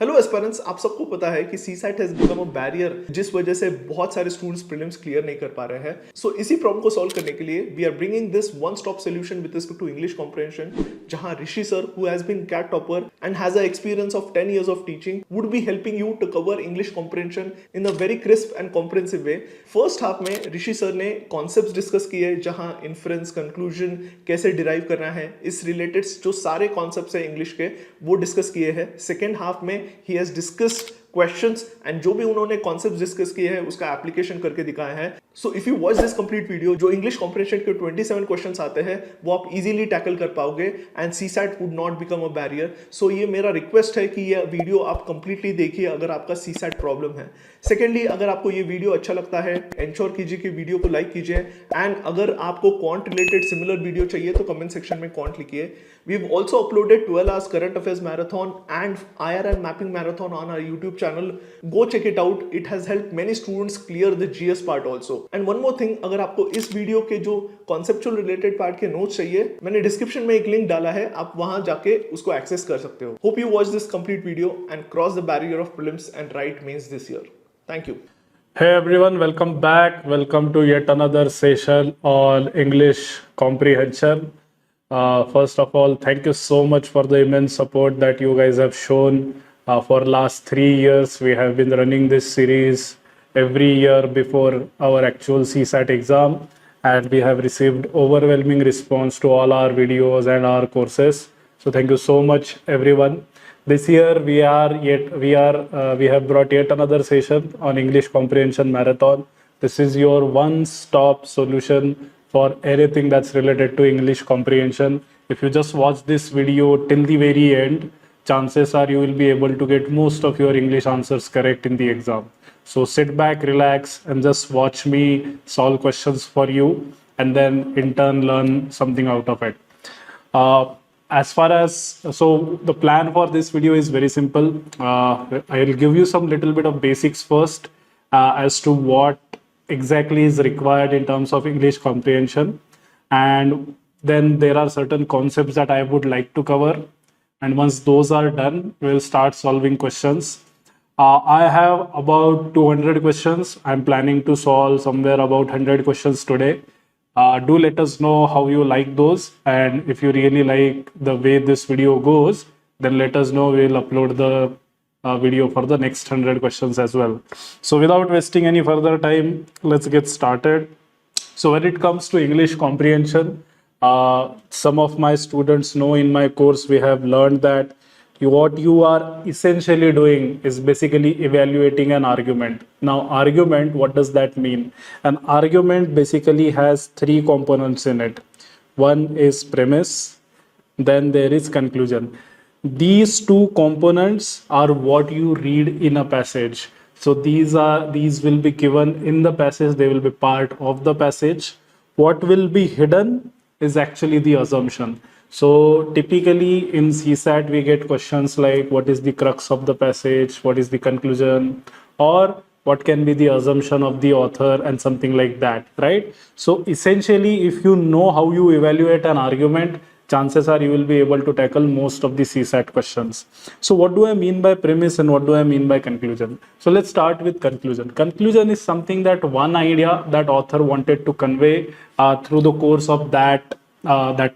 Hello aspirants, आप सबको पता है कि CSAT has become a barrier जिस वजह से बहुत सारे स्टूडेंट्स प्रीलिम्स क्लियर नहीं कर पा रहे हैं। सो इसी प्रॉब्लम को सॉल्व करने के लिए we are bringing this one stop solution with respect to English comprehension, जहां Rishi sir who has been CAT topper and has a experience of 10 years of teaching would be helping you to cover English comprehension in a very crisp and comprehensive way. First half में Rishi sir ने concepts discuss किए, जहां inference, conclusion कैसे derive करना है, इस related जो सारे कॉन्सेप्ट्स है इंग्लिश के वो डिस्कस किए हैं। सेकेंड हाफ में he has discussed questions and जो भी उन्होंने कॉन्सेप्ट्स डिस्कस किए हैं उसका एप्लीकेशन करके दिखाया है। So if you watch this complete video, जो इंग्लिश कॉम्प्रिहेंशन के 27 क्वेश्चंस आते हैं वो आप इजीली टैकल कर पाओगे and CSAT would not become a barrier. So ये मेरा रिक्वेस्ट है कि ये वीडियो आप कंप्लीटली देखिए अगर आपका सीसैट प्रॉब्लम है। सेकेंडली, अगर आपको ये वीडियो अच्छा लगता है एंश्योर कीजिए कि वीडियो को लाइक कीजिए एंड अगर आपको क्वांट रिलेटेड सिमिलर वीडियो चाहिए तो कमेंट सेक्शन में क्वांट लिखिए। We've also uploaded 12 hours current affairs marathon and IRM mapping marathon on our YouTube channel. Go check it out. It has helped many students clear the GS part also. And one more thing, अगर आपको इस video के जो conceptual related part के notes चाहिए, मैंने description में एक link डाला है, आप वहां जाके उसको access कर सकते हो। Hope you watch this complete video and cross the barrier of prelims and write mains this year. Thank you. Hey everyone, welcome back. Welcome to yet another session on English Comprehension. First of all, thank you so much for the immense support that you guys have shown for last 3 years. We have been running this series every year before our actual CSAT exam, and we have received overwhelming response to all our videos and our courses. So thank you so much, everyone. This year we have brought yet another session on English Comprehension Marathon. This is your one-stop solution for anything that's related to English comprehension. If you just watch this video till the very end, chances are you will be able to get most of your English answers correct in the exam. So sit back, relax, and just watch me solve questions for you, and then in turn learn something out of it. So the plan for this video is very simple. I'll give you some little bit of basics first as to what exactly is required in terms of English comprehension, and then there are certain concepts that I would like to cover, and once those are done we'll start solving questions. I have about 200 questions. I'm planning to solve somewhere about 100 questions today. Do let us know how you like those, and if you really like the way this video goes, then let us know. We'll upload the video for the next 100 questions as well. So without wasting any further time, let's get started. So when it comes to English comprehension, some of my students know in my course we have learned that what you are essentially doing is basically evaluating an argument. Now argument, what does that mean? An argument basically has 3 components in it. One is premise, then there is conclusion. These 2 components are what you read in a passage. So these will be given in the passage. They will be part of the passage. What will be hidden is actually the assumption. So typically in CSAT we get questions like what is the crux of the passage, what is the conclusion, or what can be the assumption of the author, and something like that, right? So essentially if you know how you evaluate an argument, chances are you will be able to tackle most of the CSAT questions. So what do I mean by premise and what do I mean by conclusion? So let's start with conclusion. Conclusion is something that one idea that author wanted to convey through the course of that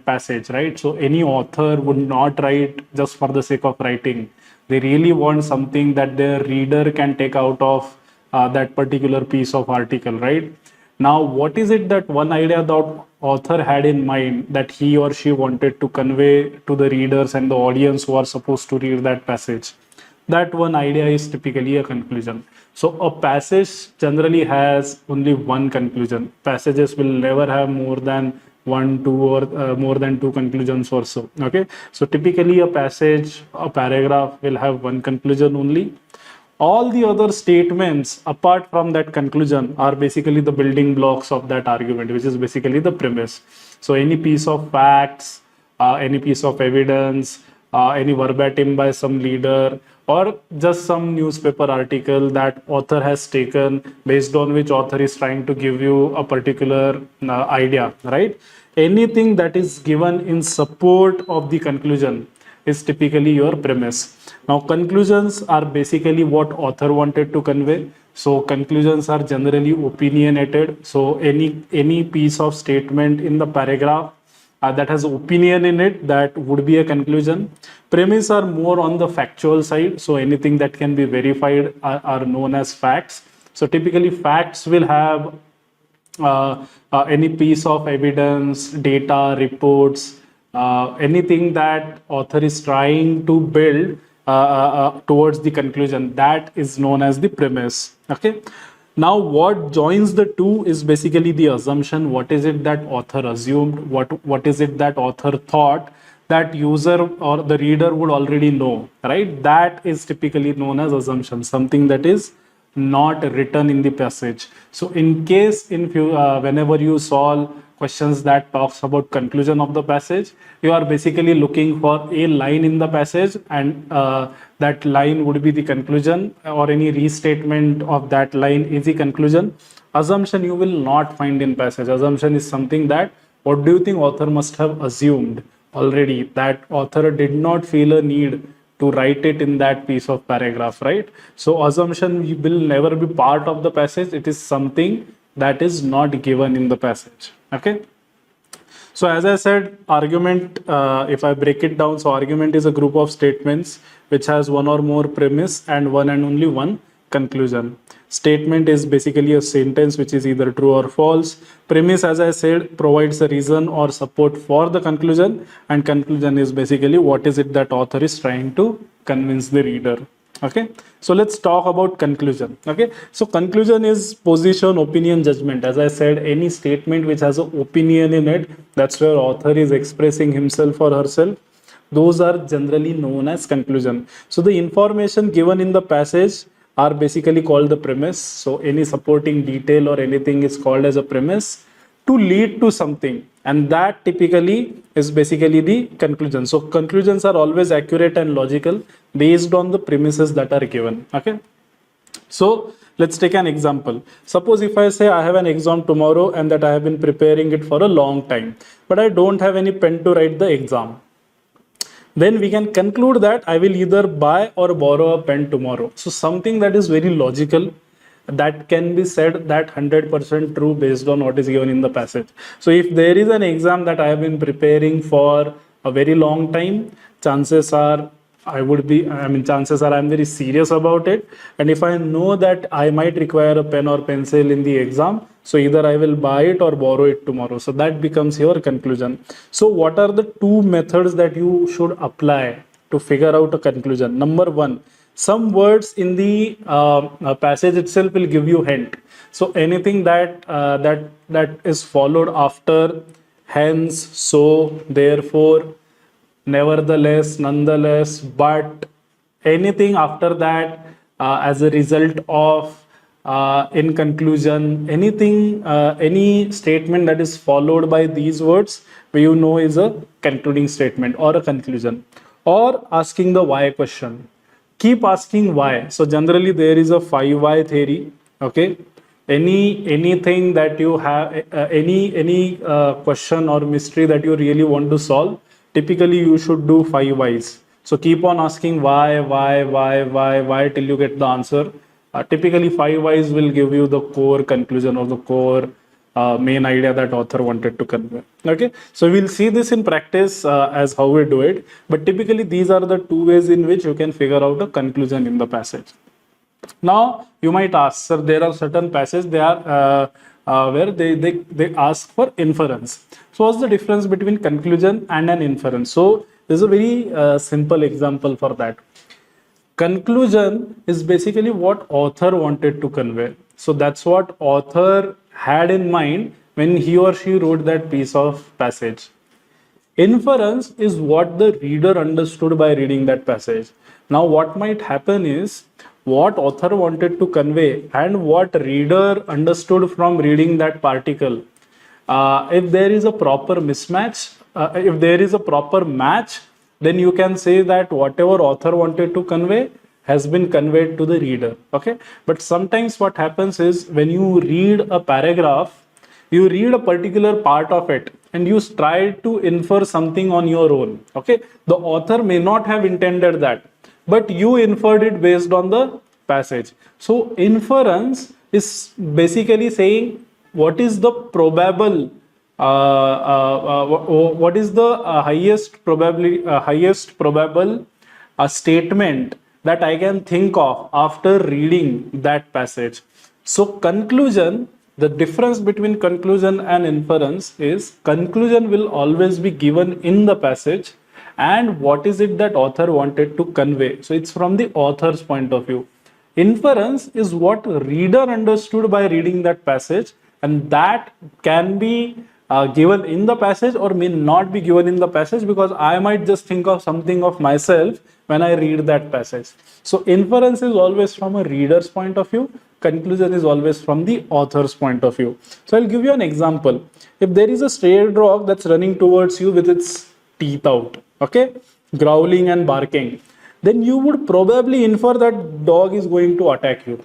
passage, right? So any author would not write just for the sake of writing. They really want something that their reader can take out of that particular piece of article, right? Now, what is it that one idea that author had in mind that he or she wanted to convey to the readers and the audience who are supposed to read that passage? That one idea is typically a conclusion. So a passage generally has only one conclusion. Passages will never have more than 1, 2 or more than 2 conclusions or so. Okay. So typically a passage, a paragraph will have one conclusion only. All the other statements apart from that conclusion are basically the building blocks of that argument, which is basically the premise. So any piece of facts, any piece of evidence, any verbatim by some leader, or just some newspaper article that author has taken based on which author is trying to give you a particular idea, right? Anything that is given in support of the conclusion is typically your premise. Now, conclusions are basically what author wanted to convey. So conclusions are generally opinionated. So any piece of statement in the paragraph that has opinion in it, that would be a conclusion. Premise are more on the factual side. So anything that can be verified are known as facts. So typically facts will have any piece of evidence, data, reports, anything that author is trying to build towards the conclusion, that is known as the premise. Okay. Now, what joins the two is basically the assumption. What is it that author assumed? What is it that author thought that user or the reader would already know, right? That is typically known as assumption, something that is not written in the passage. So in case whenever you solve questions that talks about conclusion of the passage, you are basically looking for a line in the passage, and that line would be the conclusion, or any restatement of that line is the conclusion. Assumption you will not find in passage. Assumption is something that, what do you think author must have assumed already, that author did not feel a need to write it in that piece of paragraph, right? So assumption will never be part of the passage. It is something that is not given in the passage. Okay. So as I said, argument, if I break it down, so argument is a group of statements which has one or more premise and one and only one conclusion. Statement is basically a sentence which is either true or false. Premise, as I said, provides a reason or support for the conclusion, and conclusion is basically what is it that author is trying to convince the reader. Okay, so let's talk about conclusion. Okay, so conclusion is position, opinion, judgment. As I said, any statement which has an opinion in it, that's where author is expressing himself or herself. Those are generally known as conclusion. So the information given in the passage are basically called the premise. So any supporting detail or anything is called as a premise to lead to something, and that typically is basically the conclusion. So conclusions are always accurate and logical based on the premises that are given. Okay, so let's take an example. Suppose if I say I have an exam tomorrow and that I have been preparing it for a long time, but I don't have any pen to write the exam, then we can conclude that I will either buy or borrow a pen tomorrow. So something that is very logical, that can be said that 100% true based on what is given in the passage. So if there is an exam that I have been preparing for a very long time, chances are chances are I'm very serious about it. And if I know that I might require a pen or pencil in the exam, so either I will buy it or borrow it tomorrow. So that becomes your conclusion. So what are the two methods that you should apply to figure out a conclusion? Number one, some words in the passage itself will give you hint. So anything that is followed after hence, so, therefore, nevertheless, nonetheless, but, anything after that as a result of, in conclusion, anything, any statement that is followed by these words, you know is a concluding statement or a conclusion. Or asking the why question. Keep asking why. So generally there is a 5 why theory. Okay, anything that you have, any question or mystery that you really want to solve, typically you should do 5 whys. So keep on asking why till you get the answer. Typically 5 whys will give you the core conclusion or the core main idea that author wanted to convey. Okay, so we'll see this in practice as how we do it, but typically these are the 2 ways in which you can figure out a conclusion in the passage. Now you might ask, sir, there are certain passages they are where they ask for inference. So what's the difference between conclusion and an inference? So there's a very simple example for that. Conclusion is basically what author wanted to convey. So that's what author had in mind when he or she wrote that piece of passage. Inference is what the reader understood by reading that passage. Now what might happen is what author wanted to convey and what reader understood from reading that particle. If there is a proper mismatch, if there is a proper match, then you can say that whatever author wanted to convey has been conveyed to the reader. Okay, but sometimes what happens is when you read a paragraph, you read a particular part of it and you try to infer something on your own. Okay, the author may not have intended that, but you inferred it based on the passage. So inference is basically saying what is the probable what is the highest probable statement that I can think of after reading that passage. So conclusion, the difference between conclusion and inference is conclusion will always be given in the passage, and what is it that author wanted to convey. So it's from the author's point of view. Inference is what reader understood by reading that passage, and that can be given in the passage or may not be given in the passage, because I might just think of something of myself when I read that passage. So inference is always from a reader's point of view, conclusion is always from the author's point of view. So I'll give you an example. If there is a stray dog that's running towards you with its teeth out, okay, growling and barking, then you would probably infer that dog is going to attack you,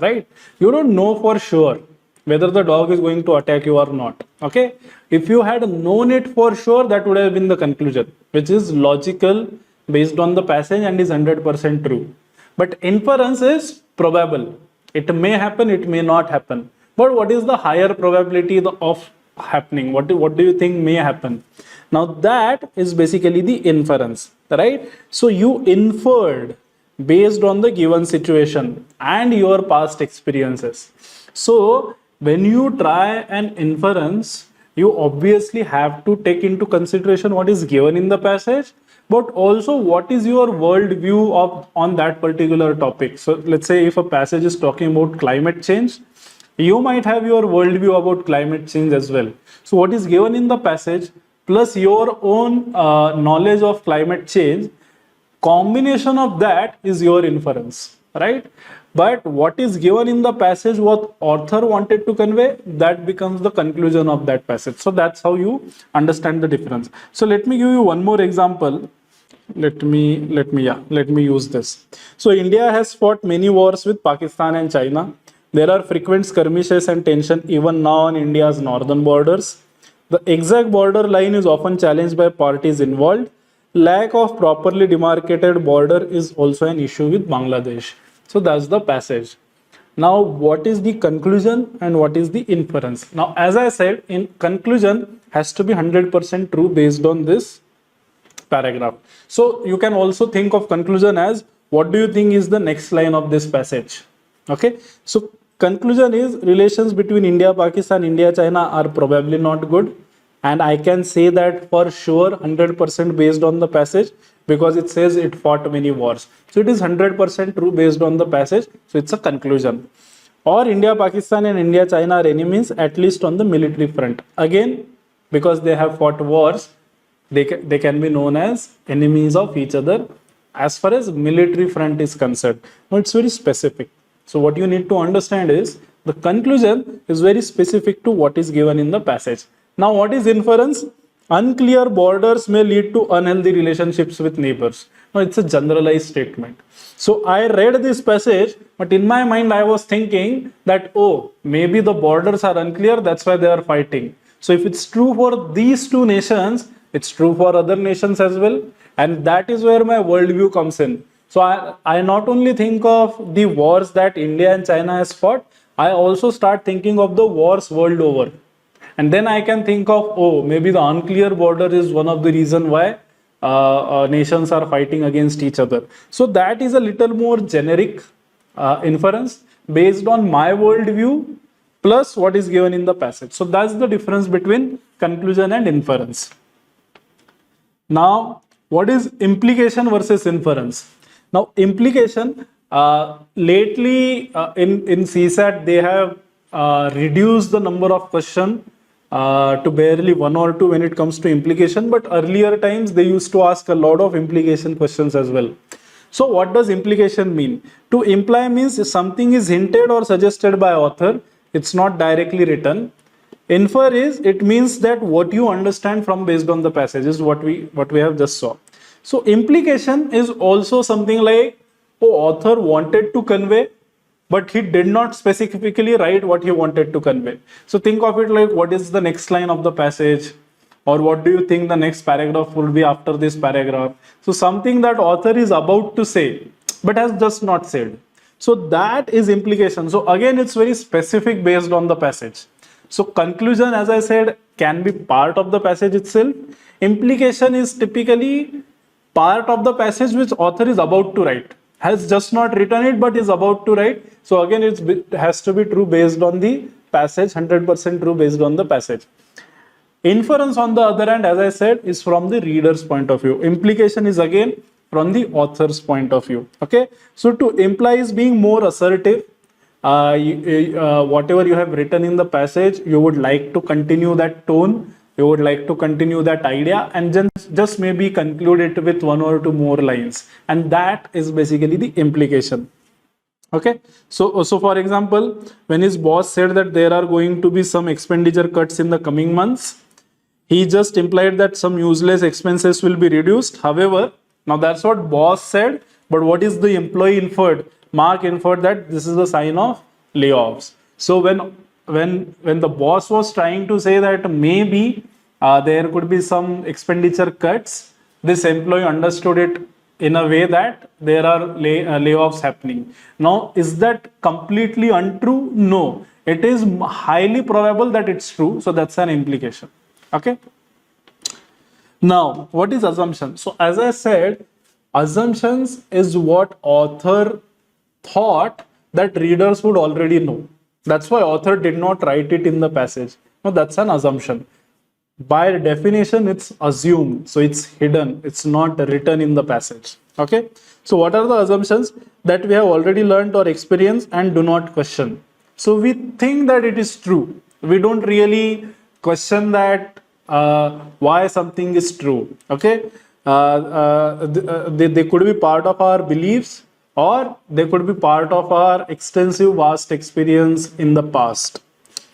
right? You don't know for sure whether the dog is going to attack you or not, okay? If you had known it for sure, that would have been the conclusion, which is logical based on the passage and is 100% true. But inference is probable. It may happen, it may not happen. But what is the higher probability of happening? What do you think may happen? Now that is basically the inference, right? So you inferred based on the given situation and your past experiences. So when you try an inference, you obviously have to take into consideration what is given in the passage, but also what is your world view on that particular topic. So let's say if a passage is talking about climate change, you might have your worldview about climate change as well. So what is given in the passage plus your own knowledge of climate change, combination of that is your inference, right? But what is given in the passage, what author wanted to convey, that becomes the conclusion of that passage. So that's how you understand the difference. So let me give you one more example. Let me use this. So India has fought many wars with Pakistan and China. There are frequent skirmishes and tension even now on India's northern borders. The exact border line is often challenged by parties involved. Lack of properly demarcated border is also an issue with Bangladesh. So that's the passage. Now, what is the conclusion and what is the inference? Now, as I said, in conclusion has to be 100% true based on this paragraph. So you can also think of conclusion as what do you think is the next line of this passage? Okay. So conclusion is relations between India, Pakistan, India, China are probably not good. And I can say that for sure 100% based on the passage, because it says it fought many wars. So it is 100% true based on the passage. So it's a conclusion. Or India, Pakistan and India, China are enemies, at least on the military front. Again, because they have fought wars, they can be known as enemies of each other as far as military front is concerned. Now it's very specific. So what you need to understand is the conclusion is very specific to what is given in the passage. Now what is inference? Unclear borders may lead to unhealthy relationships with neighbors. Now it's a generalized statement. So I read this passage, but in my mind I was thinking that, oh, maybe the borders are unclear, that's why they are fighting. So if it's true for these two nations, it's true for other nations as well. And that is where my worldview comes in. So I not only think of the wars that India and China has fought, I also start thinking of the wars world over. And then I can think of, oh, maybe the unclear border is one of the reasons why nations are fighting against each other. So that is a little more generic inference based on my worldview plus what is given in the passage. So that's the difference between conclusion and inference. Now, what is implication versus inference? Now, implication, lately in CSAT, they have reduced the number of questions to barely 1 or 2 when it comes to implication, but earlier times they used to ask a lot of implication questions as well. So what does implication mean? To imply means if something is hinted or suggested by author, it's not directly written. Infer is, it means that what you understand from based on the passage is what we have just saw. So implication is also something like, oh, author wanted to convey, but he did not specifically write what he wanted to convey. So think of it like, what is the next line of the passage? or what do you think the next paragraph will be after this paragraph. So something that author is about to say but has just not said. So that is implication. So again, it's very specific based on the passage. So conclusion, as I said, can be part of the passage itself. Implication is typically part of the passage which author is about to write, has just not written it but is about to write. So again, it has to be true based on the passage, 100% true based on the passage. Inference, on the other hand, as I said, is from the reader's point of view. Implication is again from the author's point of view. Okay, so to imply is being more assertive. Whatever you have written in the passage, you would like to continue that tone, you would like to continue that idea, and just maybe conclude it with one or two more lines, and that is basically the implication. Okay, so for example, when his boss said that there are going to be some expenditure cuts in the coming months, he just implied that some useless expenses will be reduced. However, now that's what boss said, but what is the employee inferred? Mark inferred that this is a sign of layoffs. So when the boss was trying to say that maybe there could be some expenditure cuts, this employee understood it in a way that there are layoffs happening. Now, is that completely untrue? No, it is highly probable that it's true. So that's an implication. Okay. Now, what is assumption? So as I said, assumptions is what author thought that readers would already know. That's why author did not write it in the passage. No, that's an assumption. By definition, it's assumed. So it's hidden. It's not written in the passage. Okay. So what are the assumptions that we have already learned or experienced and do not question? So we think that it is true. We don't really question that why something is true. Okay. They could be part of our beliefs, or they could be part of our extensive vast experience in the past,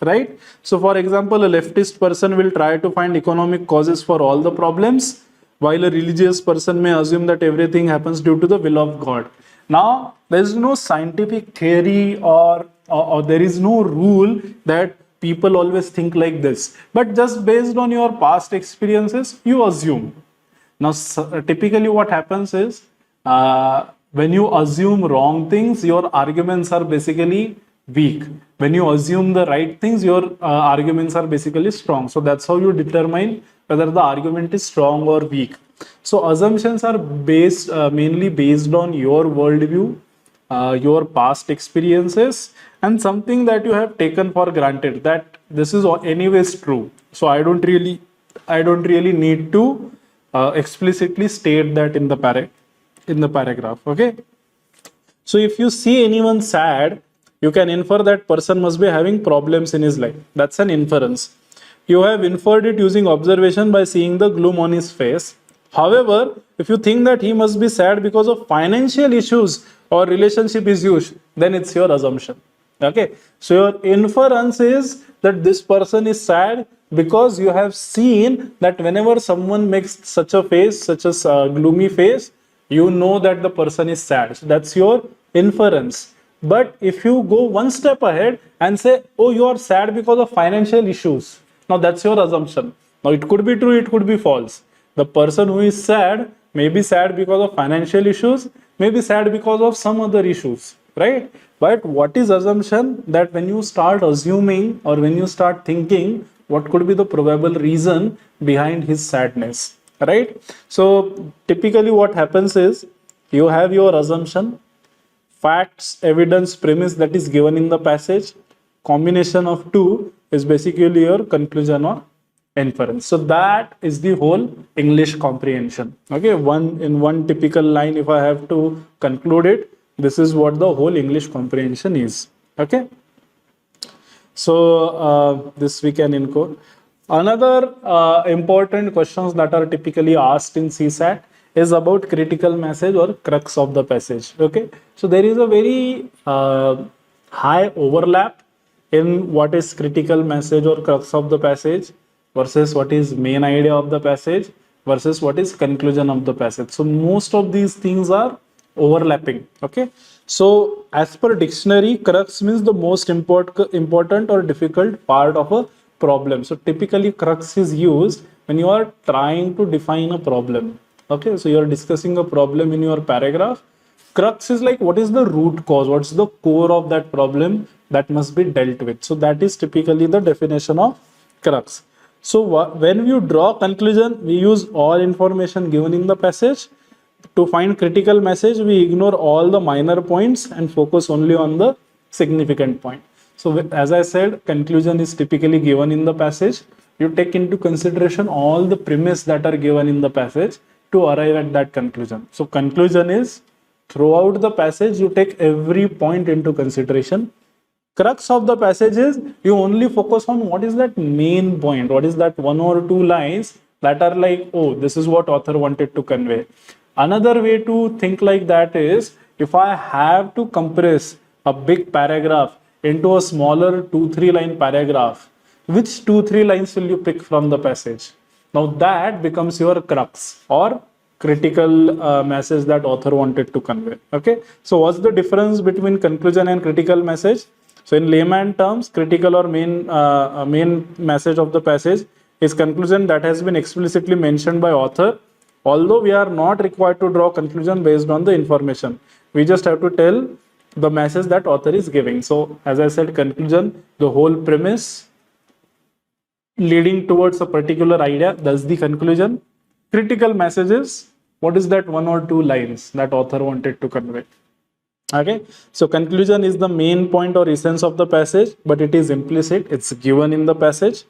right? So for example, a leftist person will try to find economic causes for all the problems, while a religious person may assume that everything happens due to the will of God. Now, there is no scientific theory or there is no rule that people always think like this, but just based on your past experiences, you assume. Now, typically what happens is, when you assume wrong things, your arguments are basically weak. When you assume the right things, your arguments are basically strong. So that's how you determine whether the argument is strong or weak. So assumptions are mainly based on your worldview, your past experiences, and something that you have taken for granted that this is anyways true. So I don't really need to explicitly state that in the paragraph. Okay. So if you see anyone sad, you can infer that person must be having problems in his life. That's an inference. You have inferred it using observation by seeing the gloom on his face. However, if you think that he must be sad because of financial issues or relationship issues, then it's your assumption. Okay. So your inference is that this person is sad because you have seen that whenever someone makes such a face, such a gloomy face, you know that the person is sad. So that's your inference. But if you go one step ahead and say, oh, you are sad because of financial issues, now that's your assumption. Now it could be true, it could be false. The person who is sad may be sad because of financial issues, may be sad because of some other issues, right? But what is assumption? That when you start assuming or when you start thinking, what could be the probable reason behind his sadness, right? So typically what happens is, you have your assumption, facts, evidence, premise that is given in the passage. Combination of two is basically your conclusion or inference. So that is the whole English comprehension. Okay, in one typical line, if I have to conclude it, this is what the whole English comprehension is. Okay. So this we can encode. Another important questions that are typically asked in CSAT is about critical message or crux of the passage. Okay, so there is a very high overlap in what is critical message or crux of the passage versus what is main idea of the passage versus what is conclusion of the passage. So most of these things are overlapping. Okay, so as per dictionary, crux means the most important or difficult part of a problem. So typically crux is used when you are trying to define a problem. Okay, so you are discussing a problem in your paragraph. Crux is like, what is the root cause? What's the core of that problem that must be dealt with? So that is typically the definition of crux. So when you draw conclusion, we use all information given in the passage. To find critical message, we ignore all the minor points and focus only on the significant point. So as I said, conclusion is typically given in the passage. You take into consideration all the premise that are given in the passage to arrive at that conclusion. So conclusion is, throughout the passage, you take every point into consideration. Crux of the passage is, you only focus on what is that main point, what is that one or two lines that are like, oh, this is what author wanted to convey. Another way to think like that is, if I have to compress a big paragraph into a smaller 2-3 line paragraph, which 2-3 lines will you pick from the passage? Now that becomes your crux or critical message that author wanted to convey. Okay, so what's the difference between conclusion and critical message? So in layman terms, critical or main message of the passage is conclusion that has been explicitly mentioned by author, although we are not required to draw conclusion based on the information. We just have to tell the message that author is giving. So as I said, conclusion, the whole premise leading towards a particular idea, that's the conclusion. Critical messages, what is that one or two lines that author wanted to convey? Okay, so conclusion is the main point or essence of the passage, but it is implicit, it's given in the passage.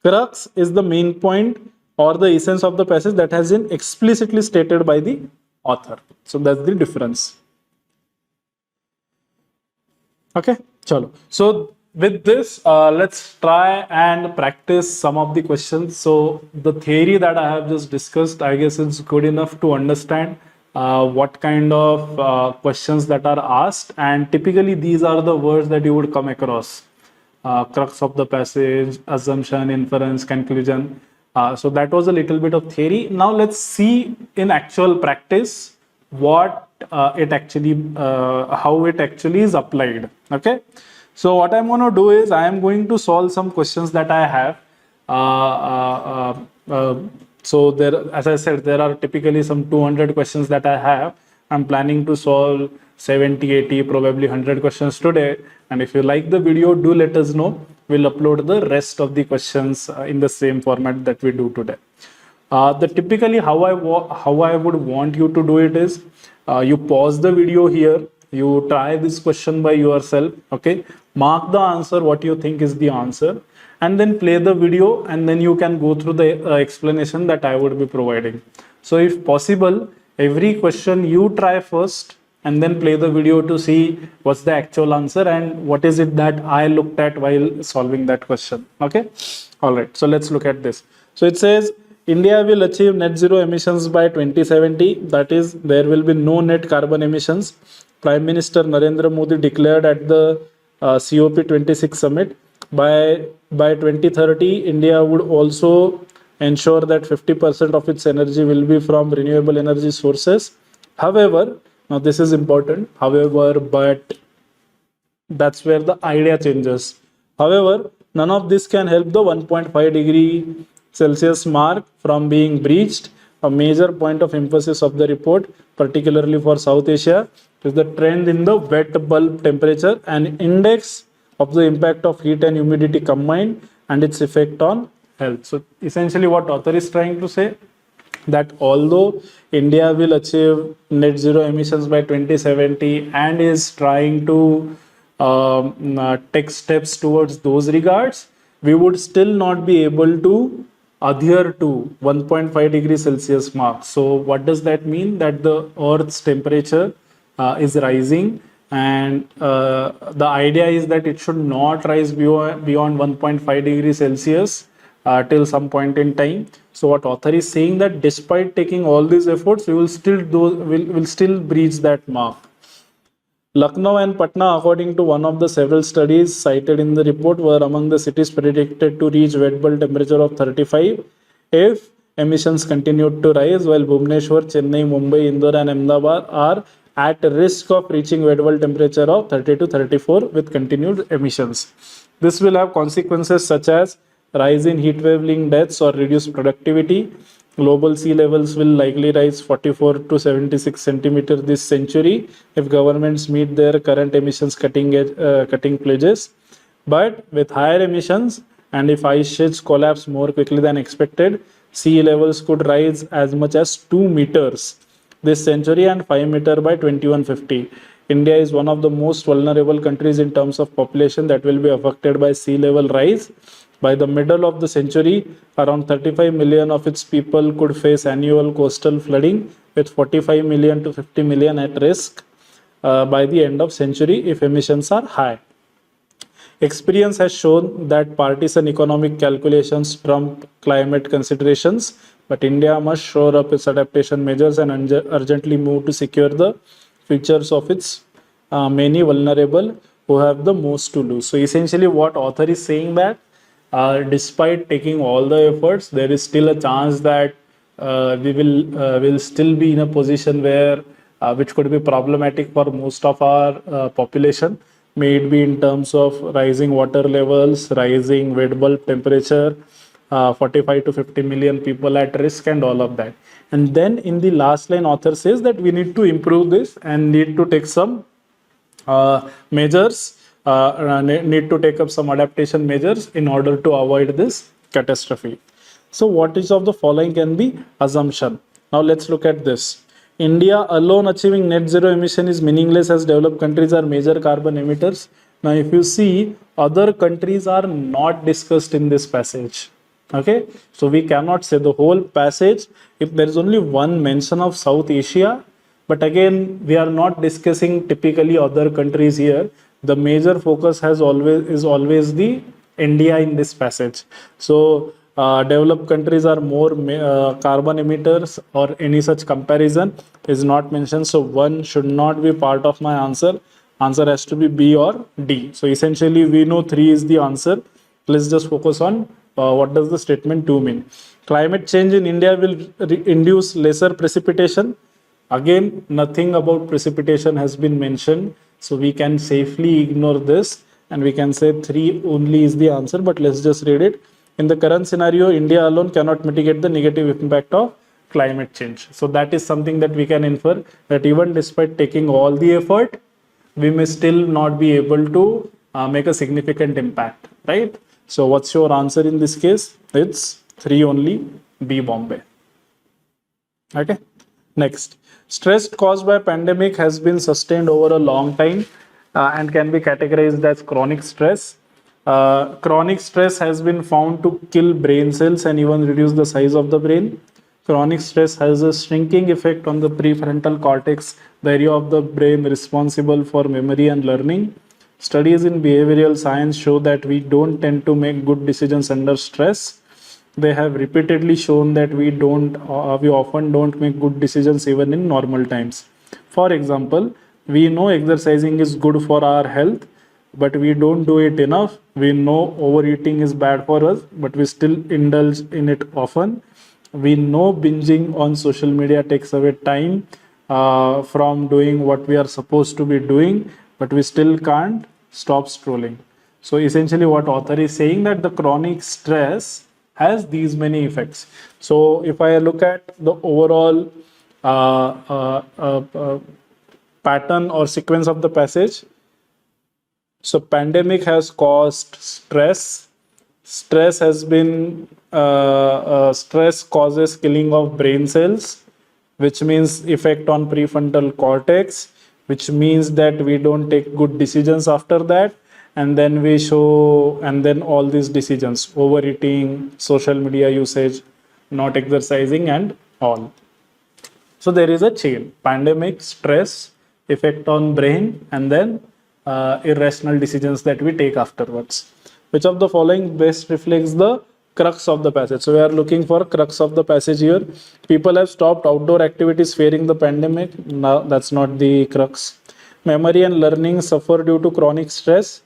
Crux is the main point or the essence of the passage that has been explicitly stated by the author. So that's the difference. Okay, chalo. So with this, let's try and practice some of the questions. So the theory that I have just discussed, I guess it's good enough to understand what kind of questions that are asked, and typically these are the words that you would come across: crux of the passage, assumption, inference, conclusion. So that was a little bit of theory. Now let's see in actual practice what how it actually is applied. Okay, so what I'm going to do is I am going to solve some questions that I have. So there, as I said, there are typically some 200 questions that I have. I'm planning to solve 70, 80, probably 100 questions today. And if you like the video, do let us know. We'll upload the rest of the questions in the same format that we do today. Typically how I would want you to do it is, you pause the video here, you try this question by yourself, okay, mark the answer, what you think is the answer, and then play the video, and then you can go through the explanation that I would be providing. So if possible, every question you try first and then play the video to see what's the actual answer and what is it that I looked at while solving that question. Okay, all right, so let's look at this. So it says India will achieve net zero emissions by 2070, that is, there will be no net carbon emissions. Prime Minister Narendra Modi declared at the COP26 summit. By 2030, India would also ensure that 50% of its energy will be from renewable energy sources. However, now this is important, however, but that's where the idea changes. However, none of this can help the 1.5 degree Celsius mark from being breached. A major point of emphasis of the report, particularly for South Asia, is the trend in the wet bulb temperature and index of the impact of heat and humidity combined and its effect on health. So essentially what author is trying to say, that although India will achieve net zero emissions by 2070 and is trying to take steps towards those regards, we would still not be able to adhere to 1.5 degrees Celsius mark. So what does that mean? That the Earth's temperature is rising, and the idea is that it should not rise beyond 1.5 degrees Celsius till some point in time. So what author is saying, that despite taking all these efforts, we will still breach that mark. Lucknow and Patna, according to one of the several studies cited in the report, were among the cities predicted to reach wet bulb temperature of 35 if emissions continued to rise, while Bhubaneswar, Chennai, Mumbai, Indore and Ahmedabad are at risk of reaching wet bulb temperature of 30 to 34 with continued emissions. This will have consequences such as rise in heat wave linked deaths or reduced productivity. Global sea levels will likely rise 44 to 76 centimeters this century if governments meet their current emissions cutting pledges. But with higher emissions and if ice sheets collapse more quickly than expected, sea levels could rise as much as 2 meters this century and 5 meters by 2150. India is one of the most vulnerable countries in terms of population that will be affected by sea level rise. By the middle of the century, around 35 million of its people could face annual coastal flooding, with 45 million to 50 million at risk by the end of century if emissions are high. Experience has shown that partisan economic calculations trump climate considerations, but India must shore up its adaptation measures and urgently move to secure the futures of its many vulnerable who have the most to lose. So essentially what author is saying that despite taking all the efforts, there is still a chance that we will still be in a position where which could be problematic for most of our population, may it be in terms of rising water levels, rising wet bulb temperature, 45 to 50 million people at risk and all of that. And then in the last line, author says that we need to improve this and need to take some measures, need to take up some adaptation measures in order to avoid this catastrophe. So what is of the following can be assumption? Now let's look at this. India alone achieving net zero emission is meaningless as developed countries are major carbon emitters. Now if you see, other countries are not discussed in this passage. Okay, so we cannot say the whole passage if there is only one mention of South Asia. But again, we are not discussing typically other countries here. The major focus is always the India in this passage. So developed countries are more carbon emitters or any such comparison is not mentioned. So one should not be part of my answer. Answer has to be B or D. So essentially we know 3 is the answer. Let's just focus on what does the statement 2 mean. Climate change in India will induce lesser precipitation. Again, nothing about precipitation has been mentioned. So we can safely ignore this and we can say 3 only is the answer, but let's just read it. In the current scenario, India alone cannot mitigate the negative impact of climate change. So that is something that we can infer, that even despite taking all the effort, we may still not be able to make a significant impact, right? So what's your answer in this case? It's 3 only, B, Bombay. Okay. Next, stress caused by pandemic has been sustained over a long time and can be categorized as chronic stress. Chronic stress has been found to kill brain cells and even reduce the size of the brain. Chronic stress has a shrinking effect on the prefrontal cortex, the area of the brain responsible for memory and learning. Studies in behavioral science show that we don't tend to make good decisions under stress. They have repeatedly shown that we often don't make good decisions even in normal times. For example, we know exercising is good for our health, but we don't do it enough. We know overeating is bad for us, but we still indulge in it often. We know binging on social media takes away time from doing what we are supposed to be doing, but we still can't stop scrolling. So essentially what author is saying that the chronic stress has these many effects. So if I look at the overall pattern or sequence of the passage, so pandemic has caused stress. Stress has been stress causes killing of brain cells, which means effect on prefrontal cortex, which means that we don't take good decisions after that. And then we show, and then all these decisions, overeating, social media usage, not exercising and all. So there is a chain: pandemic, stress, effect on brain, and then irrational decisions that we take afterwards. Which of the following best reflects the crux of the passage? So we are looking for crux of the passage here. People have stopped outdoor activities fearing the pandemic. No, that's not the crux. Memory and learning suffer due to chronic stress.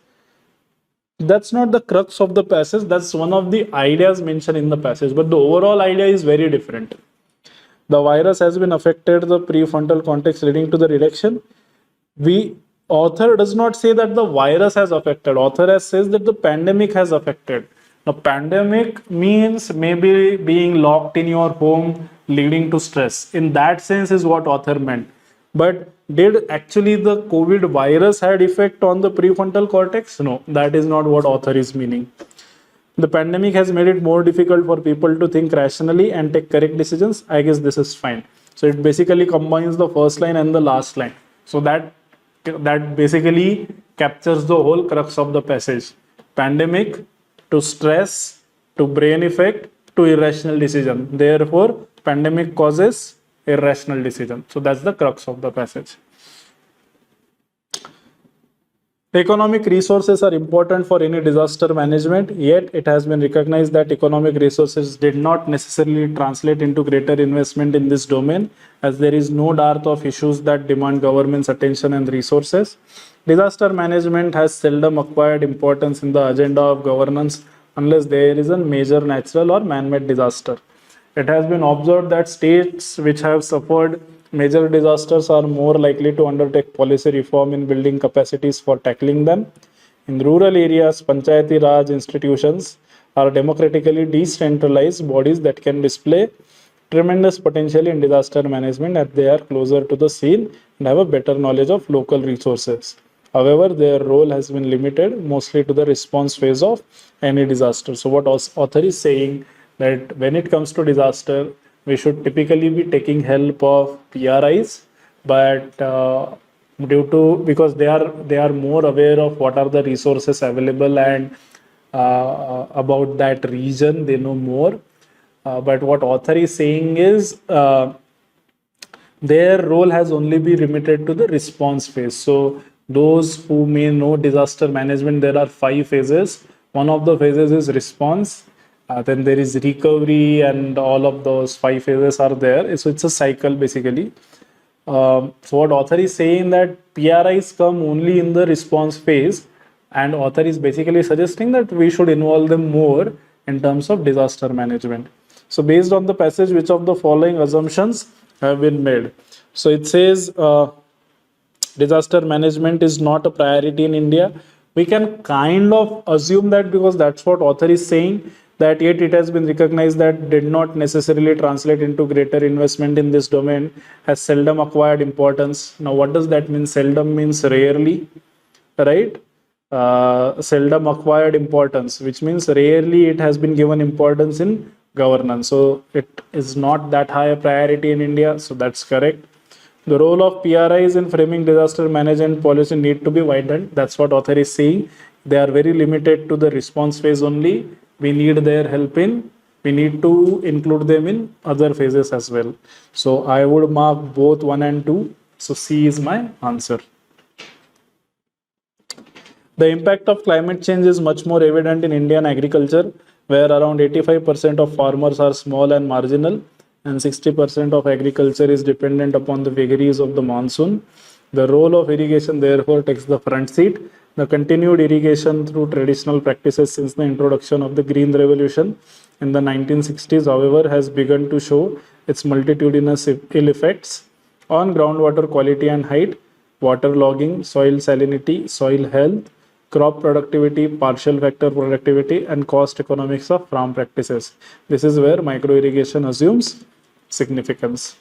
That's not the crux of the passage. That's one of the ideas mentioned in the passage, but the overall idea is very different. The virus has been affected the prefrontal cortex, leading to the reduction. Author does not say that the virus has affected. Author says that the pandemic has affected. Now, pandemic means maybe being locked in your home leading to stress. In that sense is what author meant. But did actually the COVID virus had effect on the prefrontal cortex? No, that is not what author is meaning. The pandemic has made it more difficult for people to think rationally and take correct decisions. I guess this is fine. So it basically combines the first line and the last line. So that basically captures the whole crux of the passage. Pandemic to stress to brain effect to irrational decision. Therefore, pandemic causes irrational decision. So that's the crux of the passage. Economic resources are important for any disaster management, yet it has been recognized that economic resources did not necessarily translate into greater investment in this domain, as there is no dearth of issues that demand government's attention and resources. Disaster management has seldom acquired importance in the agenda of governance unless there is a major natural or man-made disaster. It has been observed that states which have suffered major disasters are more likely to undertake policy reform in building capacities for tackling them. In rural areas, Panchayati Raj institutions are democratically decentralized bodies that can display tremendous potential in disaster management as they are closer to the scene and have a better knowledge of local resources. However, their role has been limited mostly to the response phase of any disaster. So what author is saying that when it comes to disaster, we should typically be taking help of PRIs, but because they are more aware of what are the resources available and about that region, they know more. But what author is saying is their role has only been limited to the response phase. So those who may know disaster management, there are 5 phases. One of the phases is response. Then there is recovery, and all of those 5 phases are there. So it's a cycle basically. So what author is saying that PRIs come only in the response phase, and author is basically suggesting that we should involve them more in terms of disaster management. So based on the passage, which of the following assumptions have been made? So it says disaster management is not a priority in India. We can kind of assume that because that's what author is saying, that yet it has been recognized that did not necessarily translate into greater investment in this domain, has seldom acquired importance. Now, what does that mean? Seldom means rarely, right? Seldom acquired importance, which means rarely it has been given importance in governance. So it is not that high a priority in India. So that's correct. The role of PRIs in framing disaster management policy need to be widened. That's what author is saying. They are very limited to the response phase only. We need their help we need to include them in other phases as well. So I would mark both 1 and 2. So C is my answer. The impact of climate change is much more evident in Indian agriculture, where around 85% of farmers are small and marginal, and 60% of agriculture is dependent upon the vagaries of the monsoon. The role of irrigation therefore takes the front seat. The continued irrigation through traditional practices since the introduction of the Green Revolution in the 1960s, however, has begun to show its multitudinous ill effects on groundwater quality and height, water logging, soil salinity, soil health, crop productivity, partial factor productivity, and cost economics of farm practices. This is where micro irrigation assumes significance.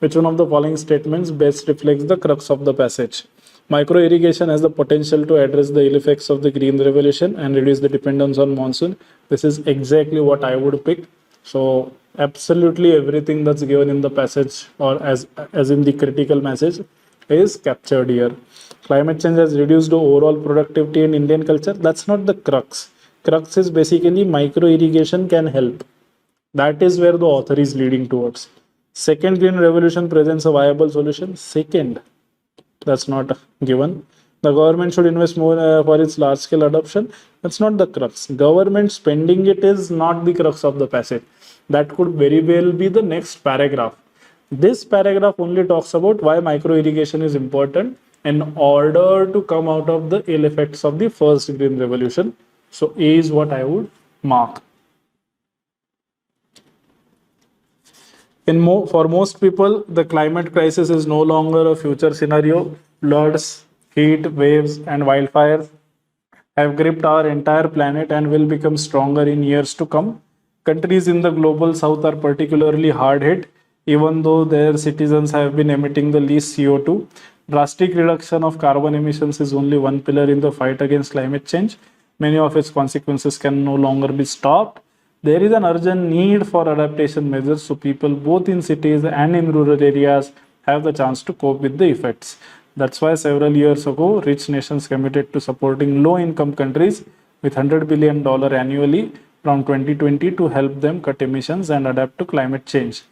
Which one of the following statements best reflects the crux of the passage? Micro irrigation has the potential to address the ill effects of the Green Revolution and reduce the dependence on monsoon. This is exactly what I would pick. So absolutely everything that's given in the passage, or as in the critical message, is captured here. Climate change has reduced the overall productivity in Indian culture. That's not the crux. Crux is basically micro irrigation can help. That is where the author is leading towards. Second Green Revolution presents a viable solution. Second, that's not given. The government should invest more for its large scale adoption. That's not the crux. Government spending it is not the crux of the passage. That could very well be the next paragraph. This paragraph only talks about why micro irrigation is important in order to come out of the ill effects of the first Green Revolution. So A is what I would mark. For most people, the climate crisis is no longer a future scenario. Floods, heat waves, and wildfires have gripped our entire planet and will become stronger in years to come. Countries in the global south are particularly hard hit, even though their citizens have been emitting the least CO2. Drastic reduction of carbon emissions is only one pillar in the fight against climate change. Many of its consequences can no longer be stopped. There is an urgent need for adaptation measures so people both in cities and in rural areas have the chance to cope with the effects. That's why several years ago, rich nations committed to supporting low income countries with $100 billion annually from 2020 to help them cut emissions and adapt to climate change.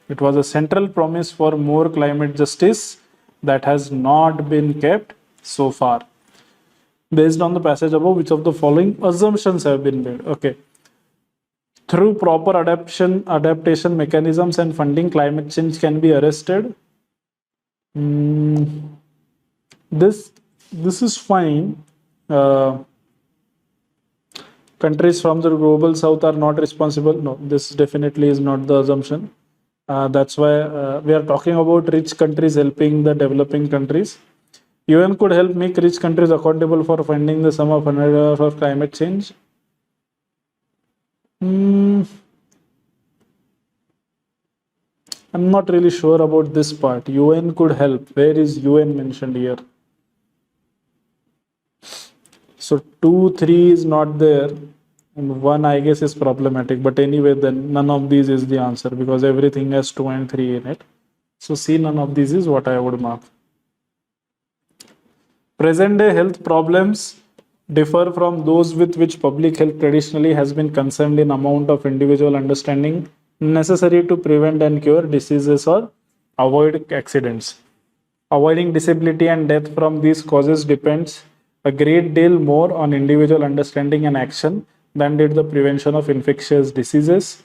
It was a central promise for more climate justice that has not been kept so far. Based on the passage above, which of the following assumptions have been made? Okay. Through proper adaptation mechanisms and funding, climate change can be arrested. This is fine. Countries from the global south are not responsible. No, this definitely is not the assumption. That's why we are talking about rich countries helping the developing countries. UN could help make rich countries accountable for funding the sum of $100 for climate change. I'm not really sure about this part. UN could help. Where is UN mentioned here? So 2, 3 is not there, and 1 I guess is problematic. But anyway, then none of these is the answer because everything has 2 and 3 in it. So C, none of these is what I would mark. Present day health problems differ from those with which public health traditionally has been concerned in amount of individual understanding necessary to prevent and cure diseases or avoid accidents. Avoiding disability and death from these causes depends a great deal more on individual understanding and action than did the prevention of infectious diseases.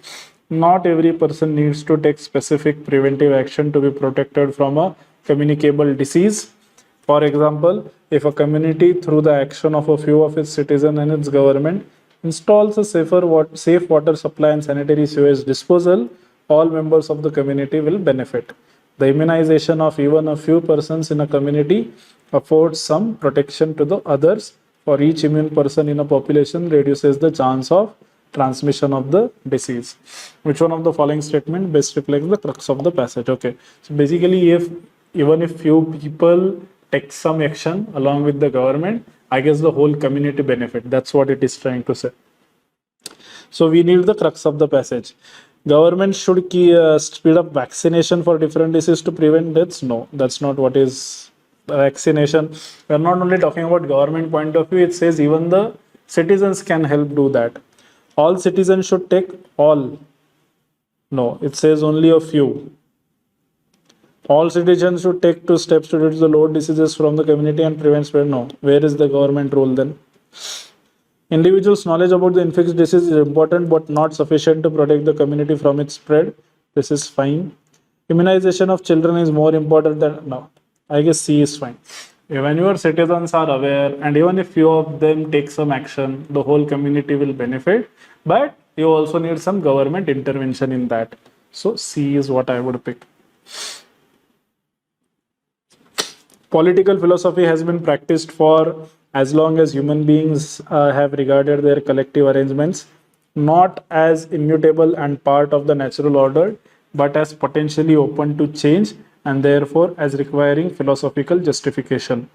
Not every person needs to take specific preventive action to be protected from a communicable disease. For example, if a community, through the action of a few of its citizens and its government, installs a safe water supply and sanitary sewage disposal, all members of the community will benefit. The immunization of even a few persons in a community affords some protection to the others. For each immune person in a population reduces the chance of transmission of the disease. Which one of the following statement best reflects the crux of the passage? Okay, so basically, even if few people take some action along with the government, I guess the whole community benefit. That's what it is trying to say. So we need the crux of the passage. Government should speed up vaccination for different diseases to prevent deaths. No, that's not what is vaccination. We are not only talking about government point of view. It says even the citizens can help do that. All citizens should take all. No, it says only a few. All citizens should take 2 steps to reduce the load diseases from the community and prevent spread. No, where is the government role then? Individuals' knowledge about the infectious disease is important but not sufficient to protect the community from its spread. This is fine. Immunization of children is more important than... No, I guess C is fine. When your citizens are aware and even if few of them take some action, the whole community will benefit. But you also need some government intervention in that. So C is what I would pick. Political philosophy has been practiced for as long as human beings have regarded their collective arrangements not as immutable and part of the natural order, but as potentially open to change and therefore as requiring philosophical justification.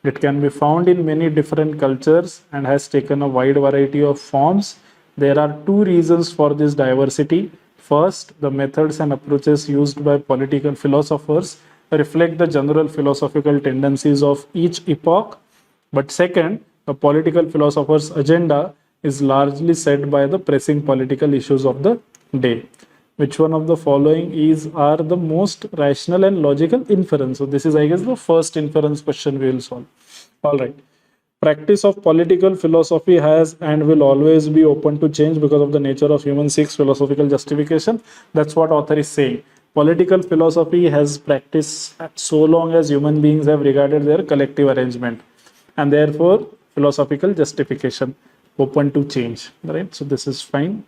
It can be found in many different cultures and has taken a wide variety of forms. There are 2 reasons for this diversity. First, the methods and approaches used by political philosophers reflect the general philosophical tendencies of each epoch. But second, the political philosopher's agenda is largely set by the pressing political issues of the day. Which one of the following are the most rational and logical inference? So this is, I guess, the first inference question we will solve. All right. Practice of political philosophy has and will always be open to change because of the nature of human seeks philosophical justification. That's what author is saying. Political philosophy has practiced so long as human beings have regarded their collective arrangement and therefore philosophical justification open to change, right? So this is fine.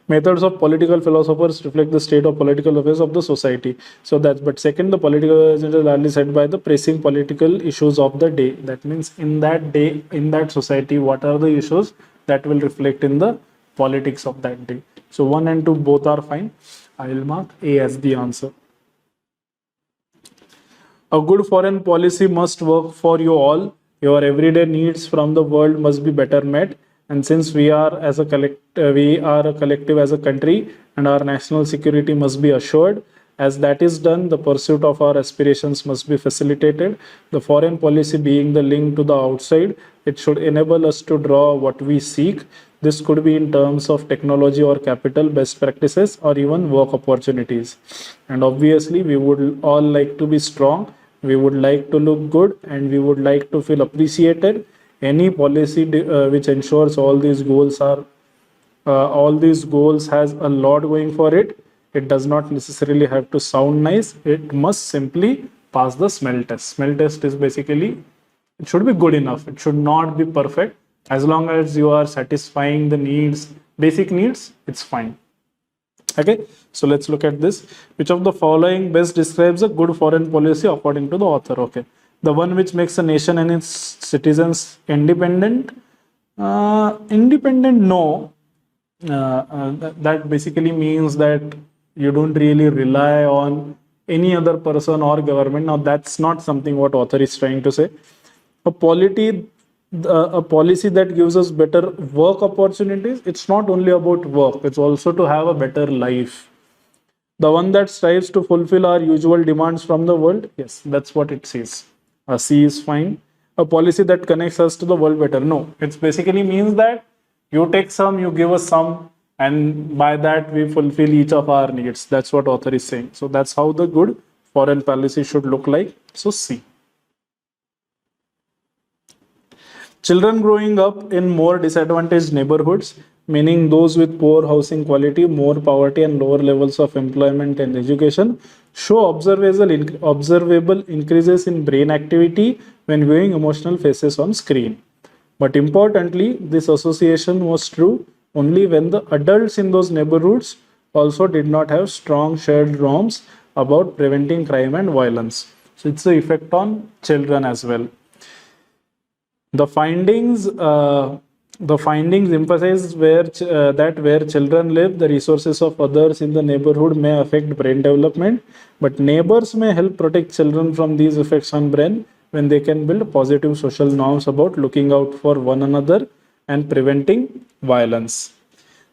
Methods of political philosophers reflect the state of political affairs of the society. So that's, but second, the political agenda is largely set by the pressing political issues of the day. That means in that day, in that society, what are the issues that will reflect in the politics of that day. So 1 and 2 both are fine. I will mark A as the answer. A good foreign policy must work for you all. Your everyday needs from the world must be better met. And since we are a collective as a country, and our national security must be assured. As that is done, the pursuit of our aspirations must be facilitated. The foreign policy being the link to the outside, it should enable us to draw what we seek. This could be in terms of technology or capital, best practices, or even work opportunities. And obviously, we would all like to be strong, we would like to look good, and we would like to feel appreciated. Any policy which ensures all these goals has a lot going for it. It does not necessarily have to sound nice. It must simply pass the smell test. Smell test is basically, it should be good enough. It should not be perfect. As long as you are satisfying the needs, basic needs, it's fine. Okay, so let's look at this. Which of the following best describes a good foreign policy according to the author? Okay, the one which makes a nation and its citizens independent. Independent, no. That basically means that you don't really rely on any other person or government. Now, that's not something what author is trying to say. A policy that gives us better work opportunities, it's not only about work, it's also to have a better life. The one that strives to fulfill our usual demands from the world, yes, that's what it says. A C is fine. A policy that connects us to the world better, no. It basically means that you take some, you give us some, and by that we fulfill each of our needs. That's what author is saying. So that's how the good foreign policy should look like. So C. Children growing up in more disadvantaged neighborhoods, meaning those with poor housing quality, more poverty, and lower levels of employment and education, show observable increases in brain activity when viewing emotional faces on screen. But importantly, this association was true only when the adults in those neighborhoods also did not have strong shared norms about preventing crime and violence. So it's the effect on children as well. The findings emphasize that where children live, the resources of others in the neighborhood may affect brain development, but neighbors may help protect children from these effects on brain when they can build positive social norms about looking out for one another and preventing violence.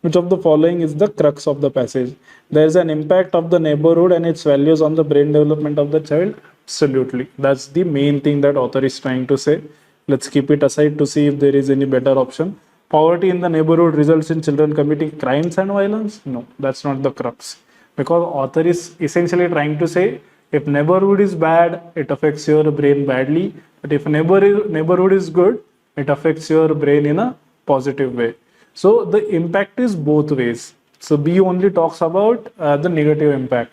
Which of the following is the crux of the passage? There is an impact of the neighborhood and its values on the brain development of the child. Absolutely. That's the main thing that author is trying to say. Let's keep it aside to see if there is any better option. Poverty in the neighborhood results in children committing crimes and violence? No, that's not the crux. Because author is essentially trying to say, if neighborhood is bad, it affects your brain badly. But if neighborhood is good, it affects your brain in a positive way. So the impact is both ways. So B only talks about the negative impact.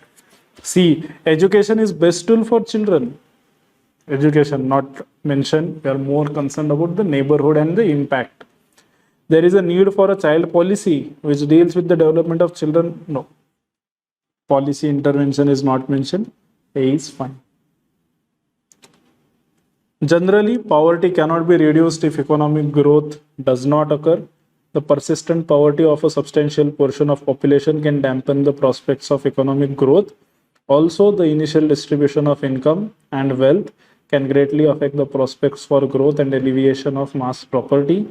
C, education is best tool for children. Education not mentioned. We are more concerned about the neighborhood and the impact. There is a need for a child policy which deals with the development of children. No. Policy intervention is not mentioned. A is fine. Generally, poverty cannot be reduced if economic growth does not occur. The persistent poverty of a substantial portion of population can dampen the prospects of economic growth. Also, the initial distribution of income and wealth can greatly affect the prospects for growth and alleviation of mass poverty.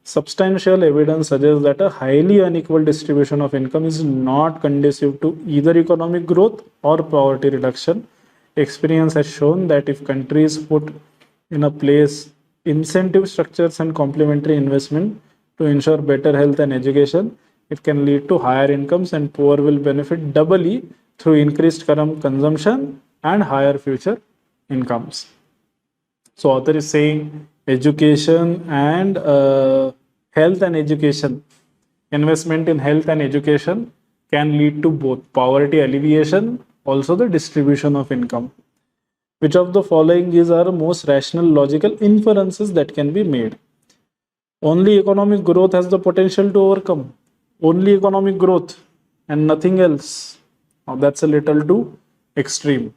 Substantial evidence suggests that a highly unequal distribution of income is not conducive to either economic growth or poverty reduction. Experience has shown that if countries put in a place incentive structures and complementary investment to ensure better health and education, it can lead to higher incomes, and poor will benefit doubly through increased current consumption and higher future incomes. So author is saying education and health and education, investment in health and education can lead to both poverty alleviation, also the distribution of income. Which of the following is our most rational logical inferences that can be made? Only economic growth has the potential to overcome. Only economic growth and nothing else. Now that's a little too extreme.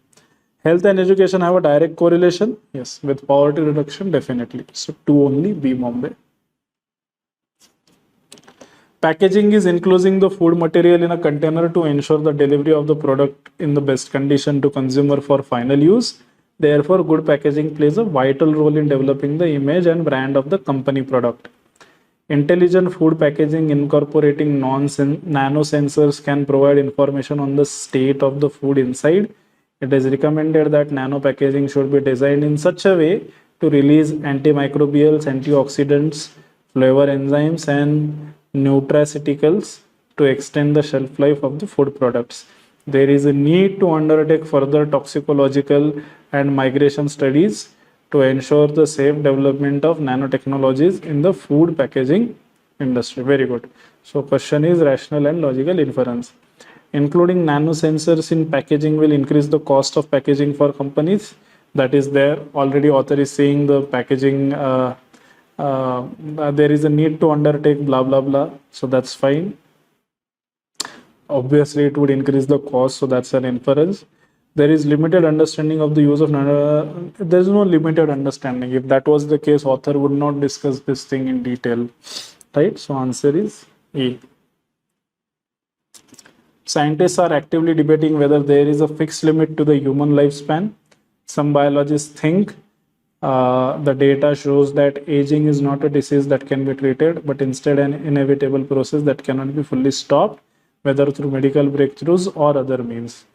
Health and education have a direct correlation. Yes, with poverty reduction, definitely. So two only, B Bombay. Packaging is enclosing the food material in a container to ensure the delivery of the product in the best condition to consumer for final use. Therefore, good packaging plays a vital role in developing the image and brand of the company product. Intelligent food packaging incorporating nanosensors can provide information on the state of the food inside. It is recommended that nano packaging should be designed in such a way to release antimicrobials, antioxidants, flavor enzymes, and nutraceuticals to extend the shelf life of the food products. There is a need to undertake further toxicological and migration studies to ensure the safe development of nanotechnologies in the food packaging industry. Very good. So question is rational and logical inference. Including nanosensors in packaging will increase the cost of packaging for companies. That is there. Already author is saying the packaging, there is a need to undertake blah, blah, blah. So that's fine. Obviously, it would increase the cost. So that's an inference. There is limited understanding of the use of nano. There is no limited understanding. If that was the case, author would not discuss this thing in detail, right? So answer is A. Scientists are actively debating whether there is a fixed limit to the human lifespan. Some biologists think the data shows that aging is not a disease that can be treated, but instead an inevitable process that cannot be fully stopped, whether through medical breakthroughs or other means.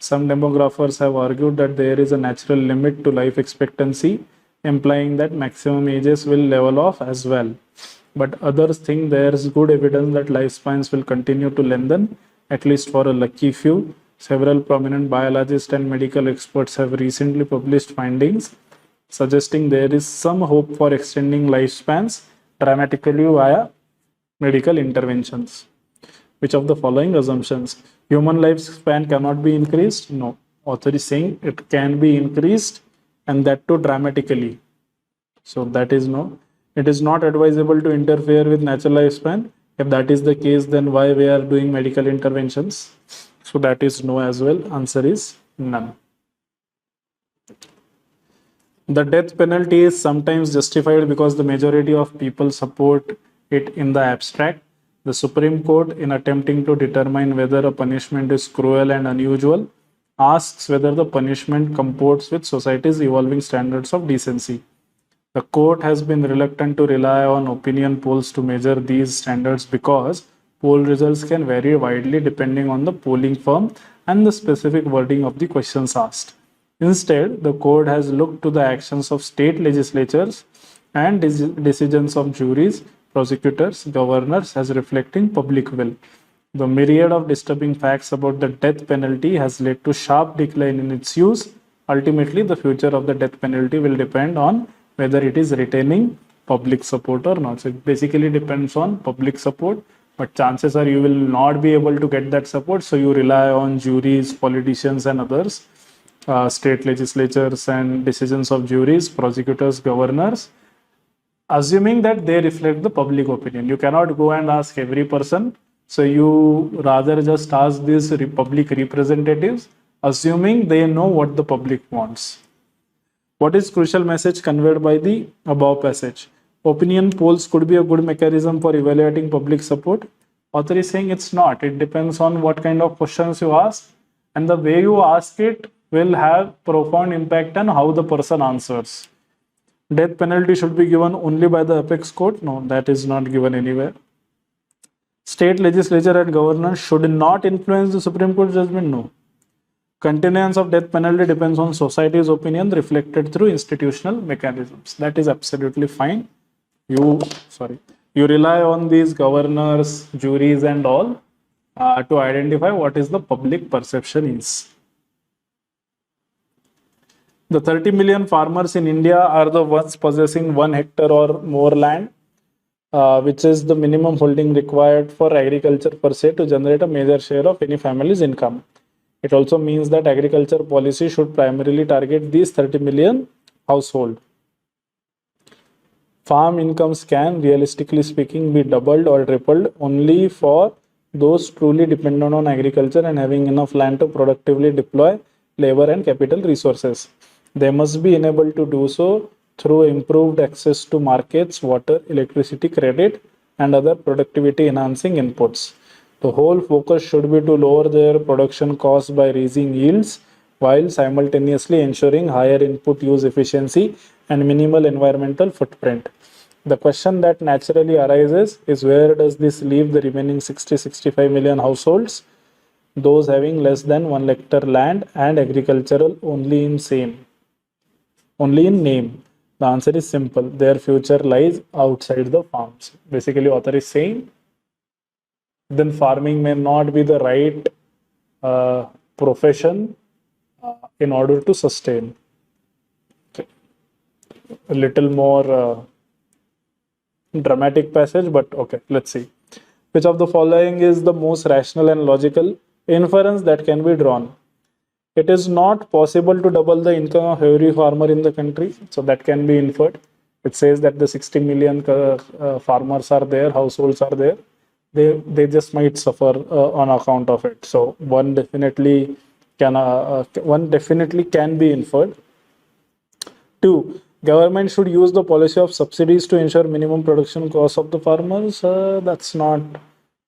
Some demographers have argued that there is a natural limit to life expectancy, implying that maximum ages will level off as well. But others think there is good evidence that lifespans will continue to lengthen, at least for a lucky few. Several prominent biologists and medical experts have recently published findings suggesting there is some hope for extending lifespans dramatically via medical interventions. Which of the following assumptions? Human lifespan cannot be increased? No. Author is saying it can be increased and that too dramatically. So that is no. It is not advisable to interfere with natural lifespan. If that is the case, then why we are doing medical interventions? So that is no as well. Answer is none. The death penalty is sometimes justified because the majority of people support it in the abstract. The Supreme Court, in attempting to determine whether a punishment is cruel and unusual, asks whether the punishment comports with society's evolving standards of decency. The court has been reluctant to rely on opinion polls to measure these standards because poll results can vary widely depending on the polling firm and the specific wording of the questions asked. Instead, the court has looked to the actions of state legislatures and decisions of juries, prosecutors, governors as reflecting public will. The myriad of disturbing facts about the death penalty has led to sharp decline in its use. Ultimately, the future of the death penalty will depend on whether it is retaining public support or not. So it basically depends on public support, but chances are you will not be able to get that support. So you rely on juries, politicians and others, state legislatures and decisions of juries, prosecutors, governors, assuming that they reflect the public opinion. You cannot go and ask every person. So you rather just ask these public representatives, assuming they know what the public wants. What is crucial message conveyed by the above passage? Opinion polls could be a good mechanism for evaluating public support. Author is saying it's not. It depends on what kind of questions you ask, and the way you ask it will have profound impact on how the person answers. Death penalty should be given only by the apex court? No, that is not given anywhere. State legislature and governors should not influence the Supreme Court judgment? No. Continuance of death penalty depends on society's opinion reflected through institutional mechanisms. That is absolutely fine. You rely on these governors, juries and all to identify what is the public perception is. The 30 million farmers in India are the ones possessing 1 hectare or more land, which is the minimum holding required for agriculture per se to generate a major share of any family's income. It also means that agriculture policy should primarily target these 30 million households. farm incomes can, realistically speaking, be doubled or tripled only for those truly dependent on agriculture and having enough land to productively deploy labor and capital resources. They must be enabled to do so through improved access to markets, water, electricity credit, and other productivity enhancing inputs. The whole focus should be to lower their production costs by raising yields while simultaneously ensuring higher input use efficiency and minimal environmental footprint. The question that naturally arises is, where does this leave the remaining 60-65 million households, those having less than 1 hectare land and agricultural only in name? The answer is simple. Their future lies outside the farms. Basically, author is saying then farming may not be the right profession in order to sustain. Okay. A little more dramatic passage, but okay, let's see. Which of the following is the most rational and logical inference that can be drawn? It is not possible to double the income of every farmer in the country, so that can be inferred. It says that the 60 million farmers are there, households are there. They just might suffer on account of it. So one definitely can be inferred. 2. Government should use the policy of subsidies to ensure minimum production costs of the farmers. That's not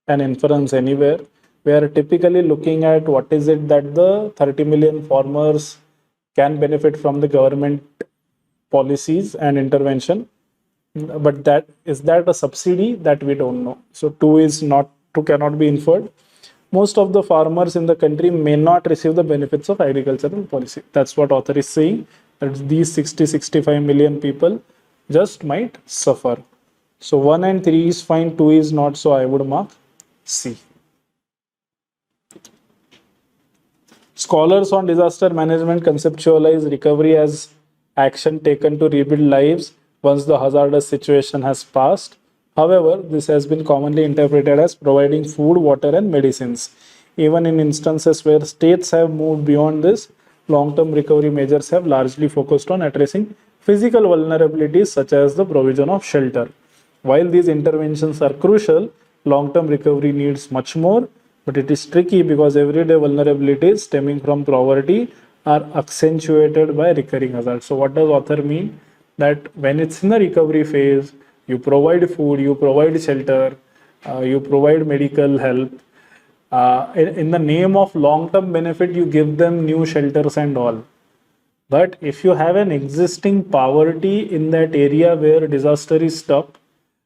an inference anywhere. We are typically looking at what is it that the 30 million farmers can benefit from the government policies and intervention. But that is that a subsidy? That we don't know. So 2 cannot be inferred. Most of the farmers in the country may not receive the benefits of agricultural policy. That's what author is saying, that these 60-65 million people just might suffer. So 1 and 3 is fine, 2 is not, so I would mark C. Scholars on disaster management conceptualize recovery as action taken to rebuild lives once the hazardous situation has passed. However, this has been commonly interpreted as providing food, water, and medicines. Even in instances where states have moved beyond this, long-term recovery measures have largely focused on addressing physical vulnerabilities such as the provision of shelter. While these interventions are crucial, long-term recovery needs much more, but it is tricky because everyday vulnerabilities stemming from poverty are accentuated by recurring hazards. So what does author mean? That when it's in the recovery phase, you provide food, you provide shelter, you provide medical help. In the name of long-term benefit, you give them new shelters and all. But if you have an existing poverty in that area where disaster is stuck,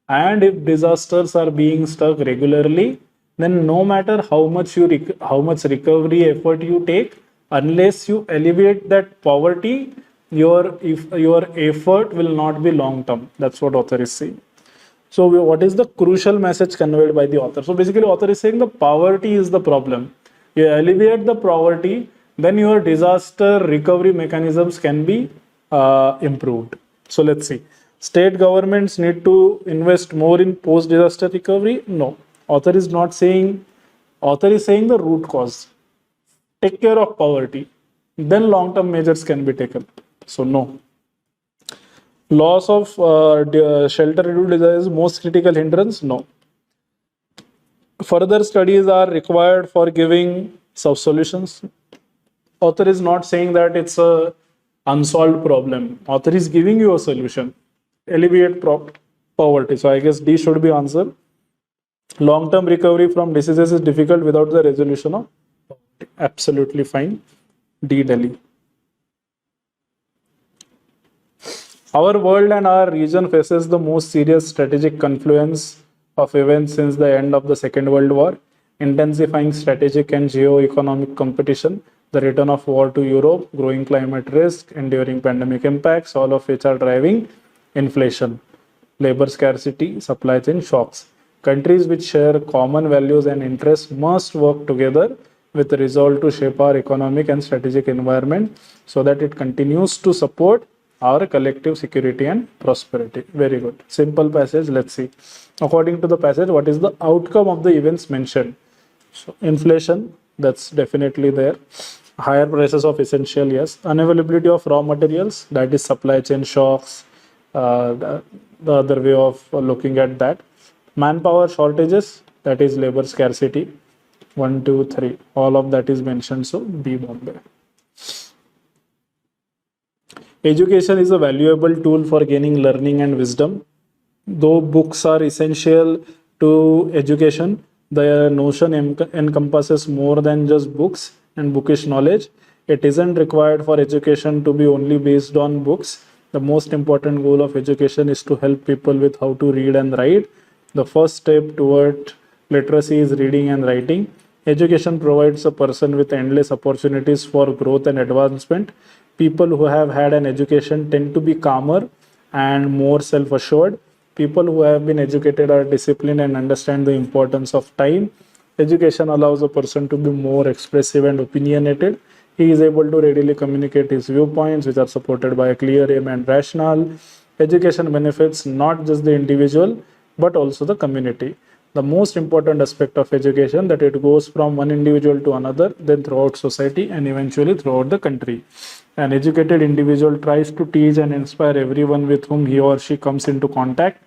and if disasters are being stuck regularly, then no matter how much recovery effort you take, unless you alleviate that poverty, your effort will not be long term. That's what author is saying. So what is the crucial message conveyed by the author? So basically author is saying the poverty is the problem. You alleviate the poverty, then your disaster recovery mechanisms can be improved. So let's see. State governments need to invest more in post-disaster recovery? No. Author is saying the root cause. Take care of poverty. Then long-term measures can be taken. So no. Loss of shelter due to disaster is most critical hindrance? No. Further studies are required for giving solutions. Author is not saying that it's a unsolved problem. Author is giving you a solution. Alleviate poverty. So I guess D should be answered. Long-term recovery from diseases is difficult without the resolution of poverty. Absolutely fine. D, Delhi. Our world and our region faces the most serious strategic confluence of events since the end of the Second World War, intensifying strategic and geo-economic competition, the return of war to Europe, growing climate risk, enduring pandemic impacts, all of which are driving inflation, labor scarcity, supply chain shocks. Countries which share common values and interests must work together with resolve to shape our economic and strategic environment so that it continues to support our collective security and prosperity. Very good. Simple passage. Let's see. According to the passage, what is the outcome of the events mentioned? So inflation, that's definitely there. Higher prices of essential, yes. Unavailability of raw materials, that is supply chain shocks. the other way of looking at that. Manpower shortages, that is labor scarcity. 1, 2, 3, all of that is mentioned, so B Bombay. Education is a valuable tool for gaining learning and wisdom. Though books are essential to education, the notion encompasses more than just books and bookish knowledge. It isn't required for education to be only based on books. The most important goal of education is to help people with how to read and write. The first step toward literacy is reading and writing. Education provides a person with endless opportunities for growth and advancement. People who have had an education tend to be calmer and more self-assured. People who have been educated are disciplined and understand the importance of time. Education allows a person to be more expressive and opinionated. He is able to readily communicate his viewpoints, which are supported by a clear aim and rationale. Education benefits not just the individual, but also the community. The most important aspect of education that it goes from one individual to another, then throughout society, and eventually throughout the country. An educated individual tries to teach and inspire everyone with whom he or she comes into contact.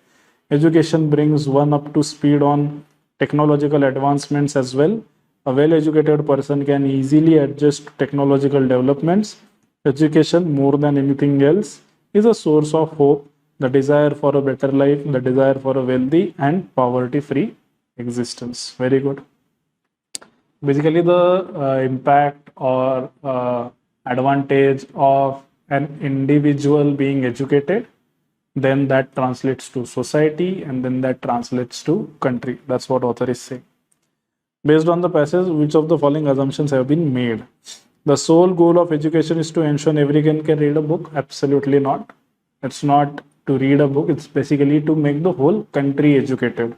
Education brings one up to speed on technological advancements as well. A well-educated person can easily adjust to technological developments. Education, more than anything else, is a source of hope, the desire for a better life, the desire for a wealthy and poverty-free existence. Very good. Basically, the impact or advantage of an individual being educated, then that translates to society, and then that translates to country. That's what author is saying. Based on the passage, which of the following assumptions have been made? The sole goal of education is to ensure everyone can read a book? Absolutely not. It's not to read a book, it's basically to make the whole country educated.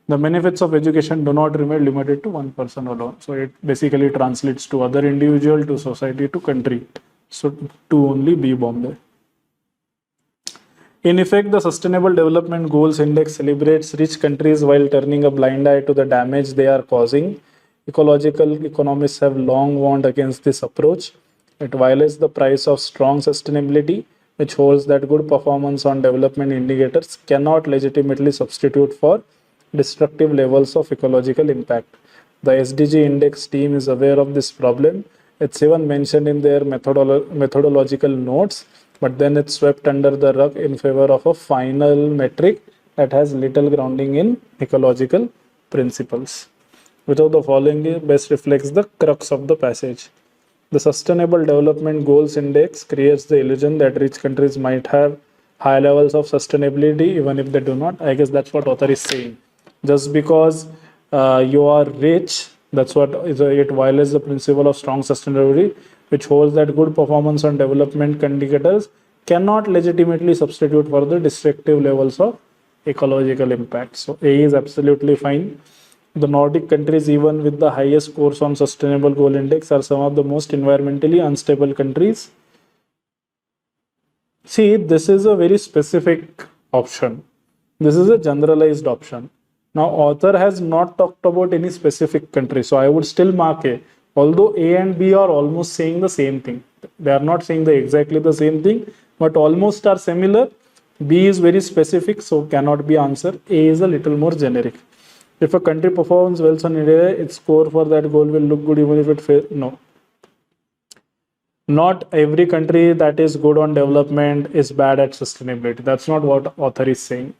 The benefits of education do not remain limited to one person alone. So it basically translates to other individual, to society, to country. So to only B Bombay. In effect, the Sustainable Development Goals Index celebrates rich countries while turning a blind eye to the damage they are causing. Ecological economists have long warned against this approach. It violates the price of strong sustainability, which holds that good performance on development indicators cannot legitimately substitute for destructive levels of ecological impact. The SDG index team is aware of this problem. It's even mentioned in their methodological notes, but then it's swept under the rug in favor of a final metric that has little grounding in ecological principles. Which of the following best reflects the crux of the passage? The Sustainable Development Goals Index creates the illusion that rich countries might have high levels of sustainability even if they do not. I guess that's what author is saying. Just because you are rich, that's what it violates the principle of strong sustainability, which holds that good performance on development indicators cannot legitimately substitute for the destructive levels of ecological impact. So A is absolutely fine. The Nordic countries, even with the highest scores on Sustainable Goal Index, are some of the most environmentally unstable countries. See, this is a very specific option. This is a generalized option. Now, author has not talked about any specific country, so I would still mark A. Although A and B are almost saying the same thing. They are not saying exactly the same thing, but almost are similar. B is very specific, so cannot be answer. A is a little more generic. If a country performs well on India, its score for that goal will look good even if it fails. No. Not every country that is good on development is bad at sustainability. That's not what author is saying.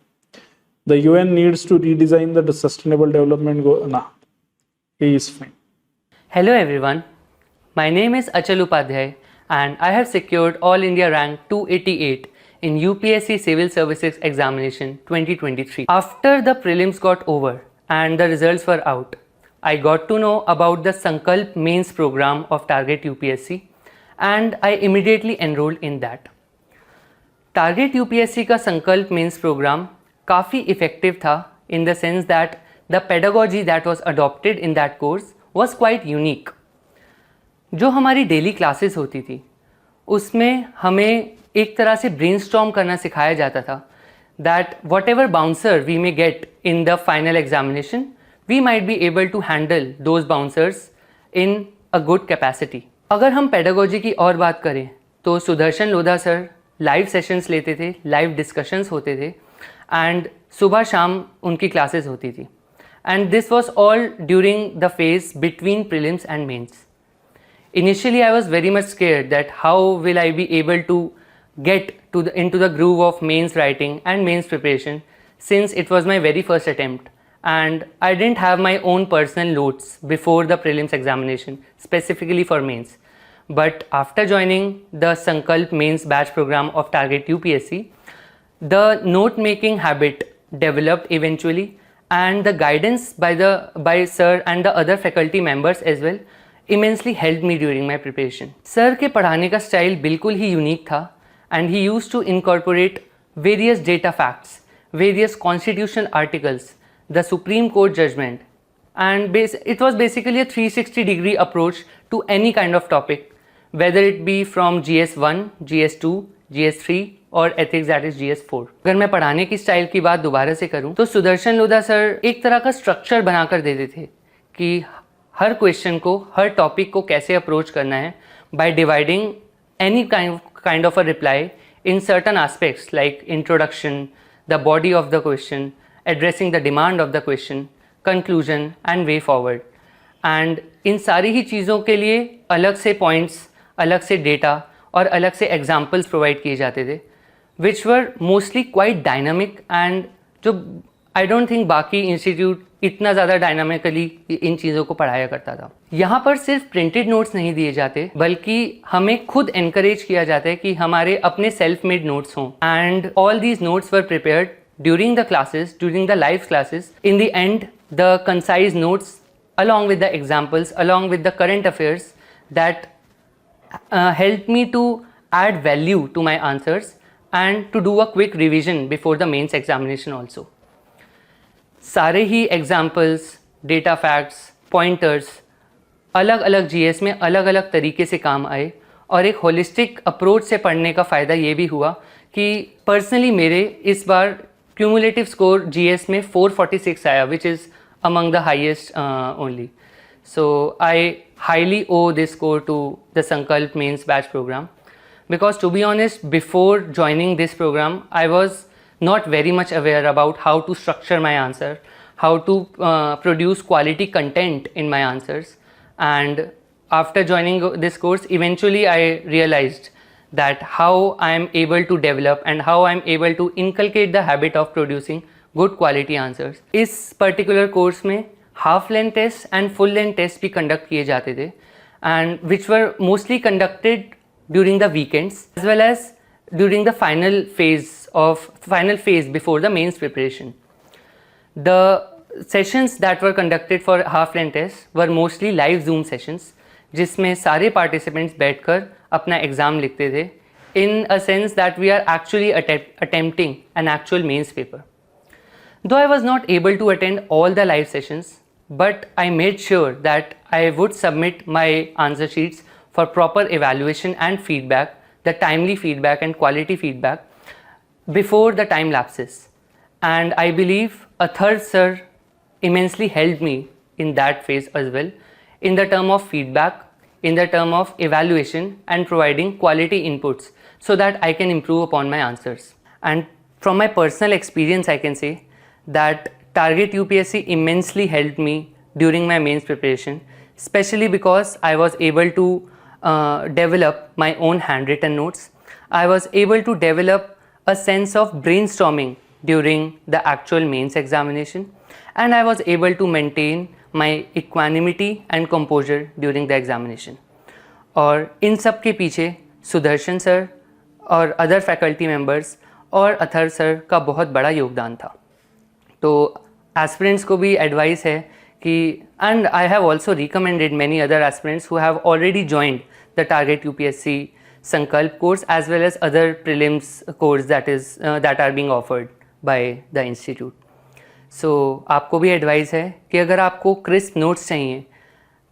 The UN needs to redesign the sustainable development goal. Nah, he is fine. Hello everyone. My name is Achal Upadhyay and I have secured All India rank 288 in UPSC Civil Services Examination 2023. After the prelims got over and the results were out, I got to know about the Sankalp mains program of Target UPSC and I immediately enrolled in that. Target UPSC का संकल्प mains programme काफ़ी effective था in the sense that the pedagogy that was adopted in that course was quite unique. जो हमारी daily classes होती थी उसमें हमें एक तरह से ब्रेनस्टॉर्म करना सिखाया जाता था that whatever bouncer we may get in the final examination, we might be able to handle those bouncers in a good capacity. अगर हम pedagogy की और बात करें तो Sudarshan Lodha sir live sessions लेते थे, लाइव डिस्कशंस होते थे एंड सुबह शाम उनकी क्लासेस होती थी and this was all during the phase between prelims and mains. Initially, I was very much scared that how will I be able to get into the groove of mains writing and mains preparation, since it was my very first attempt and I didn't have my own personal notes before the prelims examination specifically for mains. But after joining the Sankalp mains batch program of Target UPSC, the note making habit developed eventually, and the guidance by sir and the other faculty members as well immensely helped me during my preparation. Sir के पढ़ाने का style बिल्कुल ही unique था and he used to incorporate various data facts, various constitutional articles, the Supreme Court judgment, and it was basically a 360-degree approach to any kind of topic, whether it be from GS1, GS2, GS3 और ethics that is GS4. अगर मैं पढ़ाने की style की बात दोबारा से करूं तो सुदर्शन लोधा सर एक तरह का स्ट्रक्चर बनाकर देते थे कि हर क्वेश्चन को, हर टॉपिक को कैसे अप्रोच करना है by dividing any kind of a reply in certain aspects like introduction, the body of the question, addressing the demand of the question, conclusion and way forward. And in सारी ही चीज़ों के लिए अलग से पॉइंट्स, अलग से डेटा और अलग से एग्जाम्पल्स प्रोवाइड किए जाते थे which were mostly quite dynamic and जो आई डोंट थिंक बाकी इंस्टीट्यूट इतना ज़्यादा डायनामिकली इन चीज़ों को पढ़ाया करता था. यहाँ पर सिर्फ प्रिंटेड नोट्स नहीं दिए जाते बल्कि हमें खुद एनकरेज किया जाता है कि हमारे अपने सेल्फ मेड नोट्स हों. And all these notes were prepared during the classes, during the live classes. In the end the concise notes along with the examples, along with the current affairs that helped me to add value to my answers and to do a quick revision before the mains examination also. सारे ही examples, data facts, pointers अलग अलग GS में अलग अलग तरीके से काम आए और एक होलिस्टिक अप्रोच से पढ़ने का फ़ायदा ये भी हुआ कि पर्सनली मेरे इस बार क्यूमुलेटिव स्कोर जीएस में 446 आया which is among the highest only. So I highly owe this score to the Sankalp mains batch program because to be honest, before joining this program, I was not very much aware about how to structure my answer, how to produce quality content in my answers. And after joining this course, eventually I realized that how I am able to develop and how I am able to inculcate the habit of producing good quality answers. इस particular course में half length test and full length test भी conduct किए जाते थे and which were mostly conducted during the weekends as well as during the final phase before the mains preparation. The sessions that were conducted for half length test were mostly live zoom sessions जिसमें सारे participants बैठकर अपना exam लिखते थे in a sense that we are actually attempting an actual mains paper. Though I was not able to attend all the live sessions, but I made sure that I would submit my answer sheets for proper evaluation and feedback, the timely feedback and quality feedback before the time lapses. And I believe a third sir immensely helped me in that phase as well, in the term of feedback, in the term of evaluation and providing quality inputs so that I can improve upon my answers. And from my personal experience, I can say that Target UPSC immensely helped me during my mains preparation, especially because I was able to develop my own handwritten notes. I was able to develop a sense of brainstorming during the actual mains examination, and I was able to maintain my equanimity and composure during the examination. और इन सब के पीछे Sudarshan sir और other faculty members और Athar sir का बहुत बड़ा योगदान था. तो एस्पिरेंट्स को भी एडवाइस है कि and I have also recommended many other aspirants who have already joined the target UPSC Sankalp course as well as other prelims course that are being offered by the institute. So आपको भी advice है कि अगर आपको crisp notes चाहिए,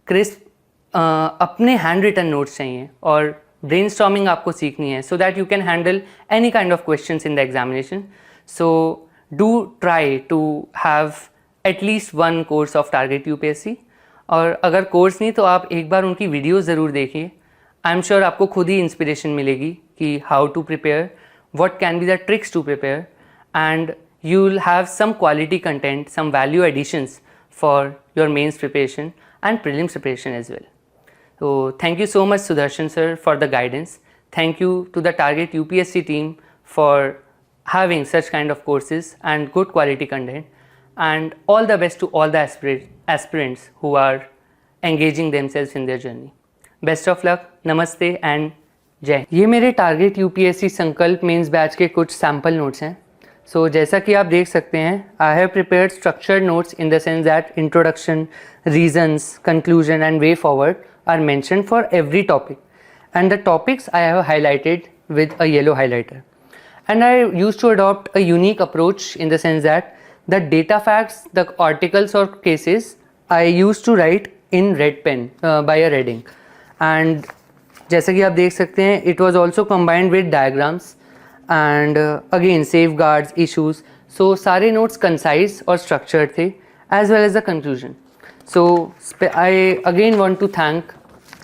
crisp अपने hand written notes चाहिए और ब्रेनस्टॉर्मिंग आपको सीखनी है so that you can handle any kind of questions in the examination. So do try to have at least one course of Target UPSC. और अगर course नहीं तो आप एक बार उनकी वीडियो ज़रूर देखिए. आई एम श्योर आपको खुद ही इंस्पिरेशन मिलेगी कि how to prepare, what can be the tricks to prepare, and you'll have some quality content, some value additions for your mains preparation and prelims preparation as well. So thank you so much Sudarshan sir for the guidance. Thank you to the Target UPSC team for having such kind of courses and good quality content, and all the best to all the aspirants who are engaging themselves in their journey. Best of luck, namaste and जय। ये मेरे target UPSC संकल्प mains batch के कुछ sample notes हैं। सो जैसा कि आप देख सकते हैं, I have prepared structured notes in the sense that introduction, reasons, conclusion and way forward are mentioned for every topic, and the topics I have highlighted with a yellow highlighter. And I used to adopt a unique approach in the sense that the data facts, the articles or cases, I used to write in red pen by a red ink. And जैसा कि आप देख सकते हैं, it was also combined with diagrams and again safeguards, issues. So सारे notes concise और structured थे, as well as the conclusion. So I again want to thank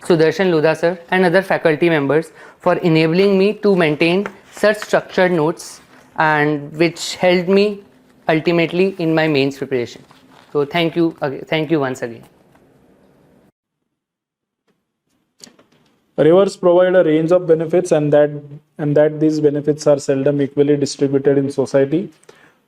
Sudarshan Ludha sir and other faculty members for enabling me to maintain such structured notes, and which helped me ultimately in my mains preparation. So thank you once again. Rivers provide a range of benefits, and that these benefits are seldom equally distributed in society.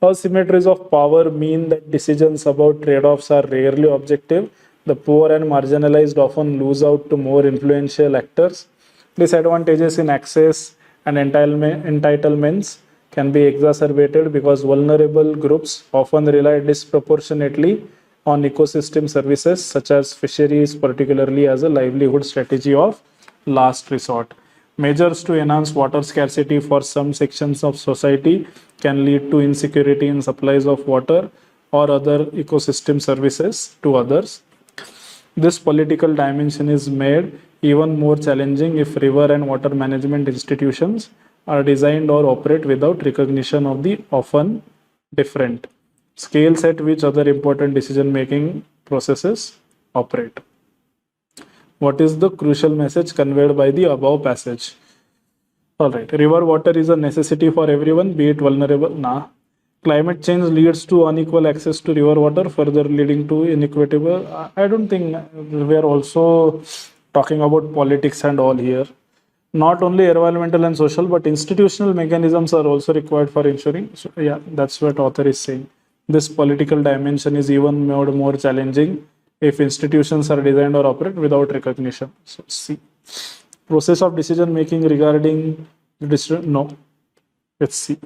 Asymmetries of power mean that decisions about trade-offs are rarely objective. The poor and marginalized often lose out to more influential actors. Disadvantages in access and entitlements can be exacerbated because vulnerable groups often rely disproportionately on ecosystem services such as fisheries, particularly as a livelihood strategy of last resort. Measures to enhance water scarcity for some sections of society can lead to insecurity in supplies of water or other ecosystem services to others. This political dimension is made even more challenging if river and water management institutions are designed or operate without recognition of the often different scales at which other important decision-making processes operate. What is the crucial message conveyed by the above passage? All right, river water is a necessity for everyone, be it vulnerable. Climate change leads to unequal access to river water, further leading to inequitable. I don't think we are also talking about politics and all here. Not only environmental and social, but institutional mechanisms are also required for ensuring. So, yeah, that's what author is saying. This political dimension is even more challenging if institutions are designed or operate without recognition. So, see, process of decision making regarding no. Let's see.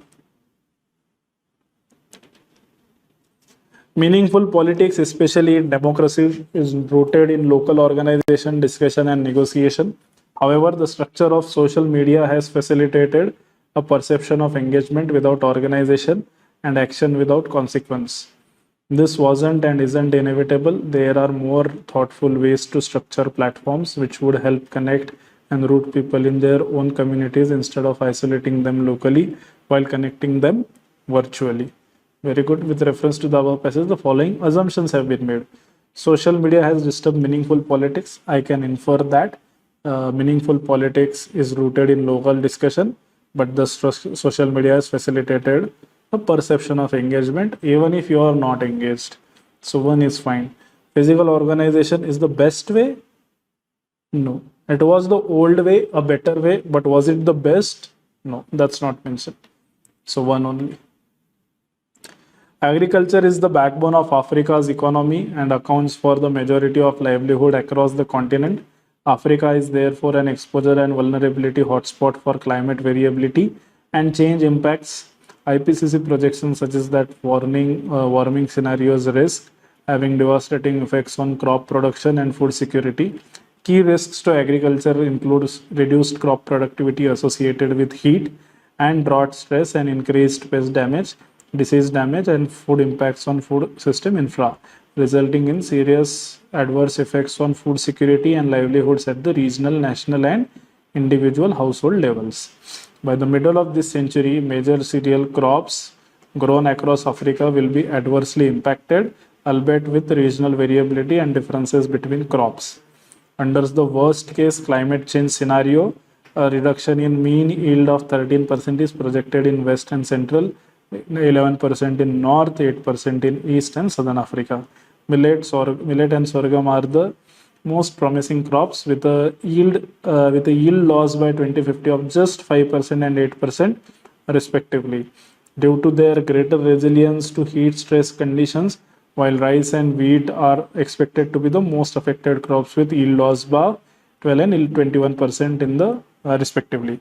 Meaningful politics, especially in democracy, is rooted in local organization, discussion, and negotiation. However, the structure of social media has facilitated a perception of engagement without organization and action without consequence. This wasn't and isn't inevitable. There are more thoughtful ways to structure platforms which would help connect and root people in their own communities instead of isolating them locally while connecting them virtually. Very good. With reference to the above passage, the following assumptions have been made. Social media has disturbed meaningful politics. I can infer that meaningful politics is rooted in local discussion, but the social media has facilitated a perception of engagement even if you are not engaged. So one is fine. Physical organization is the best way? No. It was the old way, a better way, but was it the best? No, that's not mentioned. So one only. Agriculture is the backbone of Africa's economy and accounts for the majority of livelihood across the continent. Africa is therefore an exposure and vulnerability hotspot for climate variability and change impacts. IPCC projections suggest that warming scenarios risk having devastating effects on crop production and food security. Key risks to agriculture include reduced crop productivity associated with heat and drought stress and increased pest damage, disease damage, and food impacts on food system infra, resulting in serious adverse effects on food security and livelihoods at the regional, national, and individual household levels. By the middle of this century, major cereal crops grown across Africa will be adversely impacted, albeit with regional variability and differences between crops. Under the worst case climate change scenario, a reduction in mean yield of 13% is projected in West and Central 11% in North, 8% in East and Southern Africa. Millet and sorghum are the most promising crops with a yield loss by 2050 of just 5% and 8% respectively, due to their greater resilience to heat stress conditions, while rice and wheat are expected to be the most affected crops with yield loss by 12 and 21% in the respectively.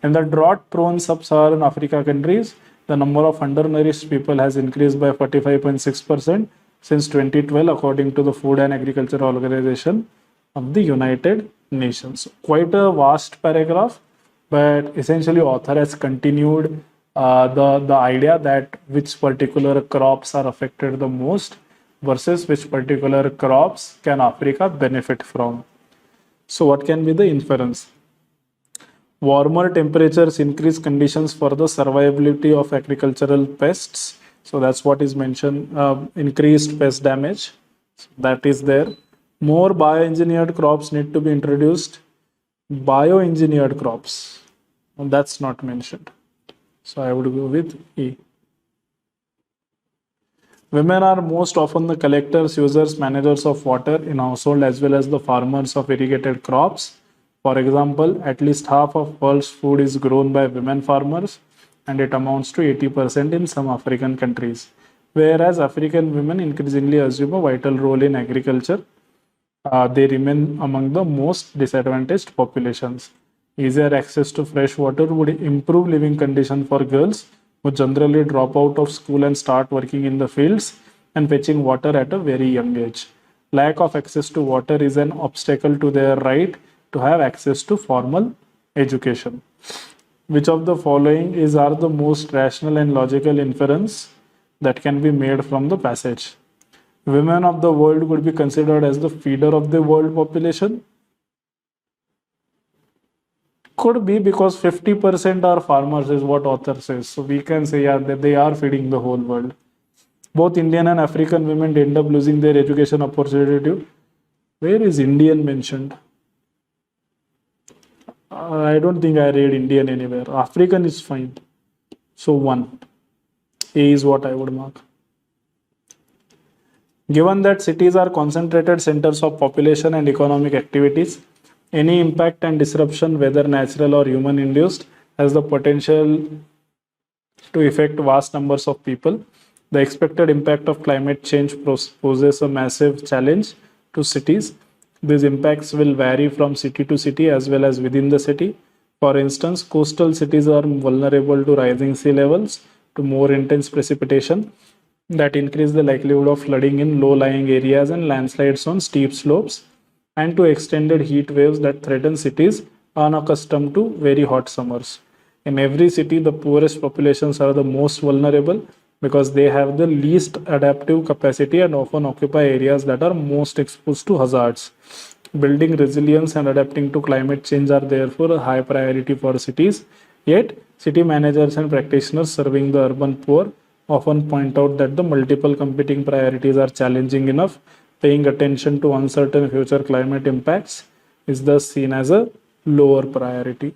In the drought-prone sub-Saharan Africa countries, the number of undernourished people has increased by 45.6% since 2012, according to the Food and Agriculture Organization of the United Nations. Quite a vast paragraph, but essentially author has continued the idea that which particular crops are affected the most versus which particular crops can Africa benefit from. So what can be the inference? Warmer temperatures increase conditions for the survivability of agricultural pests. So that's what is mentioned, increased pest damage. So that is there. More bioengineered crops need to be introduced. Bioengineered crops, and that's not mentioned. So I would go with E. Women are most often the collectors, users, managers of water in household as well as the farmers of irrigated crops. For example, at least half of world's food is grown by women farmers, and it amounts to 80% in some African countries. Whereas African women increasingly assume a vital role in agriculture, they remain among the most disadvantaged populations. Easier access to fresh water would improve living conditions for girls who generally drop out of school and start working in the fields and fetching water at a very young age. Lack of access to water is an obstacle to their right to have access to formal education. Which of the following are the most rational and logical inference that can be made from the passage? Women of the world would be considered as the feeder of the world population. Could be because 50% are farmers is what author says. So we can say that they are feeding the whole world. Both Indian and African women end up losing their education opportunity. Where is Indian mentioned? I don't think I read Indian anywhere. African is fine. So 1. A is what I would mark. Given that cities are concentrated centers of population and economic activities, any impact and disruption, whether natural or human induced, has the potential to affect vast numbers of people. The expected impact of climate change poses a massive challenge to cities. These impacts will vary from city to city as well as within the city. For instance, coastal cities are vulnerable to rising sea levels, to more intense precipitation that increase the likelihood of flooding in low-lying areas and landslides on steep slopes, and to extended heat waves that threaten cities unaccustomed to very hot summers. In every city, the poorest populations are the most vulnerable because they have the least adaptive capacity and often occupy areas that are most exposed to hazards. Building resilience and adapting to climate change are therefore a high priority for cities. Yet, city managers and practitioners serving the urban poor often point out that the multiple competing priorities are challenging enough. Paying attention to uncertain future climate impacts is thus seen as a lower priority.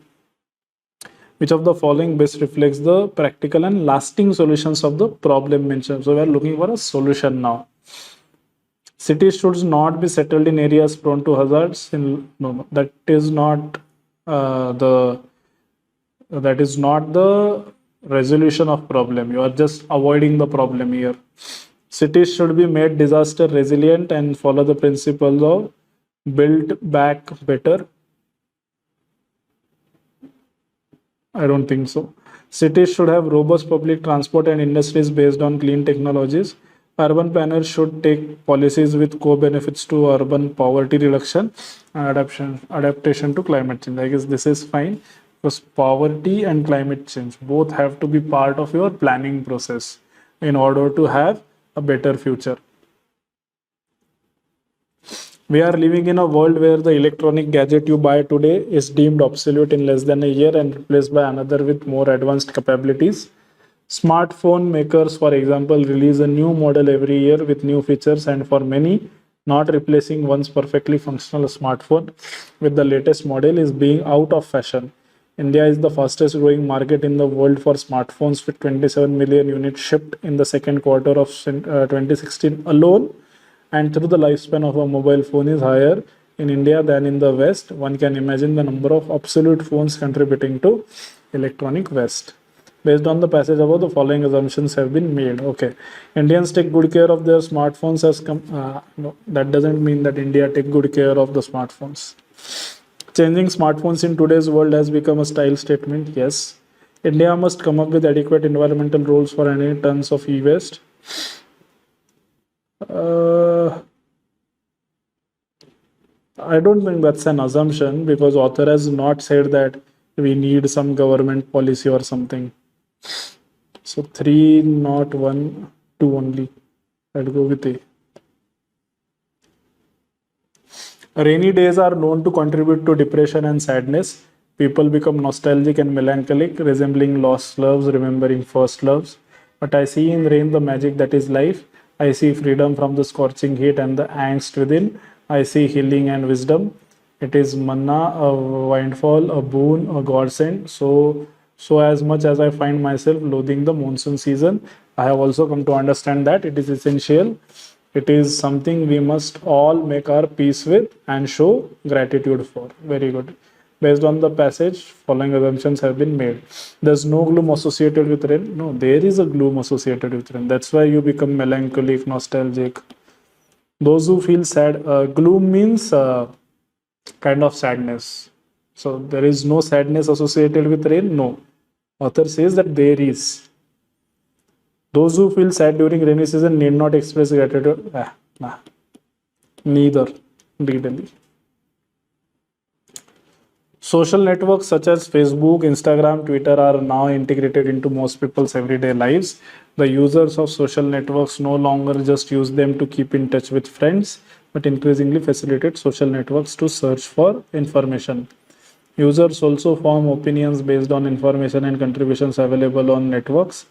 Which of the following best reflects the practical and lasting solutions of the problem mentioned? So we are looking for a solution now. Cities should not be settled in areas prone to hazards. No, that is not the resolution of problem. You are just avoiding the problem here. Cities should be made disaster resilient and follow the principles of build back better. I don't think so. Cities should have robust public transport and industries based on clean technologies. Urban planners should take policies with co-benefits to urban poverty reduction and adaptation to climate change. I guess this is fine because poverty and climate change both have to be part of your planning process in order to have a better future. We are living in a world where the electronic gadget you buy today is deemed obsolete in less than a year and replaced by another with more advanced capabilities. Smartphone makers, for example, release a new model every year with new features, and for many, not replacing one's perfectly functional smartphone with the latest model is being out of fashion. India is the fastest growing market in the world for smartphones with 27 million units shipped in the second quarter of 2016 alone. And through the lifespan of a mobile phone is higher in India than in the West, one can imagine the number of obsolete phones contributing to electronic waste. Based on the passage above, the following assumptions have been made. Okay, Indians take good care of their smartphones no, that doesn't mean that India take good care of the smartphones. Changing smartphones in today's world has become a style statement. Yes, India must come up with adequate environmental rules for any tons of e-waste. I don't think that's an assumption because author has not said that we need some government policy or something. So 3, not 1, 2 only. I'd go with A. Rainy days are known to contribute to depression and sadness. People become nostalgic and melancholic, resembling lost loves, remembering first loves. But I see in rain the magic that is life. I see freedom from the scorching heat and the angst within. I see healing and wisdom. It is manna, a windfall, a boon, a godsend. So as much as I find myself loathing the monsoon season, I have also come to understand that it is essential. It is something we must all make our peace with and show gratitude for. Very good. Based on the passage, following assumptions have been made. There's no gloom associated with rain. No, there is a gloom associated with rain. That's why you become melancholic, nostalgic. Those who feel sad, gloom means kind of sadness. So there is no sadness associated with rain. No. Author says that there is. Those who feel sad during rainy season need not express gratitude. Neither. Readily. Social networks such as Facebook, Instagram, Twitter are now integrated into most people's everyday lives. The users of social networks no longer just use them to keep in touch with friends, but increasingly facilitate social networks to search for information. Users also form opinions based on information and contributions available on networks.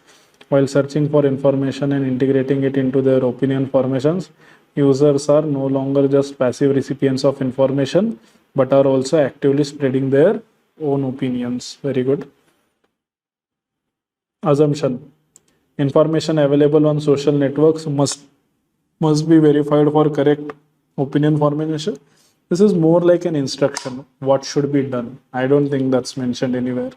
While searching for information and integrating it into their opinion formations, users are no longer just passive recipients of information, but are also actively spreading their own opinions. Very good. Assumption. Information available on social networks must be verified for correct opinion formation. This is more like an instruction. What should be done? I don't think that's mentioned anywhere.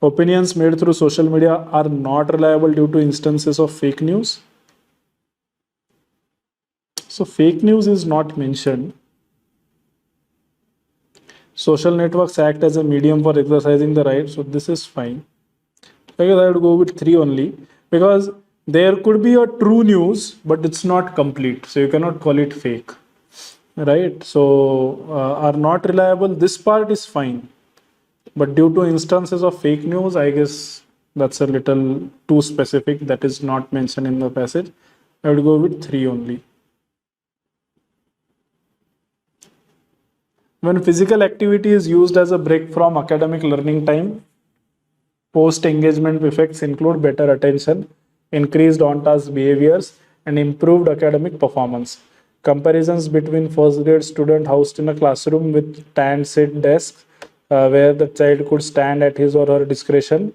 Opinions made through social media are not reliable due to instances of fake news. So fake news is not mentioned. Social networks act as a medium for exercising the right. So this is fine. I guess I would go with 3 only because there could be a true news, but it's not complete. So you cannot call it fake. Right? So are not reliable. This part is fine. But due to instances of fake news, I guess that's a little too specific. That is not mentioned in the passage. I would go with 3 only. When physical activity is used as a break from academic learning time, post-engagement effects include better attention, increased on-task behaviors, and improved academic performance. Comparisons between first grade student housed in a classroom with tan sit desks where the child could stand at his or her discretion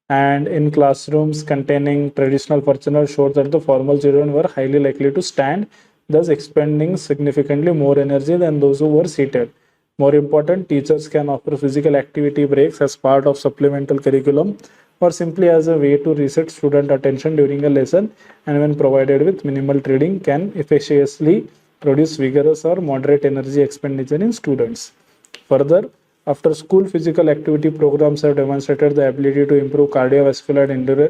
and in classrooms containing traditional furniture shows that the formal children were highly likely to stand, thus expending significantly more energy than those who were seated. More important, teachers can offer physical activity breaks as part of supplemental curriculum or simply as a way to reset student attention during a lesson, and when provided with minimal training can efficaciously produce vigorous or moderate energy expenditure in students. Further, after school physical activity programs have demonstrated the ability to improve cardiovascular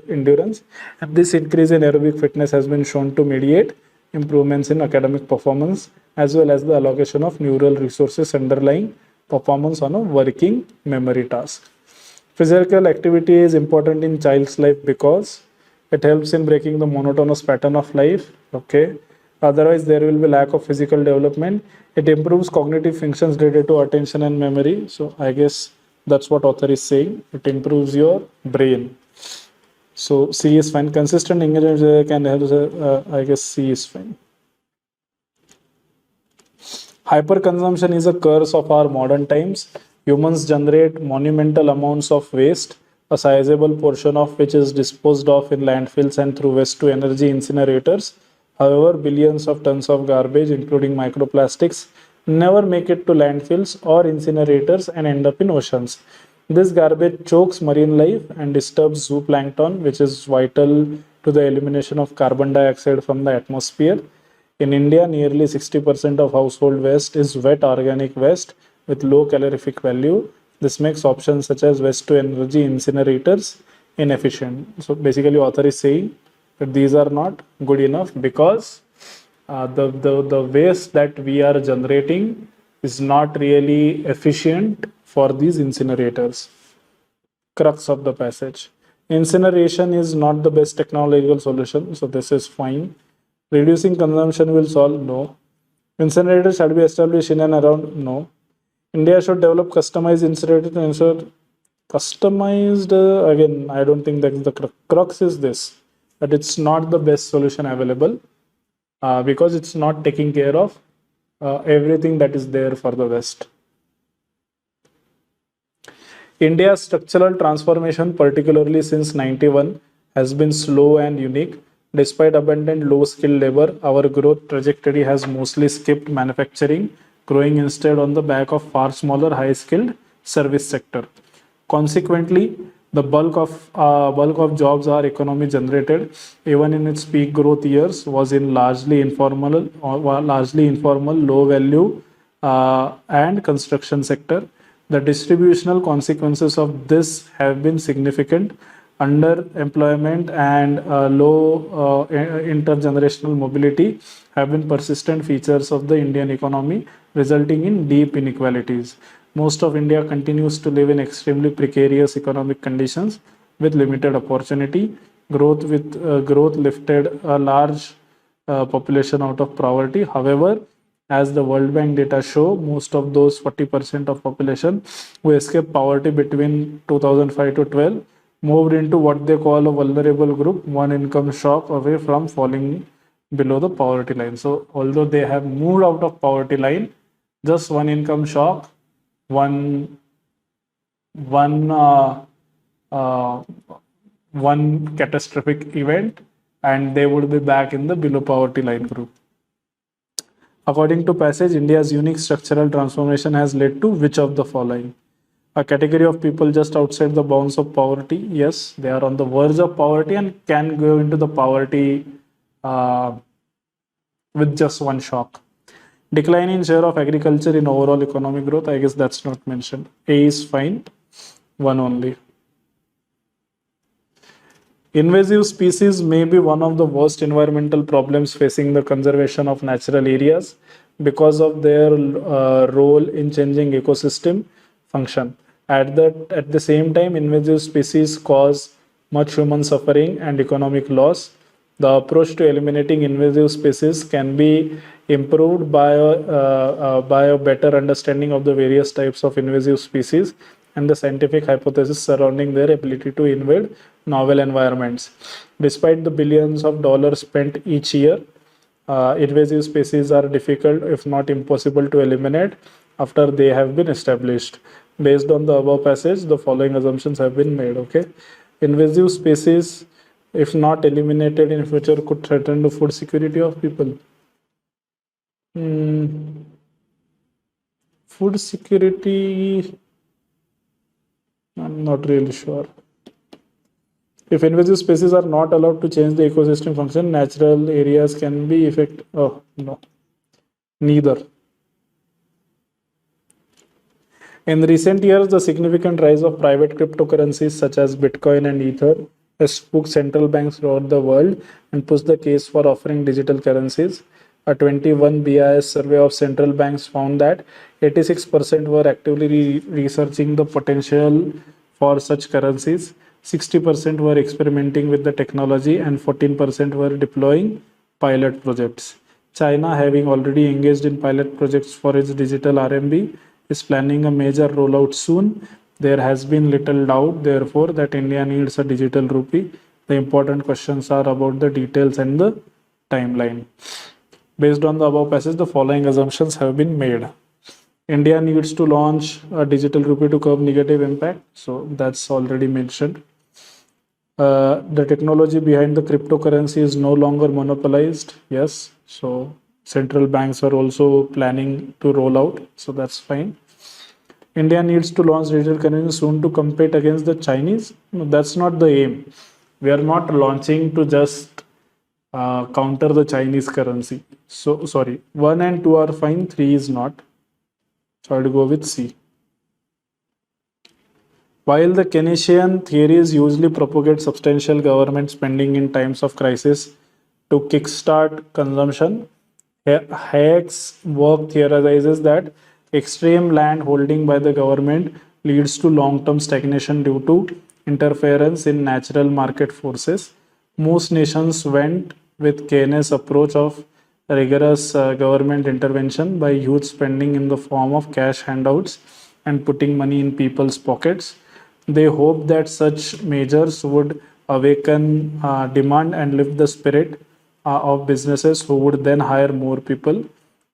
endurance, and this increase in aerobic fitness has been shown to mediate improvements in academic performance as well as the allocation of neural resources underlying performance on a working memory task. Physical activity is important in child's life because it helps in breaking the monotonous pattern of life. Okay. Otherwise, there will be lack of physical development. It improves cognitive functions related to attention and memory. So I guess that's what author is saying. It improves your brain. So C is fine. Consistent engagement can help. I guess C is fine. Hyperconsumption is a curse of our modern times. Humans generate monumental amounts of waste, a sizable portion of which is disposed of in landfills and through waste to energy incinerators. However, billions of tons of garbage, including microplastics, never make it to landfills or incinerators and end up in oceans. This garbage chokes marine life and disturbs zooplankton, which is vital to the elimination of carbon dioxide from the atmosphere. In India, nearly 60% of household waste is wet organic waste with low calorific value. This makes options such as waste to energy incinerators inefficient. So basically, author is saying that these are not good enough because the waste that we are generating is not really efficient for these incinerators. Crux of the passage. Incineration is not the best technological solution, so this is fine. Reducing consumption will solve? No. Incinerators should be established in and around? No. India should develop customized incinerators to ensure customized, again, I don't think that's the crux is this, that it's not the best solution available because it's not taking care of everything that is there for the West. India's structural transformation, particularly since 91, has been slow and unique. Despite abundant low-skilled labor, our growth trajectory has mostly skipped manufacturing, growing instead on the back of far smaller high-skilled service sector. Consequently, the bulk of jobs our economy generated, even in its peak growth years, was in largely informal, low-value and construction sector. The distributional consequences of this have been significant. Underemployment and low intergenerational mobility have been persistent features of the Indian economy, resulting in deep inequalities. Most of India continues to live in extremely precarious economic conditions with limited opportunity. Growth lifted a large population out of poverty. However, as the World Bank data show, most of those 40% of population who escaped poverty between 2005 to 12 moved into what they call a vulnerable group, one income shock away from falling below the poverty line. So although they have moved out of poverty line, just one income shock, one catastrophic event, and they would be back in the below poverty line group. According to passage, India's unique structural transformation has led to which of the following? A category of people just outside the bounds of poverty. Yes, they are on the verge of poverty and can go into the poverty with just one shock. Decline in share of agriculture in overall economic growth. I guess that's not mentioned. A is fine. One only. Invasive species may be one of the worst environmental problems facing the conservation of natural areas because of their role in changing ecosystem function. At the same time, invasive species cause much human suffering and economic loss. The approach to eliminating invasive species can be improved by a better understanding of the various types of invasive species and the scientific hypothesis surrounding their ability to invade novel environments. Despite the billions of dollars spent each year, invasive species are difficult, if not impossible, to eliminate after they have been established. Based on the above passage, the following assumptions have been made. Okay, invasive species, if not eliminated in future, could threaten the food security of people. Food security, I'm not really sure. If invasive species are not allowed to change the ecosystem function, natural areas can be affected. Oh, no. Neither. In recent years, the significant rise of private cryptocurrencies such as Bitcoin and Ether has spooked central banks throughout the world and pushed the case for offering digital currencies. A 21 BIS survey of central banks found that 86% were actively researching the potential for such currencies, 60% were experimenting with the technology, and 14% were deploying pilot projects. China, having already engaged in pilot projects for its digital RMB, is planning a major rollout soon. There has been little doubt, therefore, that India needs a digital rupee. The important questions are about the details and the timeline. Based on the above passage, the following assumptions have been made. India needs to launch a digital rupee to curb negative impact. So that's already mentioned. The technology behind the cryptocurrency is no longer monopolized. Yes. So central banks are also planning to roll out. So that's fine. India needs to launch digital currency soon to compete against the Chinese. No, that's not the aim. We are not launching to just counter the Chinese currency. So sorry, 1 and 2 are fine, 3 is not. So I'll go with C. While the Keynesian theories usually propagate substantial government spending in times of crisis to kickstart consumption, Hayek's work theorizes that extreme land holding by the government leads to long-term stagnation due to interference in natural market forces. Most nations went with Keynes' approach of rigorous government intervention by huge spending in the form of cash handouts and putting money in people's pockets. They hoped that such measures would awaken demand and lift the spirit of businesses who would then hire more people.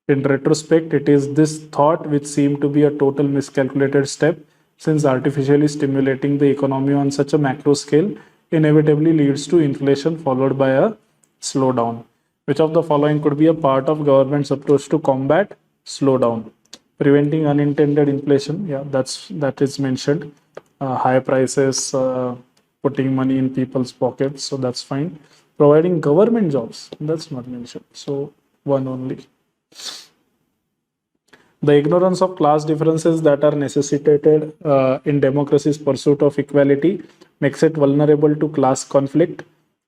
In retrospect, it is this thought which seemed to be a total miscalculated step, since artificially stimulating the economy on such a macro scale inevitably leads to inflation followed by a slowdown. Which of the following could be a part of government's approach to combat slowdown? Preventing unintended inflation, yeah, that is mentioned. High prices, putting money in people's pockets, so that's fine. Providing government jobs, that's not mentioned, so one only. The ignorance of class differences that are necessitated in democracy's pursuit of equality makes it vulnerable to class conflict.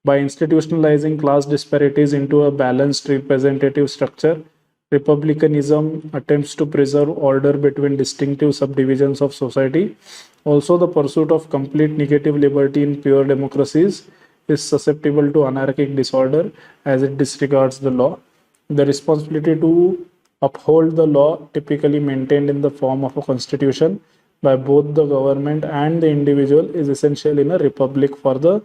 By institutionalizing class disparities into a balanced representative structure, republicanism attempts to preserve order between distinctive subdivisions of society. Also, the pursuit of complete negative liberty in pure democracies is susceptible to anarchic disorder as it disregards the law. The responsibility to uphold the law, typically maintained in the form of a constitution by both the government and the individual, is essential in a republic for the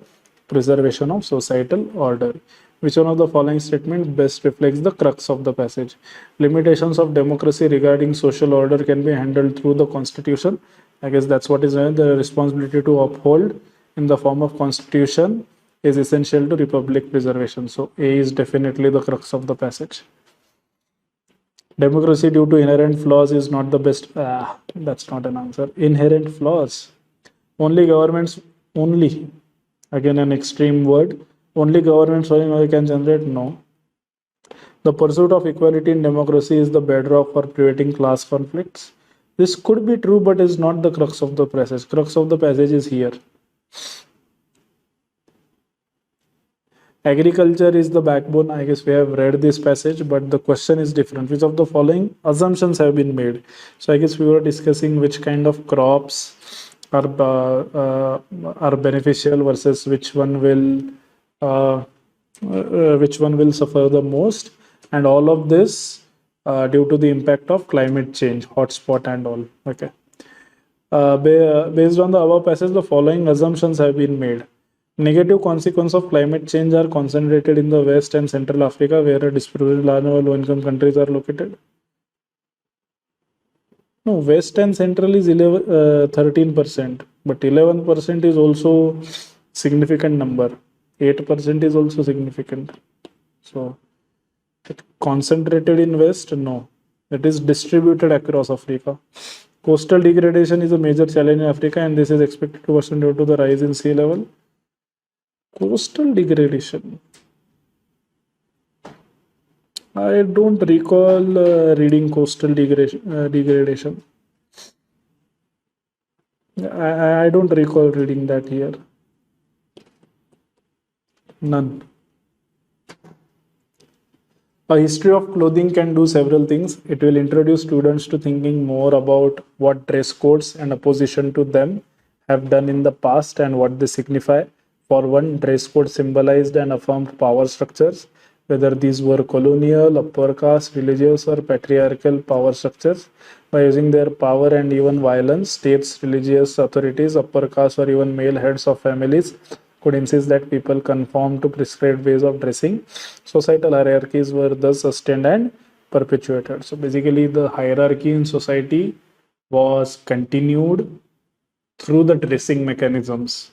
preservation of societal order. Which one of the following statements best reflects the crux of the passage? Limitations of democracy regarding social order can be handled through the constitution. I guess that's what is the responsibility to uphold in the form of constitution is essential to republic preservation. So A is definitely the crux of the passage. Democracy due to inherent flaws is not the best. That's not an answer. Inherent flaws. Only governments, only, again an extreme word, only governments can generate? No. The pursuit of equality in democracy is the bedrock for preventing class conflicts. This could be true, but is not the crux of the passage. Crux of the passage is here. Agriculture is the backbone. I guess we have read this passage, but the question is different. Which of the following assumptions have been made? So I guess we were discussing which kind of crops are beneficial versus which one will suffer the most, and all of this due to the impact of climate change, hotspot and all. Okay. Based on the above passage, the following assumptions have been made. Negative consequences of climate change are concentrated in the West and Central Africa, where a disproportionately large number of low-income countries are located. No, West and Central is 13%, but 11% is also significant number. 8% is also significant. So, concentrated in West? No. It is distributed across Africa. Coastal degradation is a major challenge in Africa, and this is expected to worsen due to the rise in sea level. Coastal degradation. I don't recall reading coastal degradation. I don't recall reading that here. None. A history of clothing can do several things. It will introduce students to thinking more about what dress codes and opposition to them have done in the past and what they signify. For one, dress code symbolized and affirmed power structures, whether these were colonial, upper caste, religious, or patriarchal power structures. By using their power and even violence, states, religious authorities, upper caste, or even male heads of families could insist that people conform to prescribed ways of dressing. Societal hierarchies were thus sustained and perpetuated. So basically the hierarchy in society was continued through the dressing mechanisms.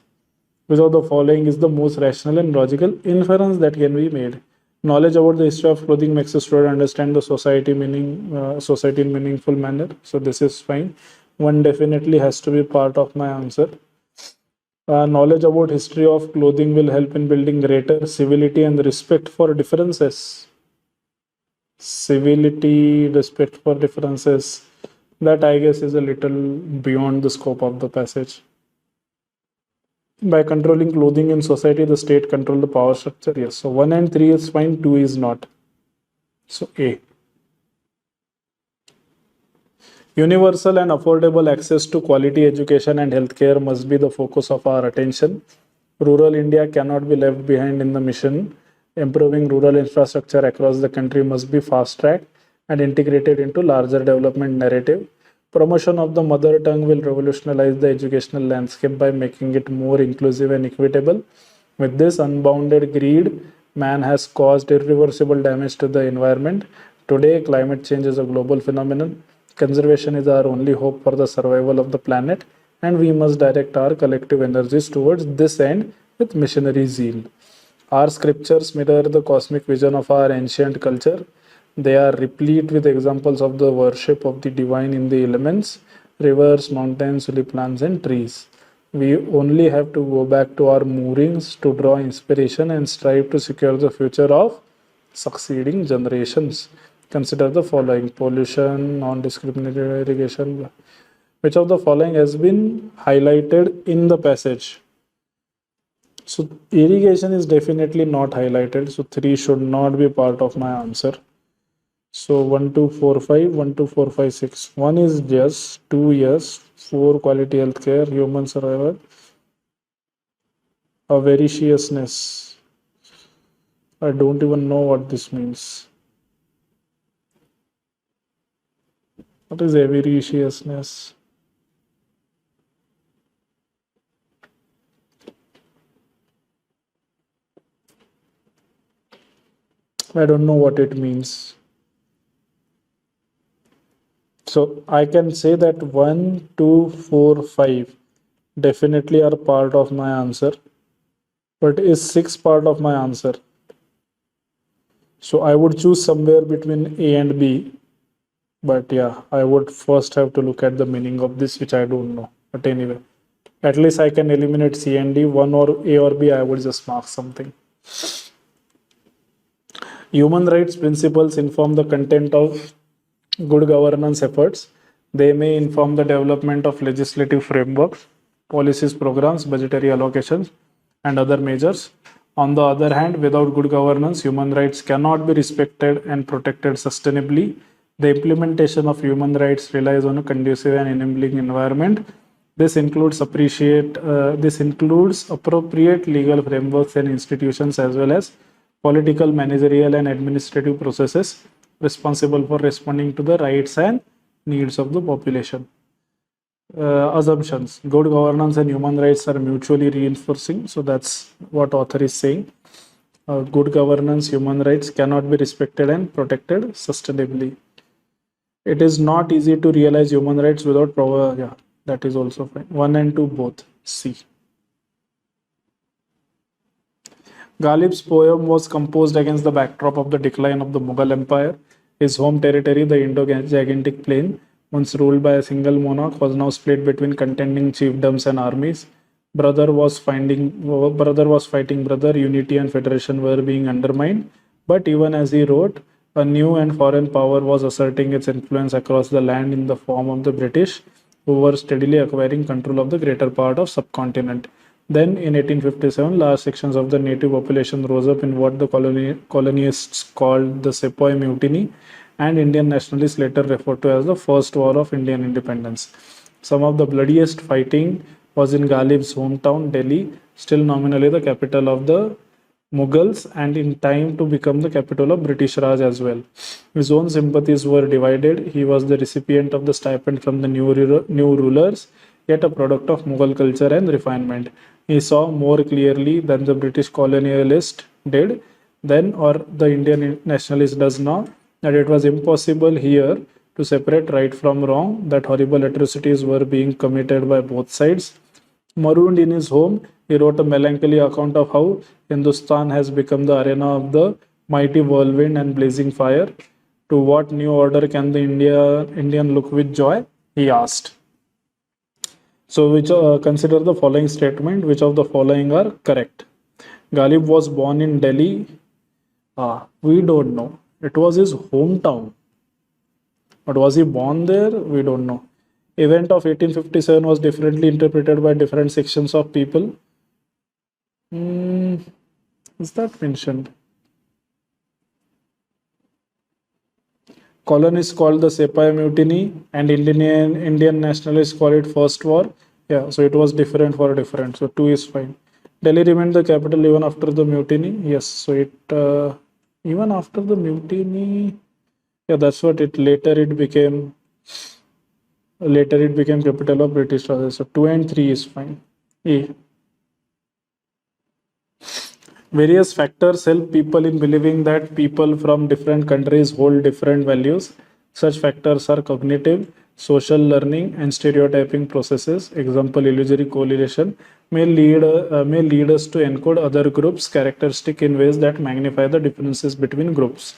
Which of the following is the most rational and logical inference that can be made? Knowledge about the history of clothing makes a student understand the society society in meaningful manner. So this is fine. One definitely has to be part of my answer. Knowledge about history of clothing will help in building greater civility and respect for differences. Civility, respect for differences. That I guess is a little beyond the scope of the passage. By controlling clothing in society, the state control the power structure. Yes. So 1 and 3 is fine, 2 is not. So A. Universal and affordable access to quality education and healthcare must be the focus of our attention. Rural India cannot be left behind in the mission. Improving rural infrastructure across the country must be fast-tracked and integrated into larger development narrative. Promotion of the mother tongue will revolutionize the educational landscape by making it more inclusive and equitable. With this unbounded greed, man has caused irreversible damage to the environment. Today, climate change is a global phenomenon. Conservation is our only hope for the survival of the planet, and we must direct our collective energies towards this end with missionary zeal. Our scriptures mirror the cosmic vision of our ancient culture. They are replete with examples of the worship of the divine in the elements, rivers, mountains, lily plants, and trees. We only have to go back to our moorings to draw inspiration and strive to secure the future of succeeding generations. Consider the following: pollution, non-discriminatory irrigation. Which of the following has been highlighted in the passage? So irrigation is definitely not highlighted. So 3 should not be part of my answer. So 1, 2, 4, 5, 1, 2, 4, 5, 6. 1 is yes, 2 yes, 4 quality healthcare, human survival, avariciousness. I don't even know what this means. What is avariciousness? I don't know what it means. So I can say that 1, 2, 4, 5 definitely are part of my answer. But is 6 part of my answer? So I would choose somewhere between A and B. But yeah, I would first have to look at the meaning of this, which I don't know. But anyway, at least I can eliminate C and D. 1 or A or B, I would just mark something. Human rights principles inform the content of good governance efforts. They may inform the development of legislative frameworks, policies, programs, budgetary allocations, and other measures. On the other hand, without good governance, human rights cannot be respected and protected sustainably. The implementation of human rights relies on a conducive and enabling environment. This includes appropriate legal frameworks and institutions, as well as political, managerial, and administrative processes responsible for responding to the rights and needs of the population. Assumptions: good governance and human rights are mutually reinforcing. So that's what author is saying. Good governance, human rights cannot be respected and protected sustainably. It is not easy to realize human rights without proper. Yeah, that is also fine. 1 and 2 both. C. Ghalib's poem was composed against the backdrop of the decline of the Mughal Empire. His home territory, the Indo-Gangetic Plain, once ruled by a single monarch, was now split between contending chiefdoms and armies. Brother was fighting brother. Unity and federation were being undermined. But even as he wrote, a new and foreign power was asserting its influence across the land in the form of the British, who were steadily acquiring control of the greater part of subcontinent. Then, in 1857, large sections of the native population rose up in what the colonists called the Sepoy Mutiny, and Indian nationalists later referred to as the First War of Indian Independence. Some of the bloodiest fighting was in Ghalib's hometown, Delhi, still nominally the capital of the Mughals and in time to become the capital of British Raj as well. His own sympathies were divided. He was the recipient of the stipend from the new rulers, yet a product of Mughal culture and refinement. He saw more clearly than the British colonialist did then, or the Indian nationalist does now, that it was impossible here to separate right from wrong, that horrible atrocities were being committed by both sides. Marooned in his home, he wrote a melancholy account of how Hindustan has become the arena of the mighty whirlwind and blazing fire. To what new order can the Indian look with joy? He asked. So, which consider the following statement. Which of the following are correct? Ghalib was born in Delhi. We don't know. It was his hometown. But was he born there? We don't know. Event of 1857 was differently interpreted by different sections of people. Is that mentioned? Colonists called the Sepoy Mutiny and Indian nationalists call it First War. Yeah, so it was different for different. So 2 is fine. Delhi remained the capital even after the mutiny. Yes, so it even after the mutiny. Yeah, that's what it became. Later it became capital of British Raj. So 2 and 3 is fine. A. Various factors help people in believing that people from different countries hold different values. Such factors are cognitive, social learning, and stereotyping processes. Example: illusory correlation may lead us to encode other groups' characteristics in ways that magnify the differences between groups.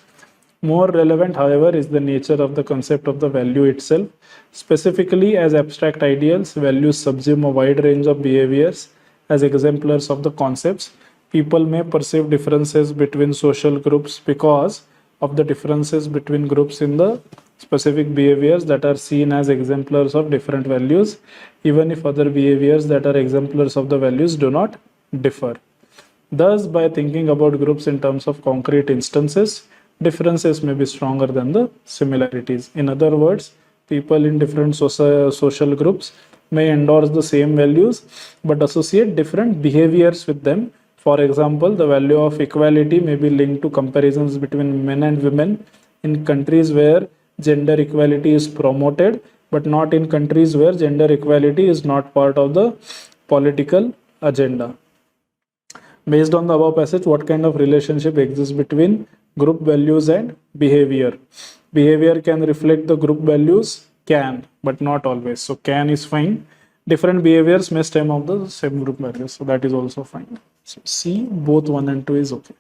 More relevant, however, is the nature of the concept of the value itself. Specifically, as abstract ideals, values subsume a wide range of behaviors. As exemplars of the concepts, people may perceive differences between social groups because of the differences between groups in the specific behaviors that are seen as exemplars of different values, even if other behaviors that are exemplars of the values do not differ. Thus, by thinking about groups in terms of concrete instances, differences may be stronger than the similarities. In other words, people in different social groups may endorse the same values but associate different behaviors with them. For example, the value of equality may be linked to comparisons between men and women in countries where gender equality is promoted, but not in countries where gender equality is not part of the political agenda. Based on the above passage, what kind of relationship exists between group values and behavior? Behavior can reflect the group values, can, but not always. So can is fine. Different behaviors may stem of the same group values, so that is also fine. So C, both 1 and 2 is okay.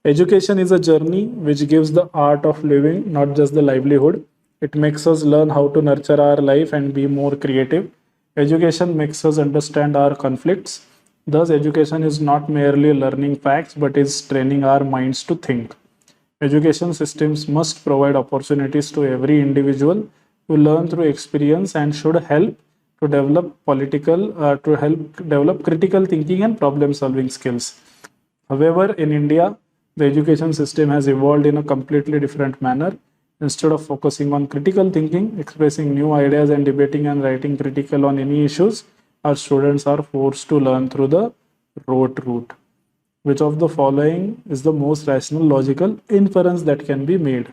Education is a journey which gives the art of living, not just the livelihood. It makes us learn how to nurture our life and be more creative. Education makes us understand our conflicts. Thus, education is not merely learning facts, but is training our minds to think. Education systems must provide opportunities to every individual to learn through experience and should help to develop critical thinking and problem solving skills. However, in India, the education system has evolved in a completely different manner. Instead of focusing on critical thinking, expressing new ideas and debating and writing critical on any issues, our students are forced to learn through the rote route. Which of the following is the most rational logical inference that can be made?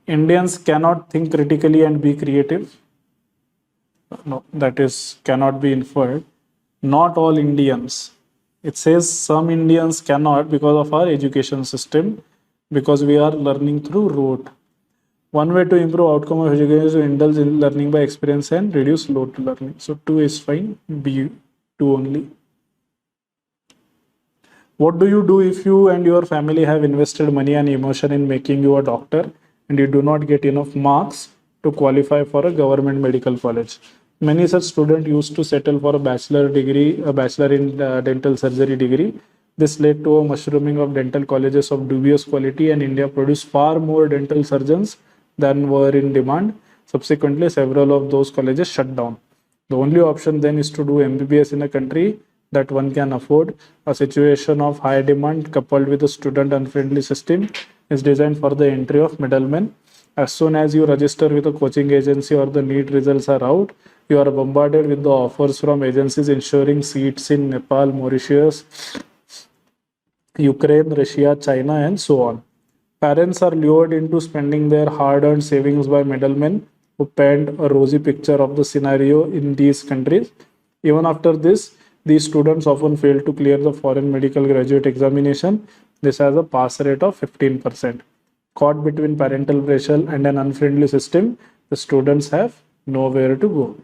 Indians cannot think critically and be creative. No, that is cannot be inferred. Not all Indians. It says some Indians cannot because of our education system, because we are learning through rote. One way to improve outcome of education is to indulge in learning by experience and reduce load to learning. So 2 is fine, B 2 only. What do you do if you and your family have invested money and emotion in making you a doctor and you do not get enough marks to qualify for a government medical college? Many such students used to settle for a bachelor in dental surgery degree. This led to a mushrooming of dental colleges of dubious quality, and India produced far more dental surgeons than were in demand. Subsequently, several of those colleges shut down. The only option then is to do MBBS in a country that one can afford. A situation of high demand coupled with a student unfriendly system is designed for the entry of middlemen. As soon as you register with a coaching agency or the NEET results are out, you are bombarded with the offers from agencies ensuring seats in Nepal, Mauritius, Ukraine, Russia, China, and so on. Parents are lured into spending their hard-earned savings by middlemen who paint a rosy picture of the scenario in these countries. Even after this, These students often fail to clear the foreign medical graduate examination. This has a pass rate of 15%. Caught between parental pressure and an unfriendly system, the students have nowhere to go.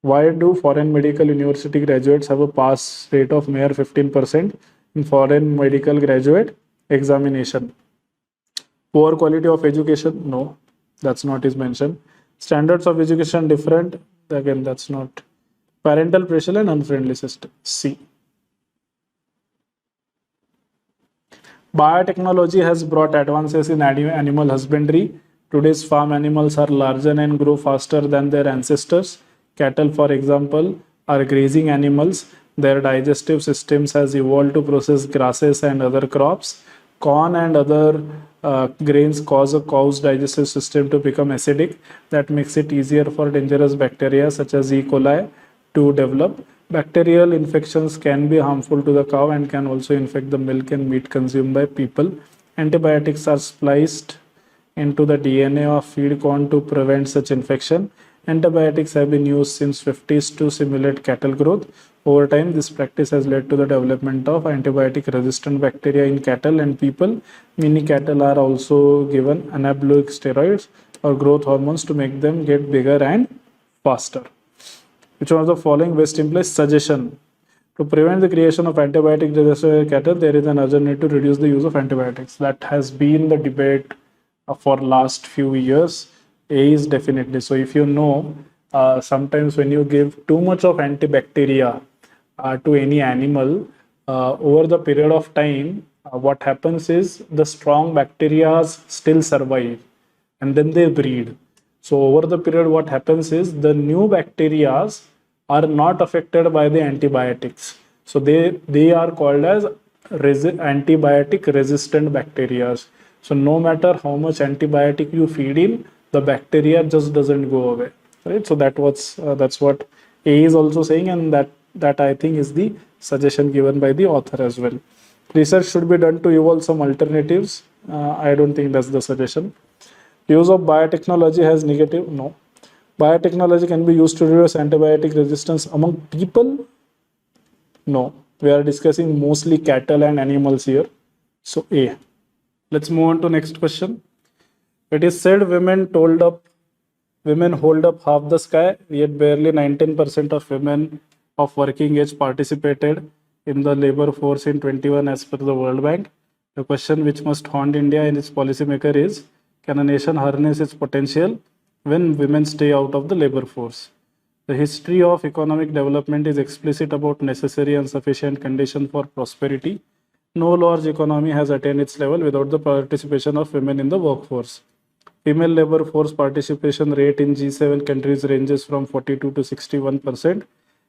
Why do foreign medical university graduates have a pass rate of mere 15% in foreign medical graduate examination? Poor quality of education? No, that's not is mentioned. Standards of education different? Again, that's not. Parental pressure and unfriendly system. C. Biotechnology has brought advances in animal husbandry. Today's farm animals are larger and grow faster than their ancestors. Cattle, for example, are grazing animals. Their digestive systems has evolved to process grasses and other crops. Corn and other grains cause a cow's digestive system to become acidic. That makes it easier for dangerous bacteria such as E. coli to develop. Bacterial infections can be harmful to the cow and can also infect the milk and meat consumed by people. Antibiotics are spliced into the DNA of feed corn to prevent such infection. Antibiotics have been used since 50s to simulate cattle growth. Over time, this practice has led to the development of antibiotic-resistant bacteria in cattle and people. Many cattle are also given anabolic steroids or growth hormones to make them get bigger and faster. Which one of the following best implies suggestion? To prevent the creation of antibiotic-resistant cattle, there is an urgent need to reduce the use of antibiotics. That has been the debate for last few years. A is definitely. So if you know, sometimes when you give too much of antibacteria to any animal, over the period of time, what happens is the strong bacteria still survive and then they breed. So over the period, what happens is the new bacteria are not affected by the antibiotics. So they are called as antibiotic resistant bacteria. So no matter how much antibiotic you feed in, the bacteria just doesn't go away, right? So that's what A is also saying, and that I think is the suggestion given by the author as well. Research should be done to evolve some alternatives. I don't think that's the suggestion. Use of biotechnology has negative? No. Biotechnology can be used to reduce antibiotic resistance among people? No. We are discussing mostly cattle and animals here. So A. Let's move on to next question. It is said women hold up half the sky, yet barely 19% of women of working age participated in the labor force in 21 as per the World Bank. The question which must haunt India and its policymaker is, can a nation harness its potential when women stay out of the labor force? The history of economic development is explicit about necessary and sufficient conditions for prosperity. No large economy has attained its level without the participation of women in the workforce. Female labor force participation rate in G7 countries ranges from 42 to 61%.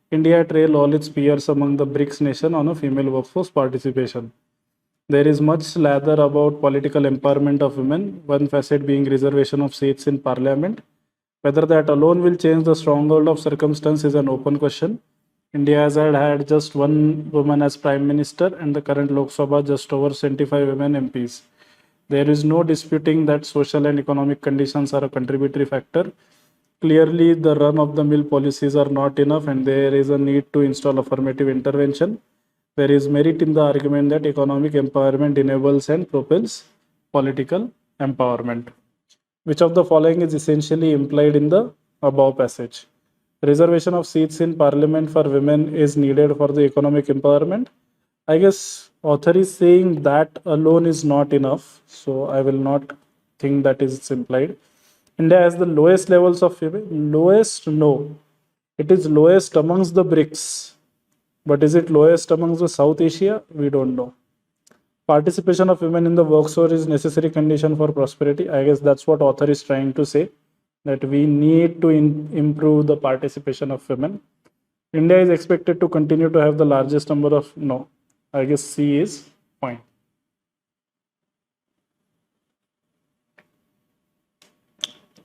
India trails all its peers among the BRICS nations on a female workforce participation. There is much slather about political empowerment of women, one facet being reservation of seats in parliament. Whether that alone will change the stronghold of circumstance is an open question. India has had just one woman as Prime Minister and the current Lok Sabha just over 75 women MPs. There is no disputing that social and economic conditions are a contributory factor. Clearly, the run-of-the-mill policies are not enough and there is a need to install affirmative intervention. There is merit in the argument that economic empowerment enables and propels political empowerment. Which of the following is essentially implied in the above passage? Reservation of seats in parliament for women is needed for the economic empowerment. I guess author is saying that alone is not enough. So I will not think that is implied. India has the lowest levels of women. Lowest? No. It is lowest amongst the BRICS. But is it lowest amongst the South Asia? We don't know. Participation of women in the workforce is necessary condition for prosperity. I guess that's what author is trying to say, that we need to improve the participation of women. India is expected to continue to have the largest number of, no, I guess C is fine.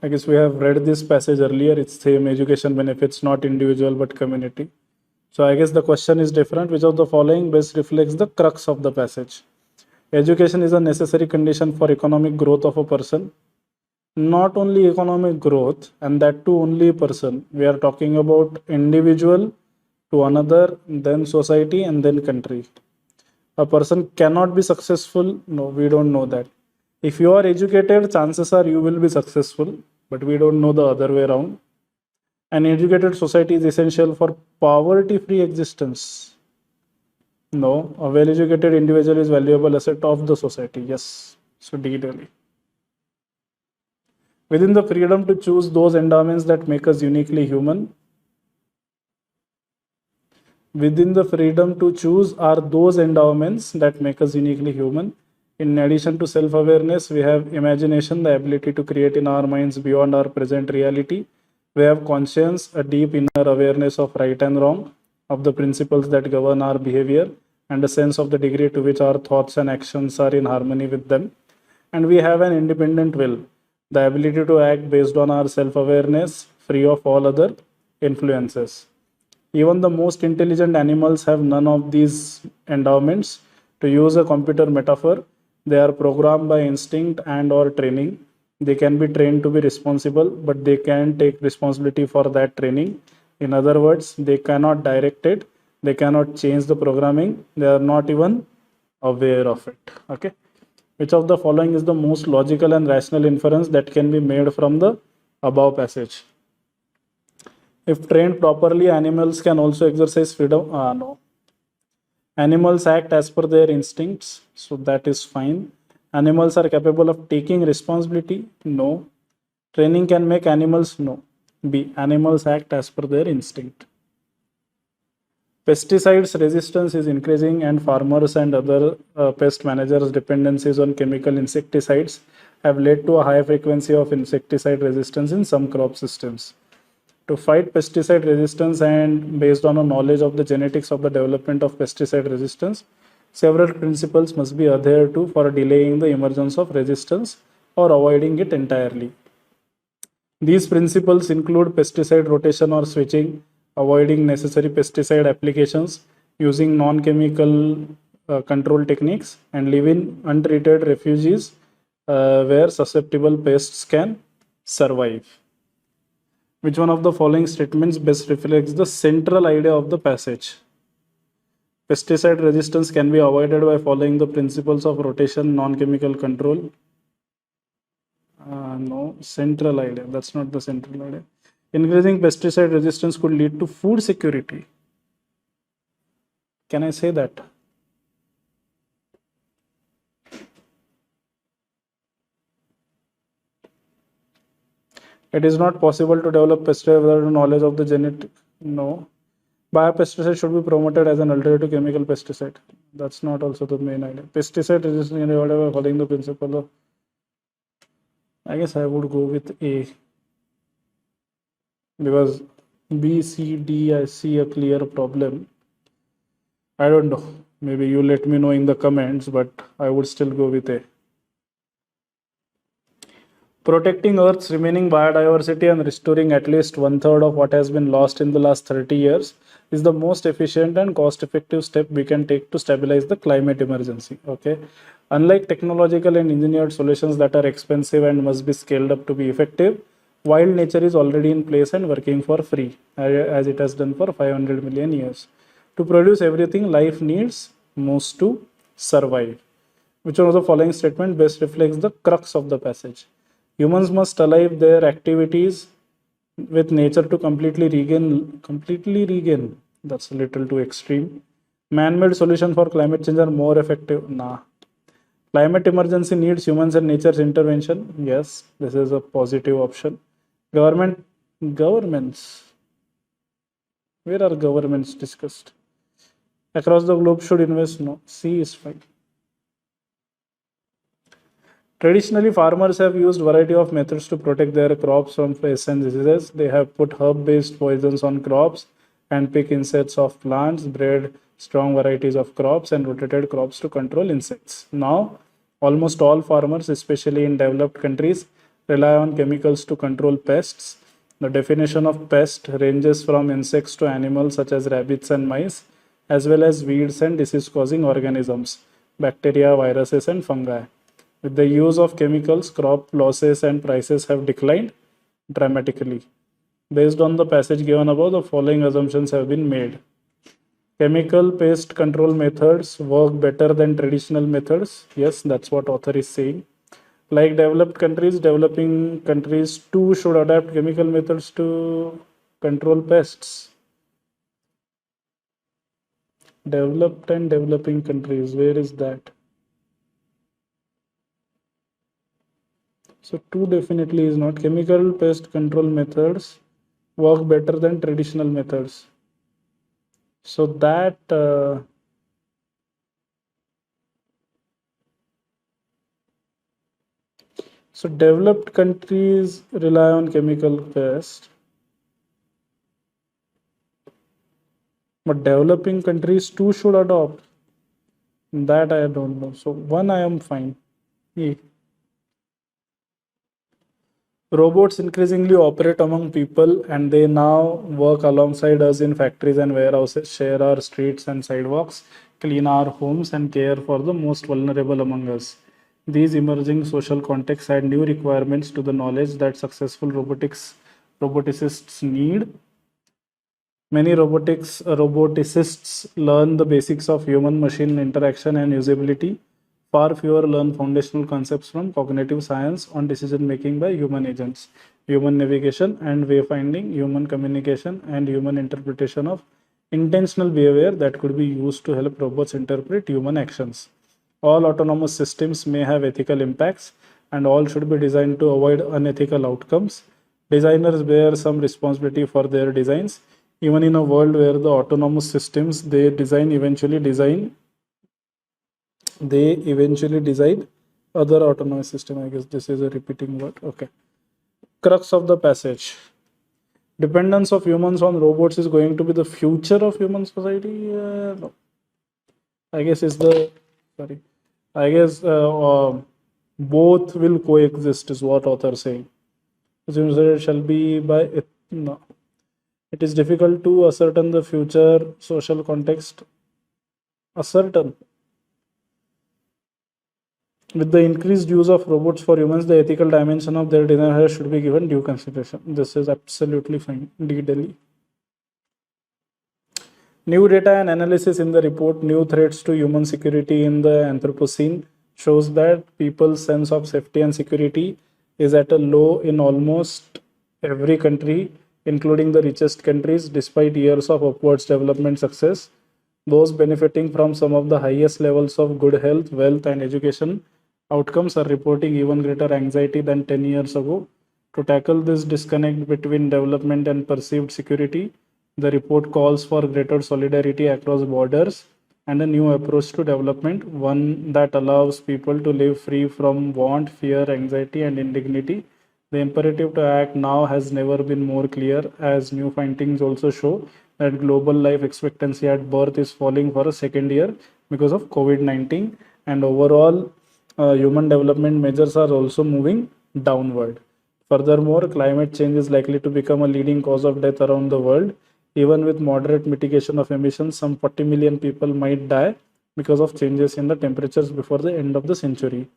I guess we have read this passage earlier. It's same, education benefits not individual but community. So I guess the question is different. Which of the following best reflects the crux of the passage? Education is a necessary condition for economic growth of a person. Not only economic growth, and that too only a person. We are talking about individual to another, then society, and then country. A person cannot be successful. No, we don't know that. If you are educated, chances are you will be successful, but we don't know the other way around. An educated society is essential for poverty-free existence. No, a well-educated individual is valuable asset of the society. Yes, so D really. Within the freedom to choose those endowments that make us uniquely human, within the freedom to choose are those endowments that make us uniquely human. In addition to self-awareness, we have imagination, the ability to create in our minds beyond our present reality. We have conscience, a deep inner awareness of right and wrong, of the principles that govern our behavior, and a sense of the degree to which our thoughts and actions are in harmony with them. And we have an independent will, the ability to act based on our self-awareness, free of all other influences. Even the most intelligent animals have none of these endowments. To use a computer metaphor, they are programmed by instinct and or training. They can be trained to be responsible, but they can't take responsibility for that training. In other words, they cannot direct it, they cannot change the programming, they are not even aware of it. Okay. Which of the following is the most logical and rational inference that can be made from the above passage? If trained properly, animals can also exercise freedom. No. Animals act as per their instincts, so that is fine. Animals are capable of taking responsibility. No. Training can make animals. No. B. Animals act as per their instinct. Pesticides resistance is increasing, and farmers and other pest managers' dependencies on chemical insecticides have led to a high frequency of insecticide resistance in some crop systems. To fight pesticide resistance, and based on a knowledge of the genetics of the development of pesticide resistance, several principles must be adhered to for delaying the emergence of resistance or avoiding it entirely. These principles include pesticide rotation or switching, avoiding necessary pesticide applications, using non-chemical control techniques, and leaving untreated refuges where susceptible pests can survive. Which one of the following statements best reflects the central idea of the passage? Pesticide resistance can be avoided by following the principles of rotation, non-chemical control. No, central idea. That's not the central idea. Increasing pesticide resistance could lead to food security. Can I say that? It is not possible to develop pesticide without knowledge of the genetic. No. Biopesticide should be promoted as an alternative to chemical pesticide. That's not also the main idea. Pesticide resistance can be avoided by following the principle of. I guess I would go with A. Because B, C, D, I see a clear problem. I don't know. Maybe you let me know in the comments, but I would still go with A. Protecting Earth's remaining biodiversity and restoring at least 1/3 of what has been lost in the last 30 years is the most efficient and cost-effective step we can take to stabilize the climate emergency. Okay. Unlike technological and engineered solutions that are expensive and must be scaled up to be effective, wild nature is already in place and working for free, as it has done for 500 million years. To produce everything life needs most to survive. Which one of the following statement best reflects the crux of the passage? Humans must align their activities with nature to completely regain. That's a little too extreme. Man-made solutions for climate change are more effective. Nah. Climate emergency needs humans and nature's intervention. Yes, this is a positive option. Governments. Where are governments discussed? Across the globe should invest. No. C is fine. Traditionally, farmers have used a variety of methods to protect their crops from pests and diseases. They have put herb-based poisons on crops, handpicked insects of plants, bred strong varieties of crops, and rotated crops to control insects. Now, almost all farmers, especially in developed countries, rely on chemicals to control pests. The definition of pest ranges from insects to animals such as rabbits and mice, as well as weeds and disease-causing organisms, bacteria, viruses, and fungi. With the use of chemicals, crop losses and prices have declined dramatically. Based on the passage given above, the following assumptions have been made. Chemical pest control methods work better than traditional methods. Yes, that's what author is saying. Like developed countries, developing countries too should adapt chemical methods to control pests. Developed and developing countries, where is that? So two definitely is not. Chemical pest control methods work better than traditional methods. So that so developed countries rely on chemical pest, but developing countries too should adopt. That I don't know. So one I am fine. Yeah. Robots increasingly operate among people and they now work alongside us in factories and warehouses, share our streets and sidewalks, clean our homes, and care for the most vulnerable among us. These emerging social contexts add new requirements to the knowledge that successful roboticists need. Many roboticists learn the basics of human machine interaction and usability. Far fewer learn foundational concepts from cognitive science on decision making by human agents, human navigation and wayfinding, human communication, and human interpretation of intentional behavior that could be used to help robots interpret human actions. All autonomous systems may have ethical impacts, and all should be designed to avoid unethical outcomes. Designers bear some responsibility for their designs. Even in a world where the autonomous systems they eventually design other autonomous system. I guess this is a repeating word. Okay. Crux of the passage. Dependence of humans on robots is going to be the future of human society. No. I guess is the sorry. I guess both will coexist is what author saying. Assumes that it shall be by it. No. It is difficult to ascertain the future social context. Ascertain. With the increased use of robots for humans, the ethical dimension of their design should be given due consideration. This is absolutely fine. D. New data and analysis in the report, New Threats to Human Security in the Anthropocene, shows that people's sense of safety and security is at a low in almost every country, including the richest countries, despite years of upwards development success. Those benefiting from some of the highest levels of good health, wealth, and education outcomes are reporting even greater anxiety than 10 years ago. To tackle this disconnect between development and perceived security, the report calls for greater solidarity across borders and a new approach to development, one that allows people to live free from want, fear, anxiety, and indignity. The imperative to act now has never been more clear, as new findings also show that global life expectancy at birth is falling for a second year because of COVID-19, and overall human development measures are also moving downward. Furthermore, climate change is likely to become a leading cause of death around the world. Even with moderate mitigation of emissions, some 40 million people might die because of changes in the temperatures before the end of the century.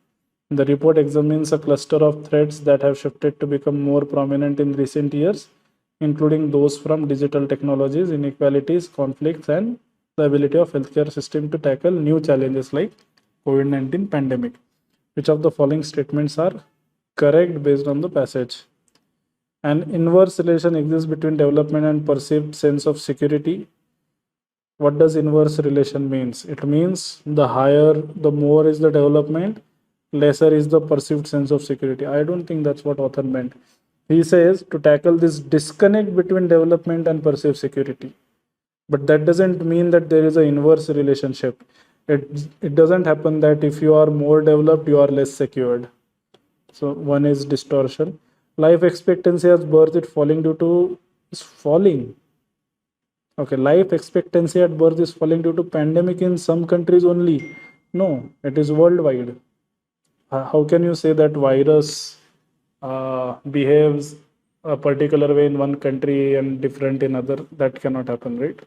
The report examines a cluster of threats that have shifted to become more prominent in recent years, including those from digital technologies, inequalities, conflicts, and the ability of healthcare system to tackle new challenges like COVID-19 pandemic. Which of the following statements are correct based on the passage? An inverse relation exists between development and perceived sense of security. What does inverse relation means? It means the higher, the more is the development, lesser is the perceived sense of security. I don't think that's what author meant. He says to tackle this disconnect between development and perceived security. But that doesn't mean that there is an inverse relationship. It doesn't happen that if you are more developed, you are less secured. So one is distortion. Life expectancy at birth is falling. Okay, life expectancy at birth is falling due to pandemic in some countries only. No, it is worldwide. How can you say that virus behaves a particular way in one country and different in other? That cannot happen, right?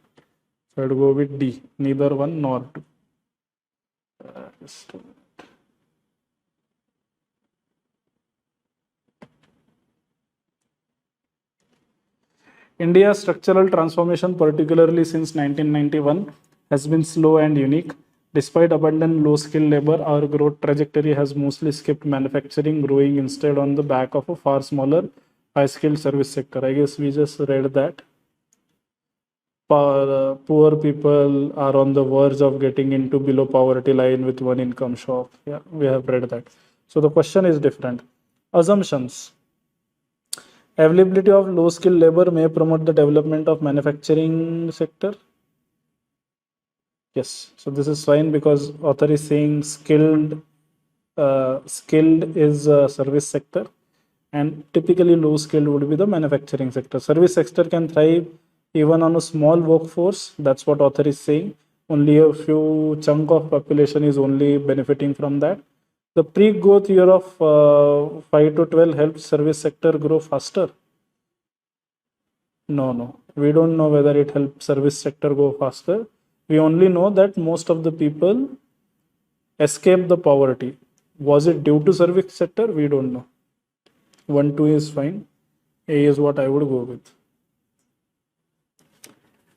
So I'd go with D. Neither one nor two. India's structural transformation, particularly since 1991, has been slow and unique. Despite abundant low-skilled labor, our growth trajectory has mostly skipped manufacturing, growing instead on the back of a far smaller, high-skilled service sector. I guess we just read that. Poor people are on the verge of getting into below poverty line with one income shock. Yeah, we have read that. So the question is different. Assumptions. Availability of low-skilled labor may promote the development of manufacturing sector. Yes, so this is fine because author is saying skilled is service sector, and typically low skilled would be the manufacturing sector. Service sector can thrive even on a small workforce. That's what author is saying. Only a few chunk of population is only benefiting from that. The pre-growth year of 5 to 12 helps service sector grow faster. No, we don't know whether it helps service sector go faster. We only know that most of the people escape the poverty. Was it due to service sector? We don't know. 1, 2 is fine. A is what I would go with.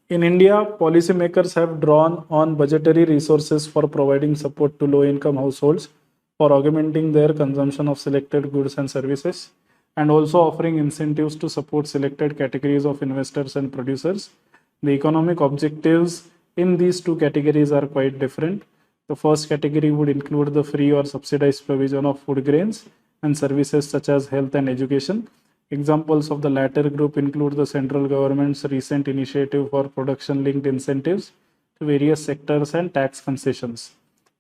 In India, policymakers have drawn on budgetary resources for providing support to low-income households for augmenting their consumption of selected goods and services, and also offering incentives to support selected categories of investors and producers. The economic objectives in these two categories are quite different. The first category would include the free or subsidized provision of food grains and services such as health and education. Examples of the latter group include the central government's recent initiative for production-linked incentives to various sectors and tax concessions.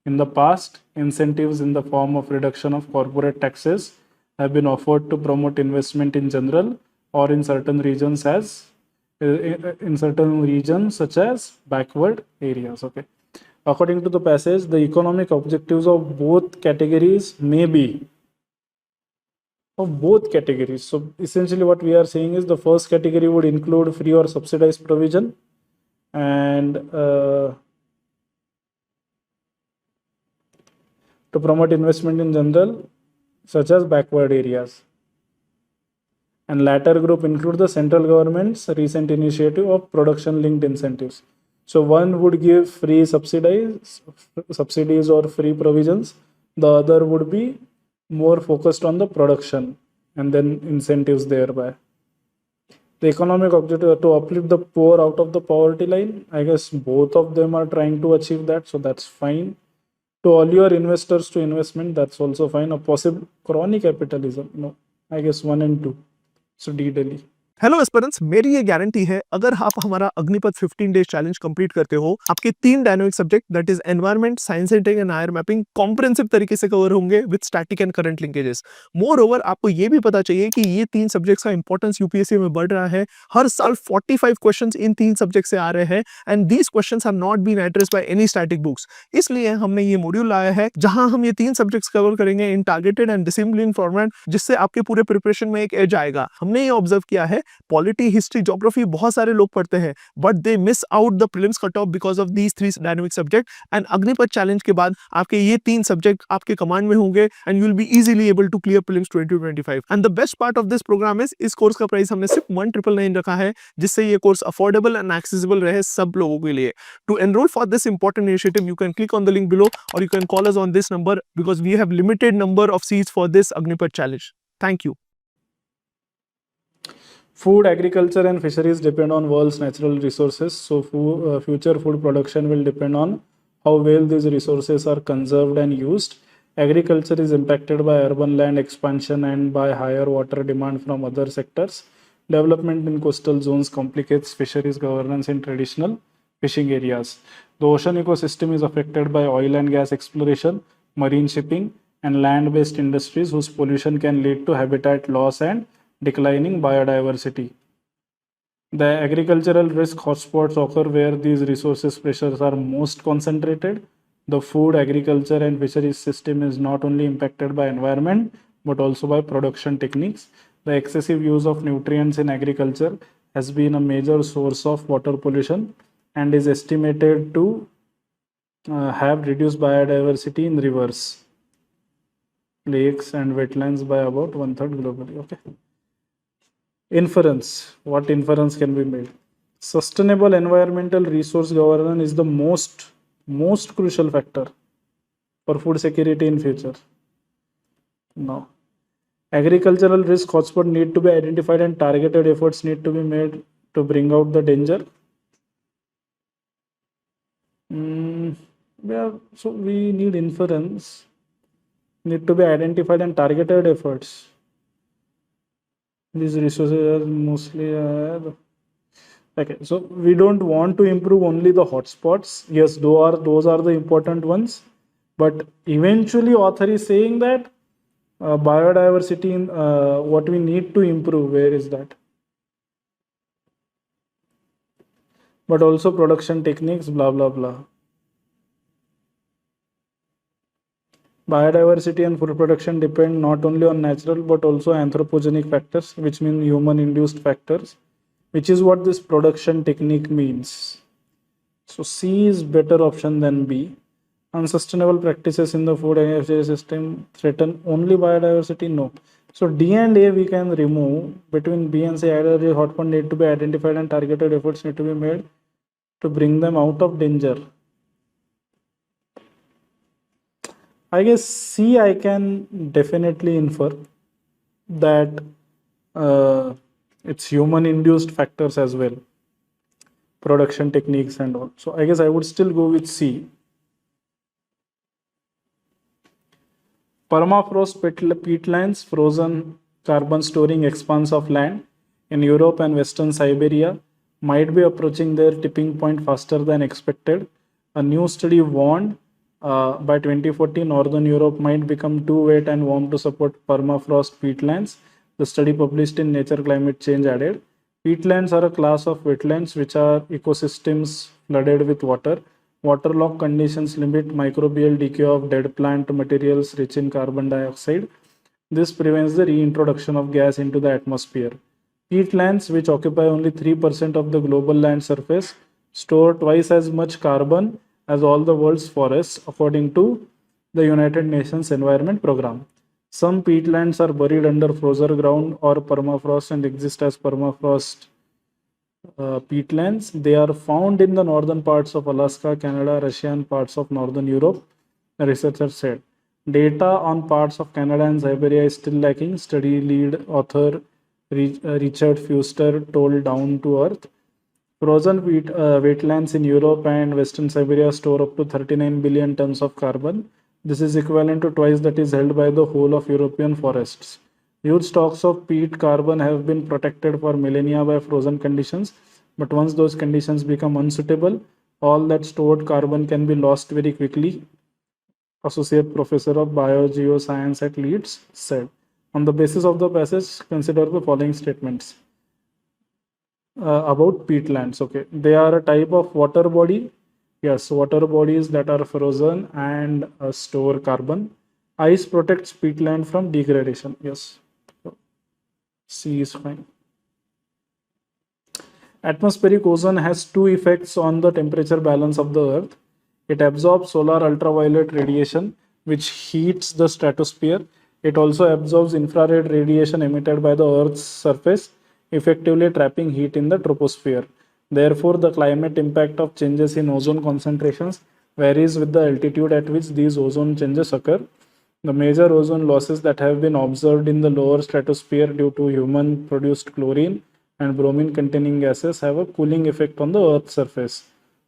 In the past, incentives in the form of reduction of corporate taxes have been offered to promote investment in general or in certain regions such as backward areas. Okay. According to the passage, the economic objectives of both categories may be of both categories. So essentially what we are saying is the first category would include free or subsidized provision and to promote investment in general such as backward areas. And latter group include the central government's recent initiative of production linked incentives. So one would give free subsidies or free provisions. The other would be more focused on the production and then incentives thereby. The economic objective to uplift the poor out of the poverty line, I guess both of them are trying to achieve that, so that's fine. To allure investors to investment, that's also fine. A possible crony capitalism, no, I guess 1 and 2. So D Delhi. Hello aspirants, मेरी ये guarantee है अगर आप हमारा Agnipath 15 days challenge complete करते हो, आपके 3 dynamic subject that is environment, science and tech and IR mapping comprehensive तरीके से कवर होंगे with static and current linkages. Moreover आपको ये भी पता चाहिए कि ये 3 सब्जेक्ट्स का इंपॉर्टेंस यूपीएससी में बढ़ रहा है। हर साल 45 क्वेश्चंस इन 3 सब्जेक्ट से आ रहे हैं and these questions are not been addressed by any static books. इसलिए हमने ये मॉड्यूल लाया है जहां हम ये 3 सब्जेक्ट्स कवर करेंगे इन टारगेटेड एंड डिसिप्लिन फॉर्मेट, जिससे आपके पूरे प्रिपरेशन में एक एज आएगा। हमने ये ऑब्जर्व किया है, पॉलिटी, हिस्ट्री, ज्योग्राफी बहुत सारे लोग पढ़ते हैं but they miss out the prelims cut off because of these 3 dynamic subject. And Agnipath challenge के बाद आपके ये 3 सब्जेक्ट आपके कमांड में होंगे and you will be easily able to clear prelims 2025। And the best part of this program is इस course का price हमने सिर्फ 1999 रखा है, जिससे ये कोर्स अफोर्डेबल एंड एक्सेसिबल रहे सब लोगों के लिए। To enroll for this important initiative you can click on the link below और you can call us on this number because we have limited number of seats for this Agnipath challenge. Thank you. Food, agriculture and fisheries depend on world's natural resources. So future food production will depend on how well these resources are conserved and used. Agriculture is impacted by urban land expansion and by higher water demand from other sectors. Development in coastal zones complicates fisheries governance in traditional fishing areas. The ocean ecosystem is affected by oil and gas exploration, marine shipping, and land-based industries whose pollution can lead to habitat loss and declining biodiversity. The agricultural risk hotspots occur where these resources pressures are most concentrated. The food, agriculture, and fisheries system is not only impacted by environment but also by production techniques. The excessive use of nutrients in agriculture has been a major source of water pollution and is estimated to have reduced biodiversity in rivers, lakes, and wetlands by about 1/3 globally. Okay. Inference. What inference can be made? Sustainable environmental resource governance is the most crucial factor for food security in future. No. Agricultural risk hotspot need to be identified and targeted efforts need to be made to bring out the danger. Yeah, so we need inference, need to be identified and targeted efforts. These resources are mostly okay. So we don't want to improve only the hotspots. Yes, those are the important ones. But eventually, author is saying that biodiversity in what we need to improve. Where is that? But also production techniques, blah blah blah. Biodiversity and food production depend not only on natural but also anthropogenic factors, which mean human induced factors, which is what this production technique means. So C is better option than B. Unsustainable practices in the food and energy system threaten only biodiversity? No. So D and A we can remove. Between B and C, either the hotspot need to be identified and targeted efforts need to be made to bring them out of danger. I guess C I can definitely infer that it's human induced factors as well, production techniques and all. So I guess I would still go with C. Permafrost peatlands, frozen carbon storing expanse of land in Europe and Western Siberia might be approaching their tipping point faster than expected. A new study warned by 2040, Northern Europe might become too wet and warm to support permafrost peatlands. The study published in Nature Climate Change added, peatlands are a class of wetlands which are ecosystems flooded with water. Waterlogged conditions limit microbial decay of dead plant materials rich in carbon dioxide. This prevents the reintroduction of gas into the atmosphere. Peatlands, which occupy only 3% of the global land surface, store twice as much carbon as all the world's forests, according to the United Nations Environment Programme. Some peatlands are buried under frozen ground or permafrost and exist as permafrost peatlands. They are found in the northern parts of Alaska, Canada, Russia, and parts of northern Europe, the researcher said. Data on parts of Canada and Siberia is still lacking, study lead author Richard Fuster told Down to Earth. Frozen wetlands in Europe and Western Siberia store up to 39 billion tons of carbon. This is equivalent to twice that is held by the whole of European forests. Huge stocks of peat carbon have been protected for millennia by frozen conditions, but once those conditions become unsuitable, all that stored carbon can be lost very quickly, Associate Professor of Biogeoscience at Leeds said. On the basis of the passage, consider the following statements. About peatlands, okay, they are a type of water body. Yes, water bodies that are frozen and store carbon. Ice protects peatland from degradation. Yes, C is fine. Atmospheric ozone has two effects on the temperature balance of the Earth. It absorbs solar ultraviolet radiation, which heats the stratosphere. It also absorbs infrared radiation emitted by the Earth's surface, effectively trapping heat in the troposphere. Therefore, the climate impact of changes in ozone concentrations varies with the altitude at which these ozone changes occur. The major ozone losses that have been observed in the lower stratosphere due to human produced chlorine and bromine containing gases have a cooling effect on the Earth's surface.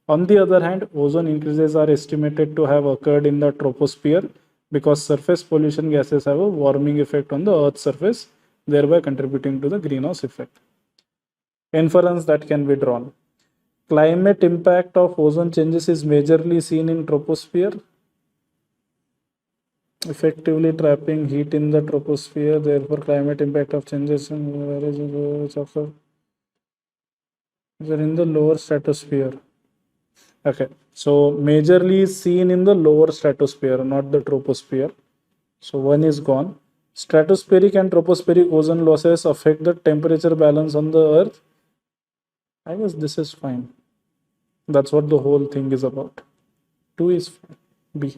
On the other hand, ozone increases are estimated to have occurred in the troposphere because surface pollution gases have a warming effect on the Earth's surface, thereby contributing to the greenhouse effect. Inference that can be drawn. Climate impact of ozone changes is majorly seen in troposphere, effectively trapping heat in the troposphere. Therefore, climate impact of changes which occur in the lower stratosphere. Okay, so majorly seen in the lower stratosphere, not the troposphere. So one is gone. Stratospheric and tropospheric ozone losses affect the temperature balance on the Earth. I guess this is fine. That's what the whole thing is about. 2 is fine. B.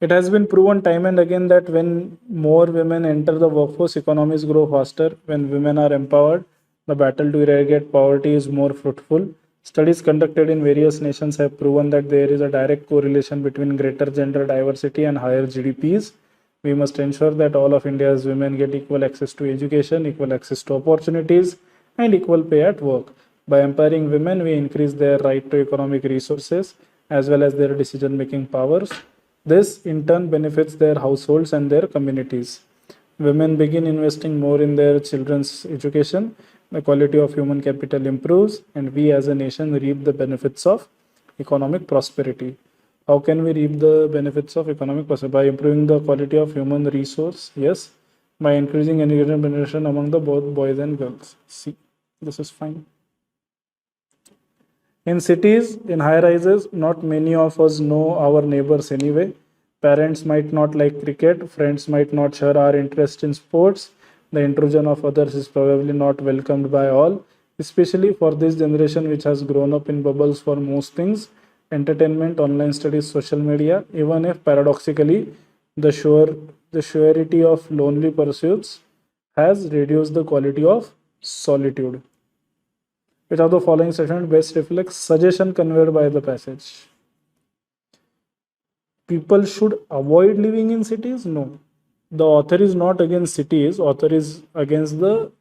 It has been proven time and again that when more women enter the workforce, economies grow faster. When women are empowered, the battle to eradicate poverty is more fruitful. Studies conducted in various nations have proven that there is a direct correlation between greater gender diversity and higher GDPs. We must ensure that all of India's women get equal access to education, equal access to opportunities, and equal pay at work. By empowering women, we increase their right to economic resources as well as their decision making powers. This in turn benefits their households and their communities. Women begin investing more in their children's education, the quality of human capital improves, and we as a nation reap the benefits of economic prosperity. How can we reap the benefits of economic prosperity? By improving the quality of human resource, yes. By increasing education penetration among the both boys and girls. See, this is fine. In cities, in high rises, not many of us know our neighbors anyway. Parents might not like cricket, friends might not share our interest in sports. The intrusion of others is probably not welcomed by all, especially for this generation which has grown up in bubbles for most things entertainment, online studies, social media. Even if paradoxically, the surety of lonely pursuits has reduced the quality of solitude. Which of the following statement best reflects suggestion conveyed by the passage? People should avoid living in cities? No. The author is not against cities, author is against the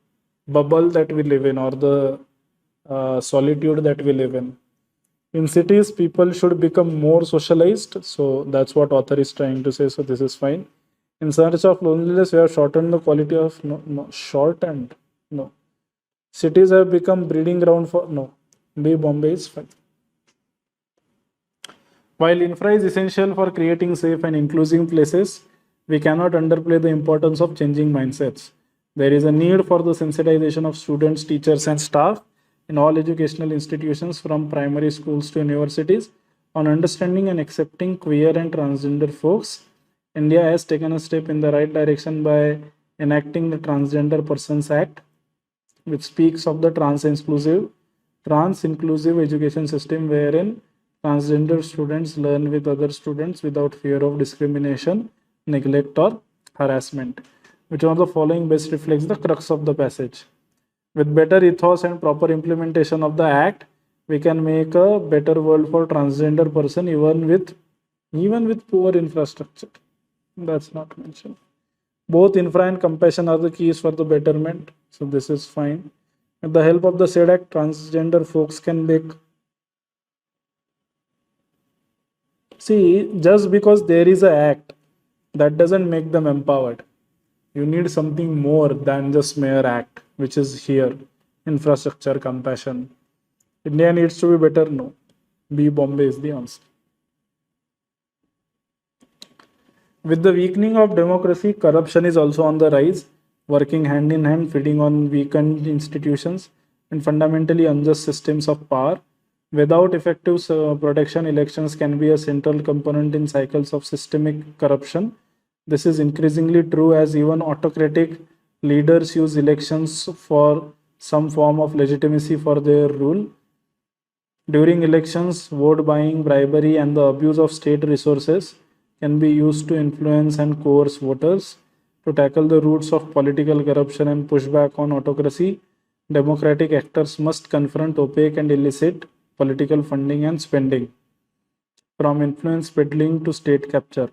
bubble that we live in or the solitude that we live in. In cities, people should become more socialized. So that's what author is trying to say. So this is fine. In search of loneliness, we have shortened the quality of shortened. No. Cities have become breeding ground for no. B. Bombay is fine. While infra is essential for creating safe and inclusive places, we cannot underplay the importance of changing mindsets. There is a need for the sensitization of students, teachers, and staff in all educational institutions from primary schools to universities on understanding and accepting queer and transgender folks. India has taken a step in the right direction by enacting the Transgender Persons Act, which speaks of the trans-inclusive education system wherein transgender students learn with other students without fear of discrimination, neglect, or harassment. Which one of the following best reflects the crux of the passage? With better ethos and proper implementation of the act, we can make a better world for transgender person even with poor infrastructure. That's not mentioned. Both infra and compassion are the keys for the betterment. So this is fine. With the help of the said act, transgender folks can make. See, just because there is an act, that doesn't make them empowered. You need something more than just mere act, which is here. Infrastructure, compassion. India needs to be better? No. B. Bombay is the answer. With the weakening of democracy, corruption is also on the rise, working hand in hand, feeding on weakened institutions and fundamentally unjust systems of power. Without effective protection, elections can be a central component in cycles of systemic corruption. This is increasingly true as even autocratic leaders use elections for some form of legitimacy for their rule. During elections, vote buying, bribery, and the abuse of state resources can be used to influence and coerce voters. To tackle the roots of political corruption and push back on autocracy, democratic actors must confront opaque and illicit political funding and spending, from influence peddling to state capture.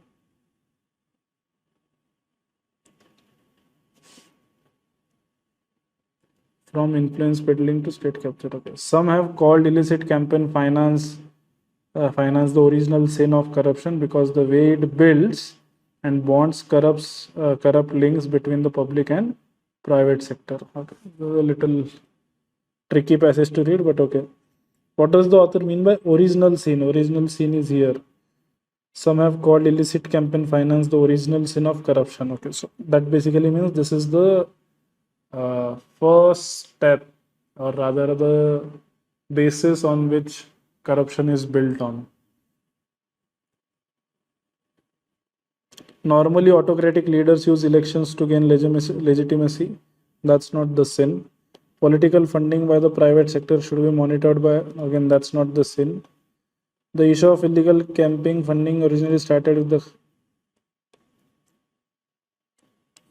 From influence peddling to state capture. Okay. Some have called illicit campaign finance the original sin of corruption because the way it builds and bonds corrupt links between the public and private sector. Okay. This is a little tricky passage to read, but okay. What does the author mean by original sin? Original sin is here. Some have called illicit campaign finance the original sin of corruption. Okay, so that basically means this is the first step, or rather the basis on which corruption is built on. Normally, autocratic leaders use elections to gain legitimacy. That's not the sin. Political funding by the private sector should be monitored by, again, that's not the sin. The issue of illegal campaign funding originally started with the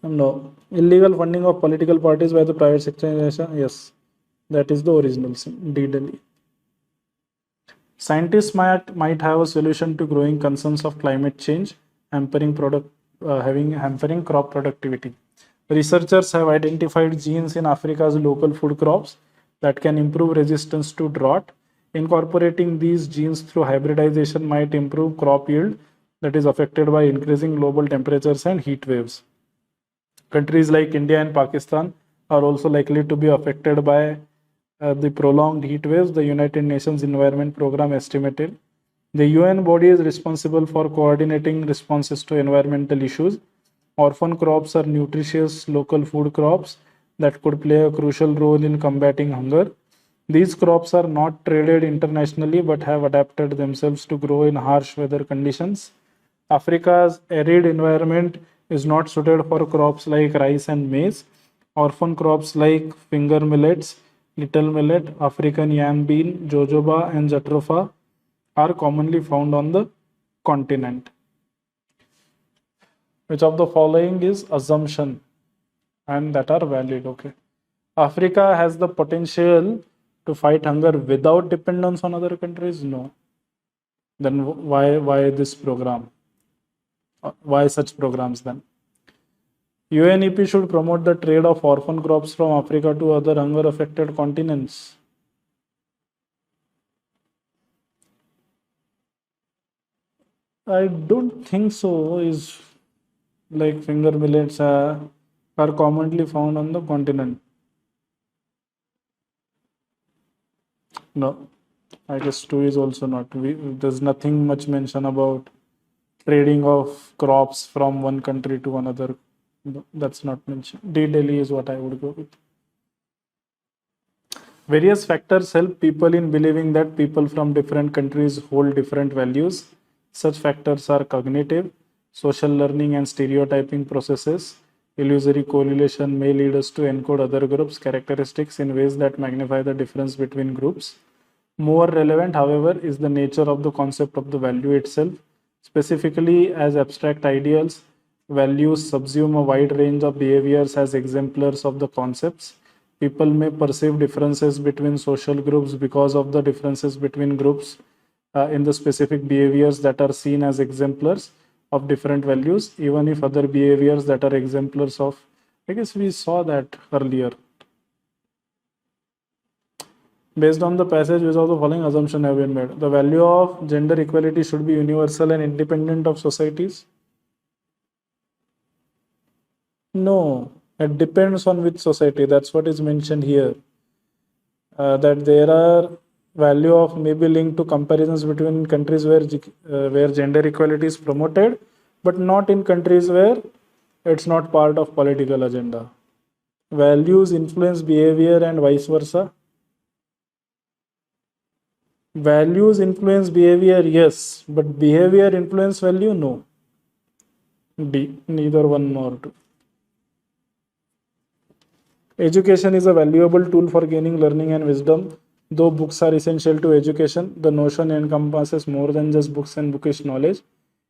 No. Illegal funding of political parties by the private sector. Yes. That is the original sin. D. Delhi. Scientists might have a solution to growing concerns of climate change, hampering crop productivity. Researchers have identified genes in Africa's local food crops that can improve resistance to drought. Incorporating these genes through hybridization might improve crop yield that is affected by increasing global temperatures and heat waves. Countries like India and Pakistan are also likely to be affected by the prolonged heat waves, the United Nations Environment Programme estimated. The UN body is responsible for coordinating responses to environmental issues. Orphan crops are nutritious local food crops that could play a crucial role in combating hunger. These crops are not traded internationally but have adapted themselves to grow in harsh weather conditions. Africa's arid environment is not suited for crops like rice and maize. Orphan crops like finger millets, little millet, African yam bean, jojoba, and jatropha are commonly found on the continent. Which of the following is assumption and that are valid? Okay. Africa has the potential to fight hunger without dependence on other countries? No. Then why this program? Why such programs then? UNEP should promote the trade of orphan crops from Africa to other hunger affected continents. I don't think so. Is like finger millets are commonly found on the continent. No, I guess 2 is also not. There's nothing much mention about trading of crops from one country to another. No, that's not mentioned. D. Delhi is what I would go with. Various factors help people in believing that people from different countries hold different values. Such factors are cognitive, social learning, and stereotyping processes. Illusory correlation may lead us to encode other groups' characteristics in ways that magnify the difference between groups. More relevant, however, is the nature of the concept of the value itself. Specifically, as abstract ideals, values subsume a wide range of behaviors as exemplars of the concepts. People may perceive differences between social groups because of the differences between groups in the specific behaviors that are seen as exemplars of different values, even if other behaviors that are exemplars of, I guess we saw that earlier. Based on the passage, which of the following assumption have been made? The value of gender equality should be universal and independent of societies. No, it depends on which society. That's what is mentioned here. That there are value of maybe linked to comparisons between countries where gender equality is promoted, but not in countries where it's not part of political agenda. Values influence behavior and vice versa. Values influence behavior, yes, but behavior influence value, no. D, neither one nor two. Education is a valuable tool for gaining learning and wisdom. Though books are essential to education, the notion encompasses more than just books and bookish knowledge.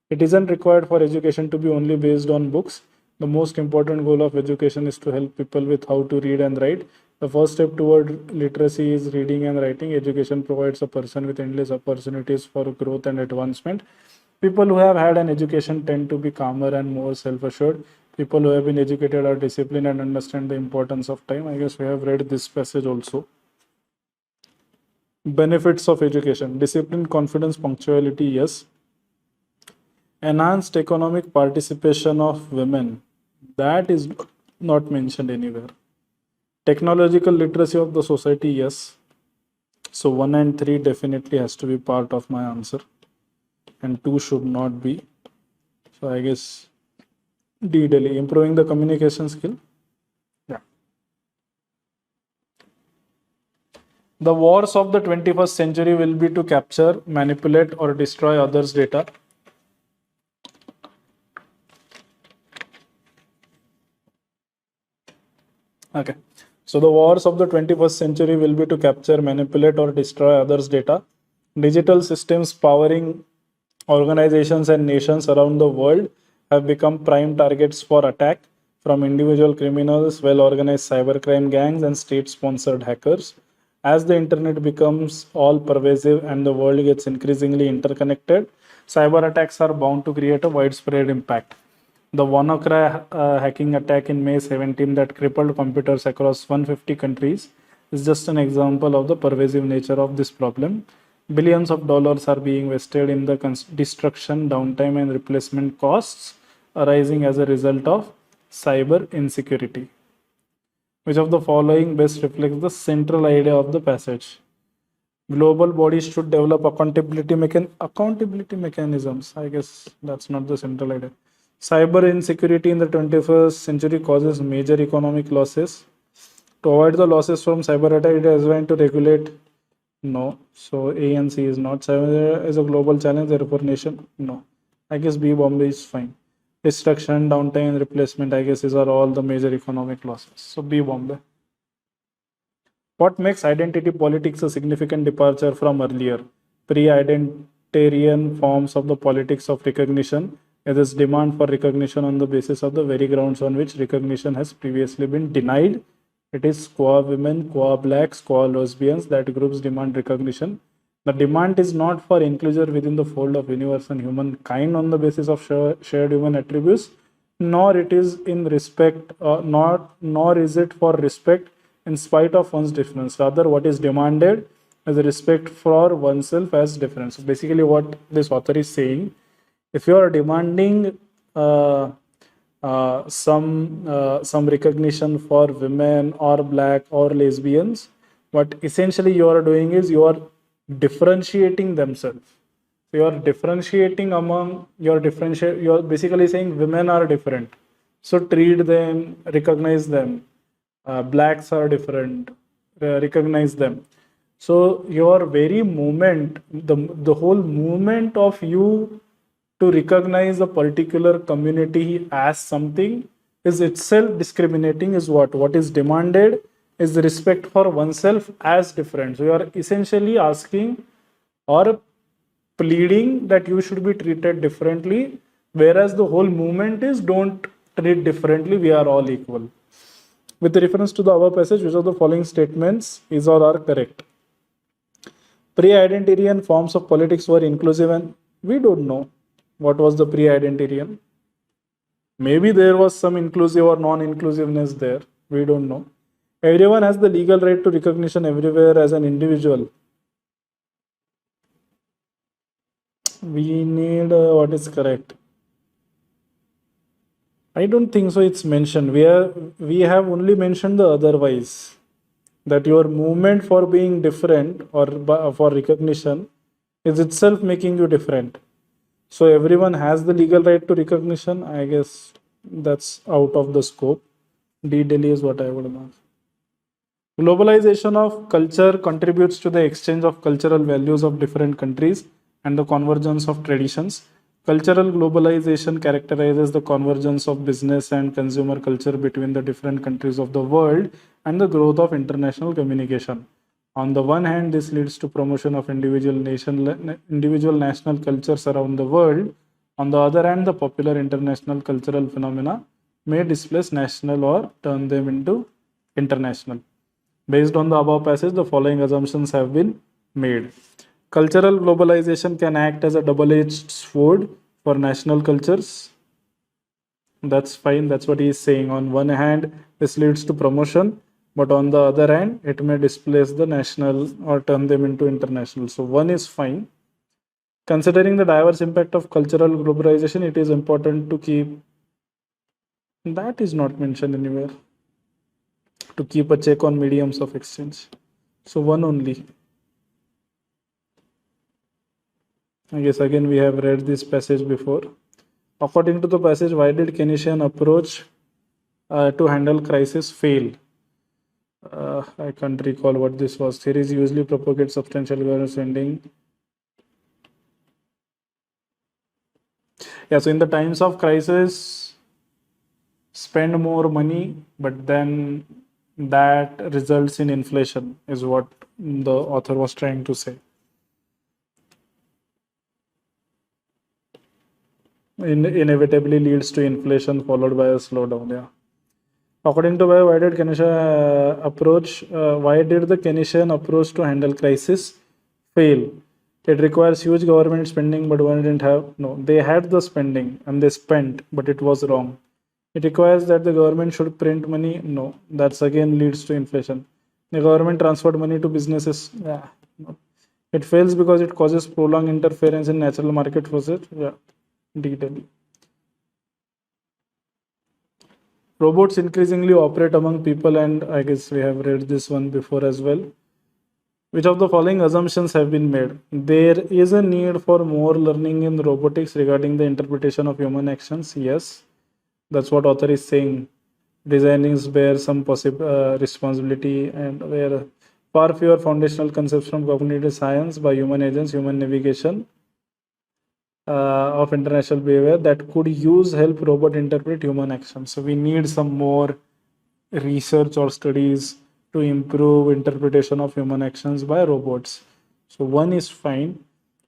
It isn't required for education to be only based on books. The most important goal of education is to help people with how to read and write. The first step toward literacy is reading and writing. Education provides a person with endless opportunities for growth and advancement. People who have had an education tend to be calmer and more self-assured. People who have been educated are disciplined and understand the importance of time. I guess we have read this passage also. Benefits of education: discipline, confidence, punctuality, yes. Enhanced economic participation of women, that is not mentioned anywhere. Technological literacy of the society, yes. So 1 and 3 definitely has to be part of my answer, and 2 should not be. So I guess D, Delhi. Improving the communication skill. Yeah. The wars of the 21st century will be to capture, manipulate, or destroy others' data. Okay. So the wars of the 21st century will be to capture, manipulate, or destroy others' data. Digital systems powering organizations and nations around the world have become prime targets for attack. from individual criminals, well-organized cybercrime gangs, and state-sponsored hackers. As the internet becomes all pervasive and the world gets increasingly interconnected, cyber attacks are bound to create a widespread impact. The WannaCry hacking attack in May 17 that crippled computers across 150 countries is just an example of the pervasive nature of this problem. Billions of dollars are being wasted in the destruction, downtime, and replacement costs arising as a result of cyber insecurity. Which of the following best reflects the central idea of the passage? Global bodies should develop accountability mechanisms. I guess that's not the central idea. Cyber insecurity in the 21st century causes major economic losses. To avoid the losses from cyber attack, it is designed to regulate. No. So A and C is not. Cyber is a global challenge, therefore nation. No. I guess B, Bombay is fine. Destruction, downtime, and replacement, I guess these are all the major economic losses. So B, Bombay. What makes identity politics a significant departure from earlier pre-identitarian forms of the politics of recognition? It is demand for recognition on the basis of the very grounds on which recognition has previously been denied. It is qua women, qua blacks, qua lesbians that groups demand recognition. The demand is not for inclusion within the fold of universe and humankind on the basis of shared human attributes, nor it is in respect, nor is it for respect in spite of one's difference. Rather, what is demanded is respect for oneself as different. So basically, what this author is saying, if you are demanding some recognition for women or black or lesbians, what essentially you are doing is you are differentiating themselves. You are differentiating among you're basically saying women are different, so treat them, recognize them. Blacks are different, recognize them. So your very movement, the whole movement of you to recognize a particular community as something is itself discriminating. Is what is demanded is the respect for oneself as different. So you are essentially asking or pleading that you should be treated differently, whereas the whole movement is don't treat differently, we are all equal. With reference to the above passage, which of the following statements is or are correct? Pre-identitarian forms of politics were inclusive, and we don't know what was the pre-identitarian. Maybe there was some inclusive or non-inclusiveness there. We don't know. Everyone has the legal right to recognition everywhere as an individual. We need what is correct. I don't think so. It's mentioned. We have only mentioned the otherwise. That your movement for being different or for recognition is itself making you different. So everyone has the legal right to recognition. I guess that's out of the scope. D, Delhi is what I would mark. Globalization of culture contributes to the exchange of cultural values of different countries and the convergence of traditions. Cultural globalization characterizes the convergence of business and consumer culture between the different countries of the world and the growth of international communication. On the one hand, this leads to promotion of individual national cultures around the world. On the other hand, the popular international cultural phenomena may displace national or turn them into international. Based on the above passage, the following assumptions have been made. Cultural globalization can act as a double-edged sword for national cultures. That's fine. That's what he is saying. On one hand, this leads to promotion, but on the other hand, it may displace the national or turn them into international. So one is fine. Considering the diverse impact of cultural globalization, it is important to keep, that is not mentioned anywhere, to keep a check on mediums of exchange. So one only. I guess again we have read this passage before. According to the passage, why did Keynesian approach to handle crisis fail? I can't recall what this was. Theories usually propagate substantial government spending. Yeah, so in the times of crisis, spend more money, but then that results in inflation, is what the author was trying to say. Inevitably leads to inflation followed by a slowdown. Yeah. According to why did why did the Keynesian approach to handle crisis fail? It requires huge government spending, but one didn't have. No, they had the spending and they spent, but it was wrong. It requires that the government should print money. No, that's again leads to inflation. The government transferred money to businesses. Yeah, no. It fails because it causes prolonged interference in natural market forces. Yeah, detail. Robots increasingly operate among people, and I guess we have read this one before as well. Which of the following assumptions have been made? There is a need for more learning in robotics regarding the interpretation of human actions. Yes, that's what author is saying. Designers bear some responsibility, and where far fewer foundational concepts from cognitive science by human agents, human navigation of international behavior that could use help robot interpret human actions. So we need some more research or studies to improve interpretation of human actions by robots. So one is fine.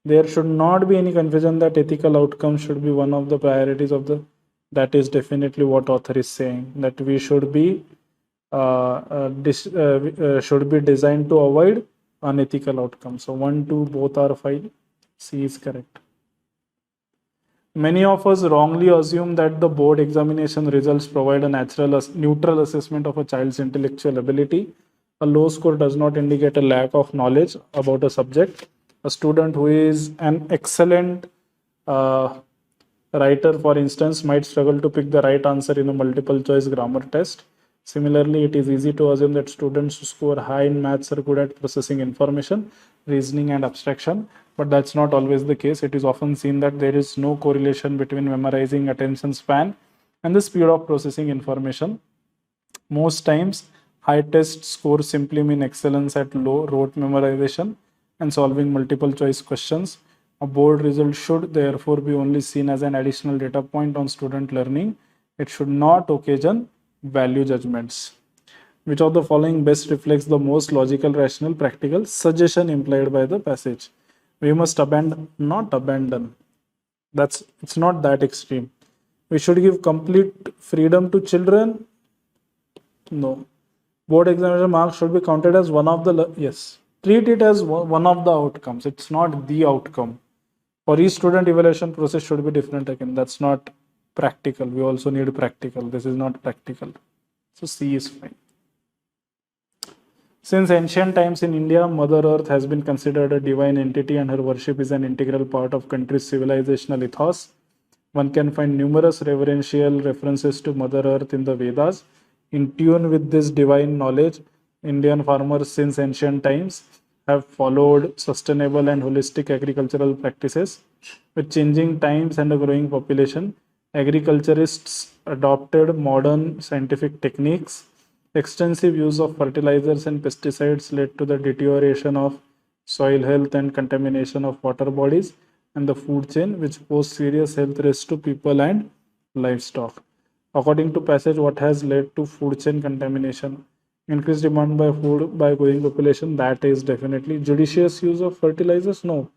There should not be any confusion that ethical outcomes should be one of the priorities of the. That is definitely what author is saying, that we should be should be designed to avoid unethical outcomes. So 1, 2 both are fine. C is correct. Many of us wrongly assume that the board examination results provide a neutral assessment of a child's intellectual ability. A low score does not indicate a lack of knowledge about a subject. A student who is an excellent writer, for instance, might struggle to pick the right answer in a multiple choice grammar test. Similarly, it is easy to assume that students who score high in maths are good at processing information, reasoning, and abstraction, but that's not always the case. It is often seen that there is no correlation between memorizing attention span and the speed of processing information. Most times, high test scores simply mean excellence at low rote memorization and solving multiple choice questions. A board result should therefore be only seen as an additional data point on student learning. It should not occasion value judgments. Which of the following best reflects the most logical, rational, practical suggestion implied by the passage? We must not abandon. It's not that extreme. We should give complete freedom to children. No. Board examination marks should be counted as one of the, yes. Treat it as one of the outcomes. It's not the outcome. For each student, evaluation process should be different again. That's not practical. We also need practical. This is not practical. So C is fine. Since ancient times in India, Mother Earth has been considered a divine entity and her worship is an integral part of country's civilizational ethos. One can find numerous reverential references to Mother Earth in the Vedas. In tune with this divine knowledge, Indian farmers since ancient times have followed sustainable and holistic agricultural practices. With changing times and a growing population, agriculturists adopted modern scientific techniques. Extensive use of fertilizers and pesticides led to the deterioration of soil health and contamination of water bodies and the food chain, which pose serious health risks to people and livestock. According to passage, what has led to food chain contamination? Increased demand by food by growing population. That is definitely judicious use of fertilizers. No.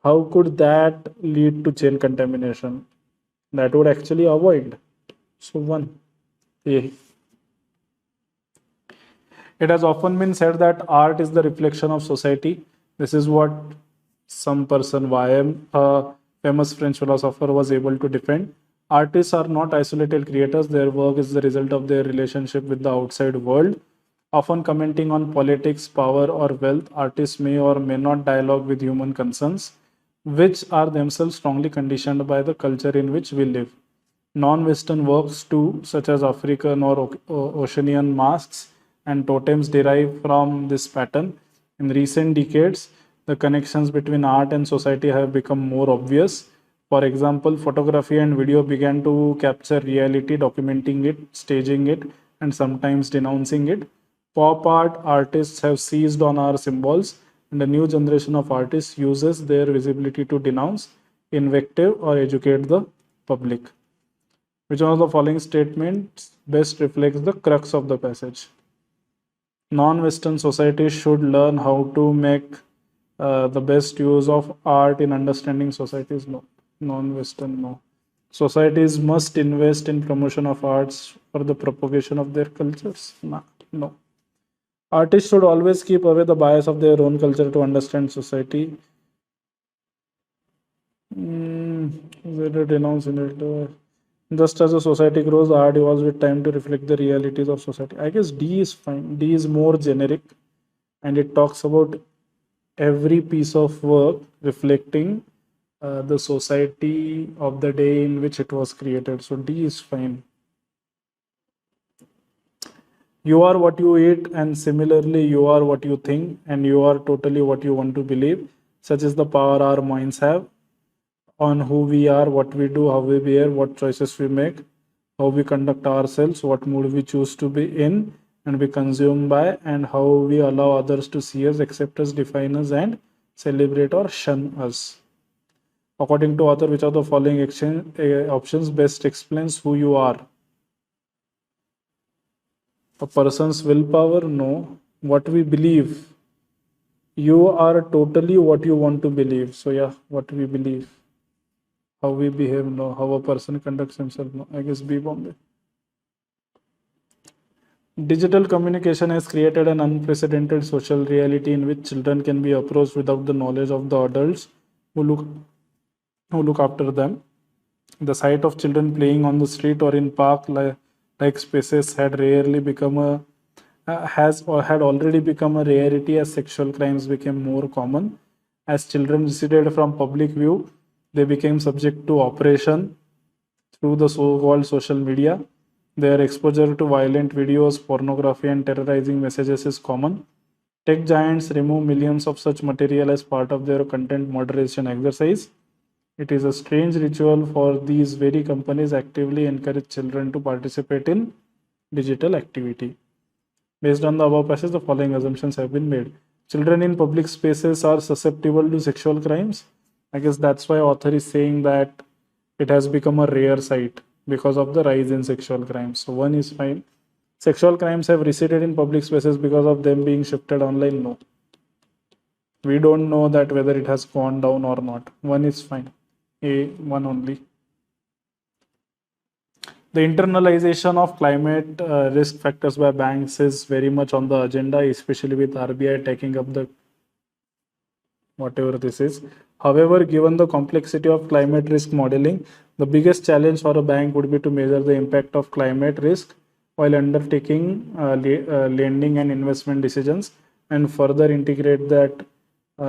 How could that lead to chain contamination? That would actually avoid. So 1. A. It has often been said that art is the reflection of society. This is what some person, Y.M., a famous French philosopher, was able to defend. Artists are not isolated creators. Their work is the result of their relationship with the outside world. Often commenting on politics, power, or wealth, artists may or may not dialogue with human concerns, which are themselves strongly conditioned by the culture in which we live. Non-Western works too, such as African or Oceanian masks and totems, derive from this pattern. In recent decades, the connections between art and society have become more obvious. For example, photography and video began to capture reality, documenting it, staging it, and sometimes denouncing it. Pop art artists have seized on our symbols, and a new generation of artists uses their visibility to denounce, invective, or educate the public. Which one of the following statements best reflects the crux of the passage? Non-Western societies should learn how to make the best use of art in understanding societies. No. Non-Western, no. Societies must invest in promotion of arts for the propagation of their cultures. Nah, no. Artists should always keep away the bias of their own culture to understand society. Whether denounce in it. Just as a society grows, the art evolves with time to reflect the realities of society. I guess D is fine. D is more generic and it talks about every piece of work reflecting the society of the day in which it was created. So D is fine. You are what you eat, and similarly, you are what you think, and you are totally what you want to believe. Such is the power our minds have on who we are, what we do, how we behave, what choices we make, how we conduct ourselves, what mood we choose to be in and be consumed by, and how we allow others to see us, accept us, define us, and celebrate or shun us. According to author, which of the following options best explains who you are? A person's willpower? No. What we believe? You are totally what you want to believe. So yeah, what we believe. How we behave? No. How a person conducts himself? No. I guess B. Bombay. Digital communication has created an unprecedented social reality in which children can be approached without the knowledge of the adults who look after them. The sight of children playing on the street or in park like spaces had rarely become a has or had already become a rarity as sexual crimes became more common. As children receded from public view, they became subject to oppression through the so-called social media. Their exposure to violent videos, pornography, and terrorizing messages is common. Tech giants remove millions of such material as part of their content moderation exercise. It is a strange ritual for these very companies actively encourage children to participate in digital activity. Based on the above passage, the following assumptions have been made. Children in public spaces are susceptible to sexual crimes. I guess that's why author is saying that it has become a rare sight because of the rise in sexual crimes. So one is fine. Sexual crimes have receded in public spaces because of them being shifted online. No. We don't know that whether it has gone down or not. One is fine. A one only. The internalization of climate risk factors by banks is very much on the agenda, especially with RBI taking up the whatever this is. However, given the complexity of climate risk modeling, the biggest challenge for a bank would be to measure the impact of climate risk while undertaking lending and investment decisions and further integrate that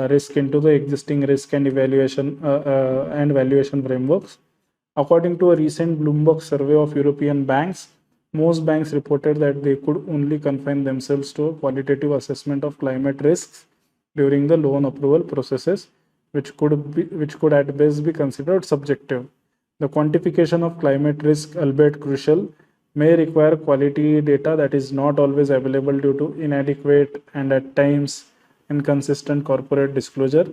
risk into the existing risk and evaluation and valuation frameworks. According to a recent Bloomberg survey of European banks, most banks reported that they could only confine themselves to a qualitative assessment of climate risks during the loan approval processes, which could at best be considered subjective. The quantification of climate risk, albeit crucial, may require quality data that is not always available due to inadequate and at times inconsistent corporate disclosure.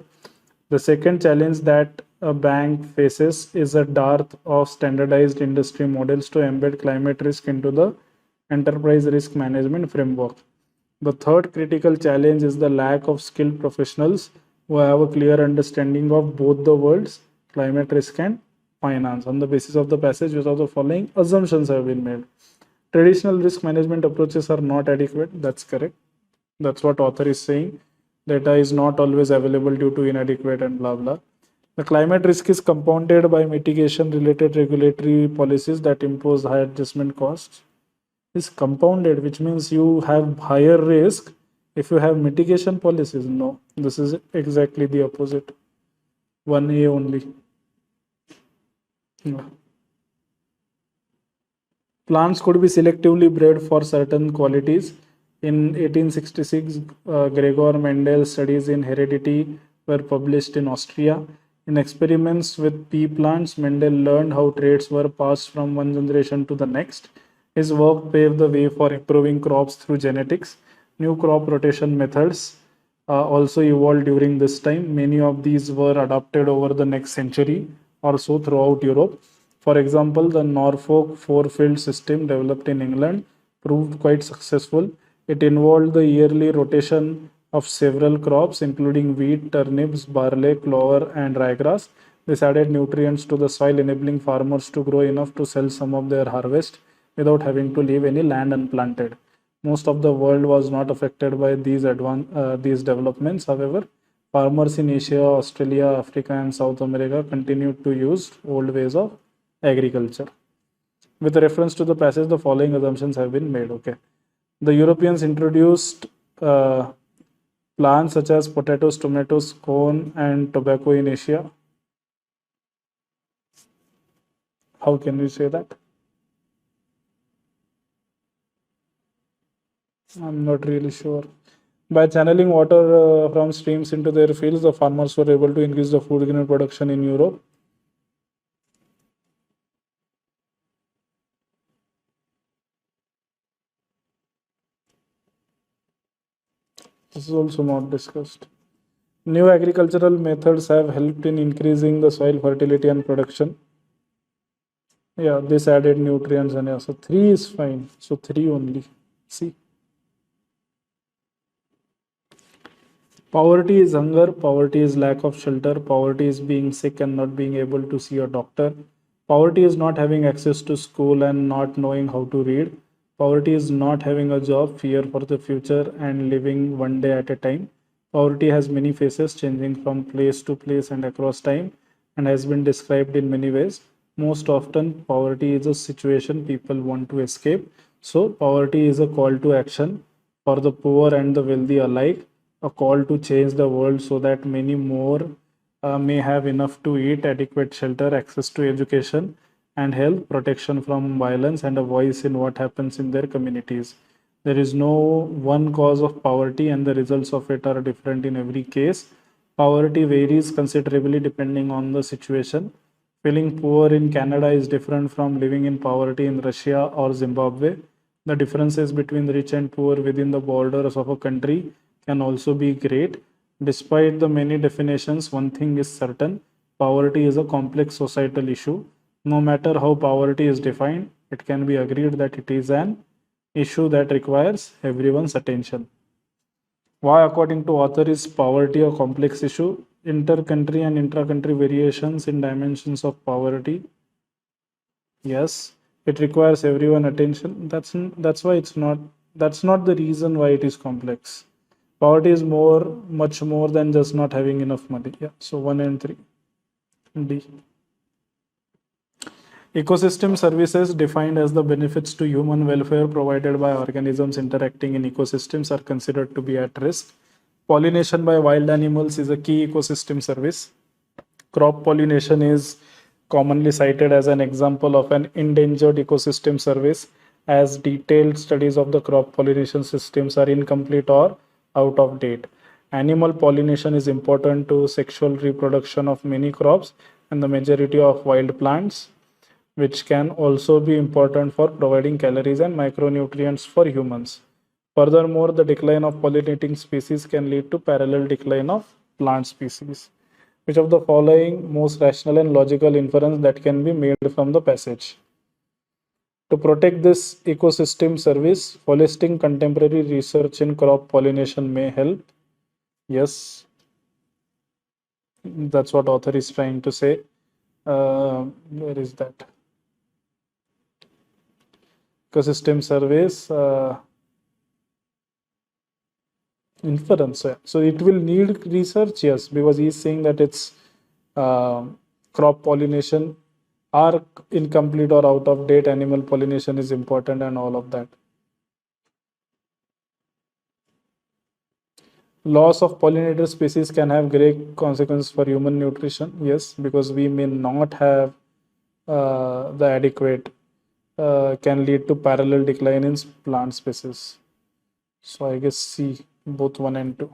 The second challenge that a bank faces is a dearth of standardized industry models to embed climate risk into the enterprise risk management framework. The third critical challenge is the lack of skilled professionals who have a clear understanding of both the worlds, climate risk and finance. On the basis of the passage, which of the following assumptions have been made? Traditional risk management approaches are not adequate. That's correct. That's what author is saying. Data is not always available due to inadequate and blah blah. The climate risk is compounded by mitigation related regulatory policies that impose high adjustment costs. Is compounded, which means you have higher risk if you have mitigation policies. No, this is exactly the opposite. 1A only. No. Plants could be selectively bred for certain qualities. In 1866, Gregor Mendel's studies in heredity were published in Austria. In experiments with pea plants, Mendel learned how traits were passed from one generation to the next. His work paved the way for improving crops through genetics. New crop rotation methods also evolved during this time. Many of these were adopted over the next century or so throughout Europe. For example, the Norfolk four-field system developed in England proved quite successful. It involved the yearly rotation of several crops, including wheat, turnips, barley, clover, and ryegrass. This added nutrients to the soil, enabling farmers to grow enough to sell some of their harvest without having to leave any land unplanted. Most of the world was not affected by these developments. However, farmers in Asia, Australia, Africa, and South America continued to use old ways of agriculture. With reference to the passage, the following assumptions have been made. Okay, the Europeans introduced plants such as potatoes, tomatoes, corn, and tobacco in Asia. How can we say that? I'm not really sure. By channeling water from streams into their fields, the farmers were able to increase the food grain production in Europe. This is also not discussed. New agricultural methods have helped in increasing the soil fertility and production. Yeah, this added nutrients, and yeah, so 3 is fine. So 3 only. See. Poverty is hunger, poverty is lack of shelter, poverty is being sick and not being able to see a doctor. Poverty is not having access to school and not knowing how to read. Poverty is not having a job, fear for the future, and living one day at a time. Poverty has many faces, changing from place to place and across time, and has been described in many ways. Most often, poverty is a situation people want to escape. So, poverty is a call to action for the poor and the wealthy alike, a call to change the world so that many more may have enough to eat, adequate shelter, access to education and health, protection from violence, and a voice in what happens in their communities. There is no one cause of poverty, and the results of it are different in every case. Poverty varies considerably depending on the situation. Feeling poor in Canada is different from living in poverty in Russia or Zimbabwe. The differences between rich and poor within the borders of a country can also be great. Despite the many definitions, one thing is certain: poverty is a complex societal issue. No matter how poverty is defined, it can be agreed that it is an issue that requires everyone's attention. Why, according to author, is poverty a complex issue? Inter-country and intra-country variations in dimensions of poverty. Yes, it requires everyone attention. That's why it's not. That's not the reason why it is complex. Poverty is much more than just not having enough money. Yeah. So 1 and 3. D. Ecosystem services, defined as the benefits to human welfare provided by organisms interacting in ecosystems, are considered to be at risk. Pollination by wild animals is a key ecosystem service. Crop pollination is commonly cited as an example of an endangered ecosystem service, as detailed studies of the crop pollination systems are incomplete or out of date. Animal pollination is important to sexual reproduction of many crops and the majority of wild plants, which can also be important for providing calories and micronutrients for humans. Furthermore, the decline of pollinating species can lead to parallel decline of plant species. Which of the following most rational and logical inference that can be made from the passage? To protect this ecosystem service, holistic contemporary research in crop pollination may help. Yes, that's what author is trying to say. Where is that? Ecosystem service, inference. So it will need research, yes, because he's saying that it's crop pollination are incomplete or out of date, animal pollination is important, and all of that. Loss of pollinator species can have great consequences for human nutrition. Yes, because we may not have the adequate, can lead to parallel decline in plant species. So I guess C, both 1 and 2.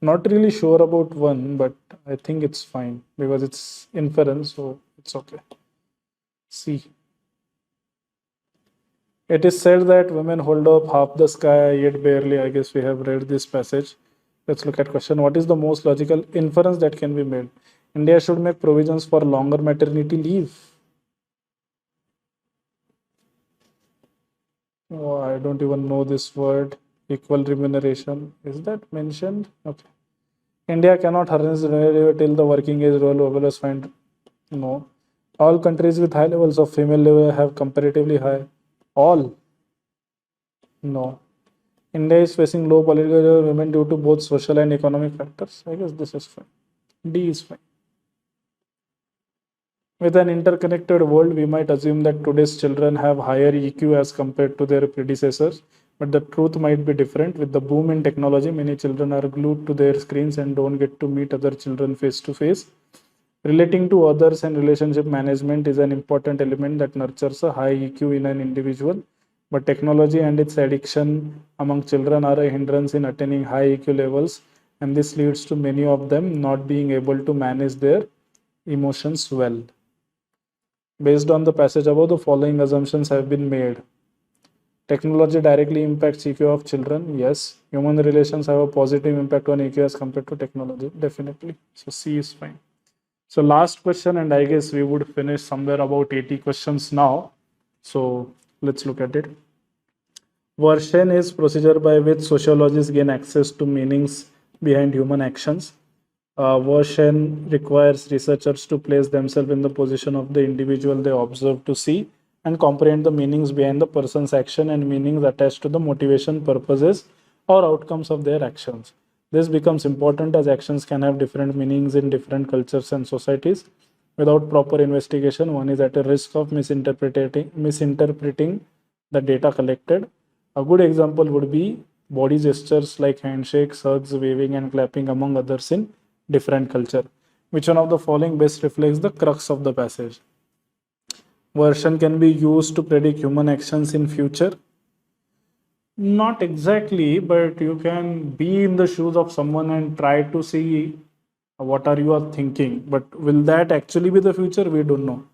Not really sure about 1, but I think it's fine because it's inference, so it's okay. C. It is said that women hold up half the sky, yet barely. I guess we have read this passage. Let's look at question. What is the most logical inference that can be made? India should make provisions for longer maternity leave. Oh, I don't even know this word. Equal remuneration. Is that mentioned? Okay. India cannot harness revenue till the working age role is find. No. All countries with high levels of female labor have comparatively high. All? No. India is facing low political women due to both social and economic factors. I guess this is fine. D is fine. With an interconnected world, we might assume that today's children have higher EQ as compared to their predecessors, but the truth might be different. With the boom in technology, many children are glued to their screens and don't get to meet other children face to face. Relating to others and relationship management is an important element that nurtures a high EQ in an individual, but technology and its addiction among children are a hindrance in attaining high EQ levels, and this leads to many of them not being able to manage their emotions well. Based on the passage above, the following assumptions have been made. Technology directly impacts EQ of children. Yes. Human relations have a positive impact on EQ as compared to technology. Definitely. So C is fine. So last question, and I guess we would finish somewhere about 80 questions now. So let's look at it. Version is procedure by which sociologists gain access to meanings behind human actions. Version requires researchers to place themselves in the position of the individual they observe to see and comprehend the meanings behind the person's action and meanings attached to the motivation, purposes, or outcomes of their actions. This becomes important as actions can have different meanings in different cultures and societies. Without proper investigation, one is at a risk of misinterpreting the data collected. A good example would be body gestures like handshakes, hugs, waving, and clapping, among others, in different culture. Which one of the following best reflects the crux of the passage? Version can be used to predict human actions in future. Not exactly, but you can be in the shoes of someone and try to see what are you are thinking. But will that actually be the future? We don't know.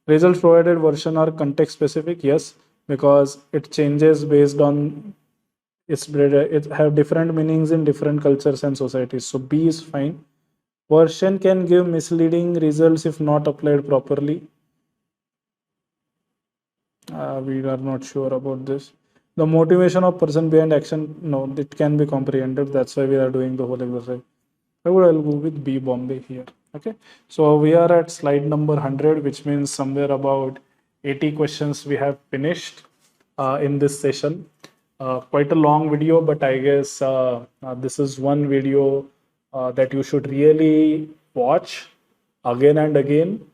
Results provided version are context specific, yes, because it changes based on it have different meanings in different cultures and societies. So B is fine. Version can give misleading results if not applied properly. We are not sure about this. The motivation of person behind action, no, it can be comprehended. That's why we are doing the whole exercise. I'll go with B, Bombay here. Okay, so we are at slide number 100, which means somewhere about 80 questions we have finished in this session. Quite a long video, but I guess this is one video that you should really watch again and again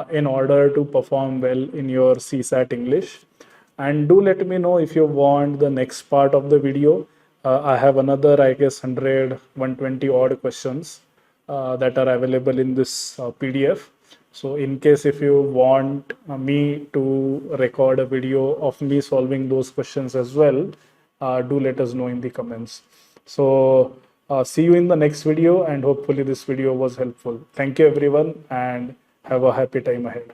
in order to perform well in your CSAT English. And do let me know if you want the next part of the video. I have another, I guess, 100, 120 odd questions that are available in this PDF. So in case if you want me to record a video of me solving those questions as well, do let us know in the comments. So see you in the next video, and hopefully this video was helpful. Thank you everyone, and have a happy time ahead.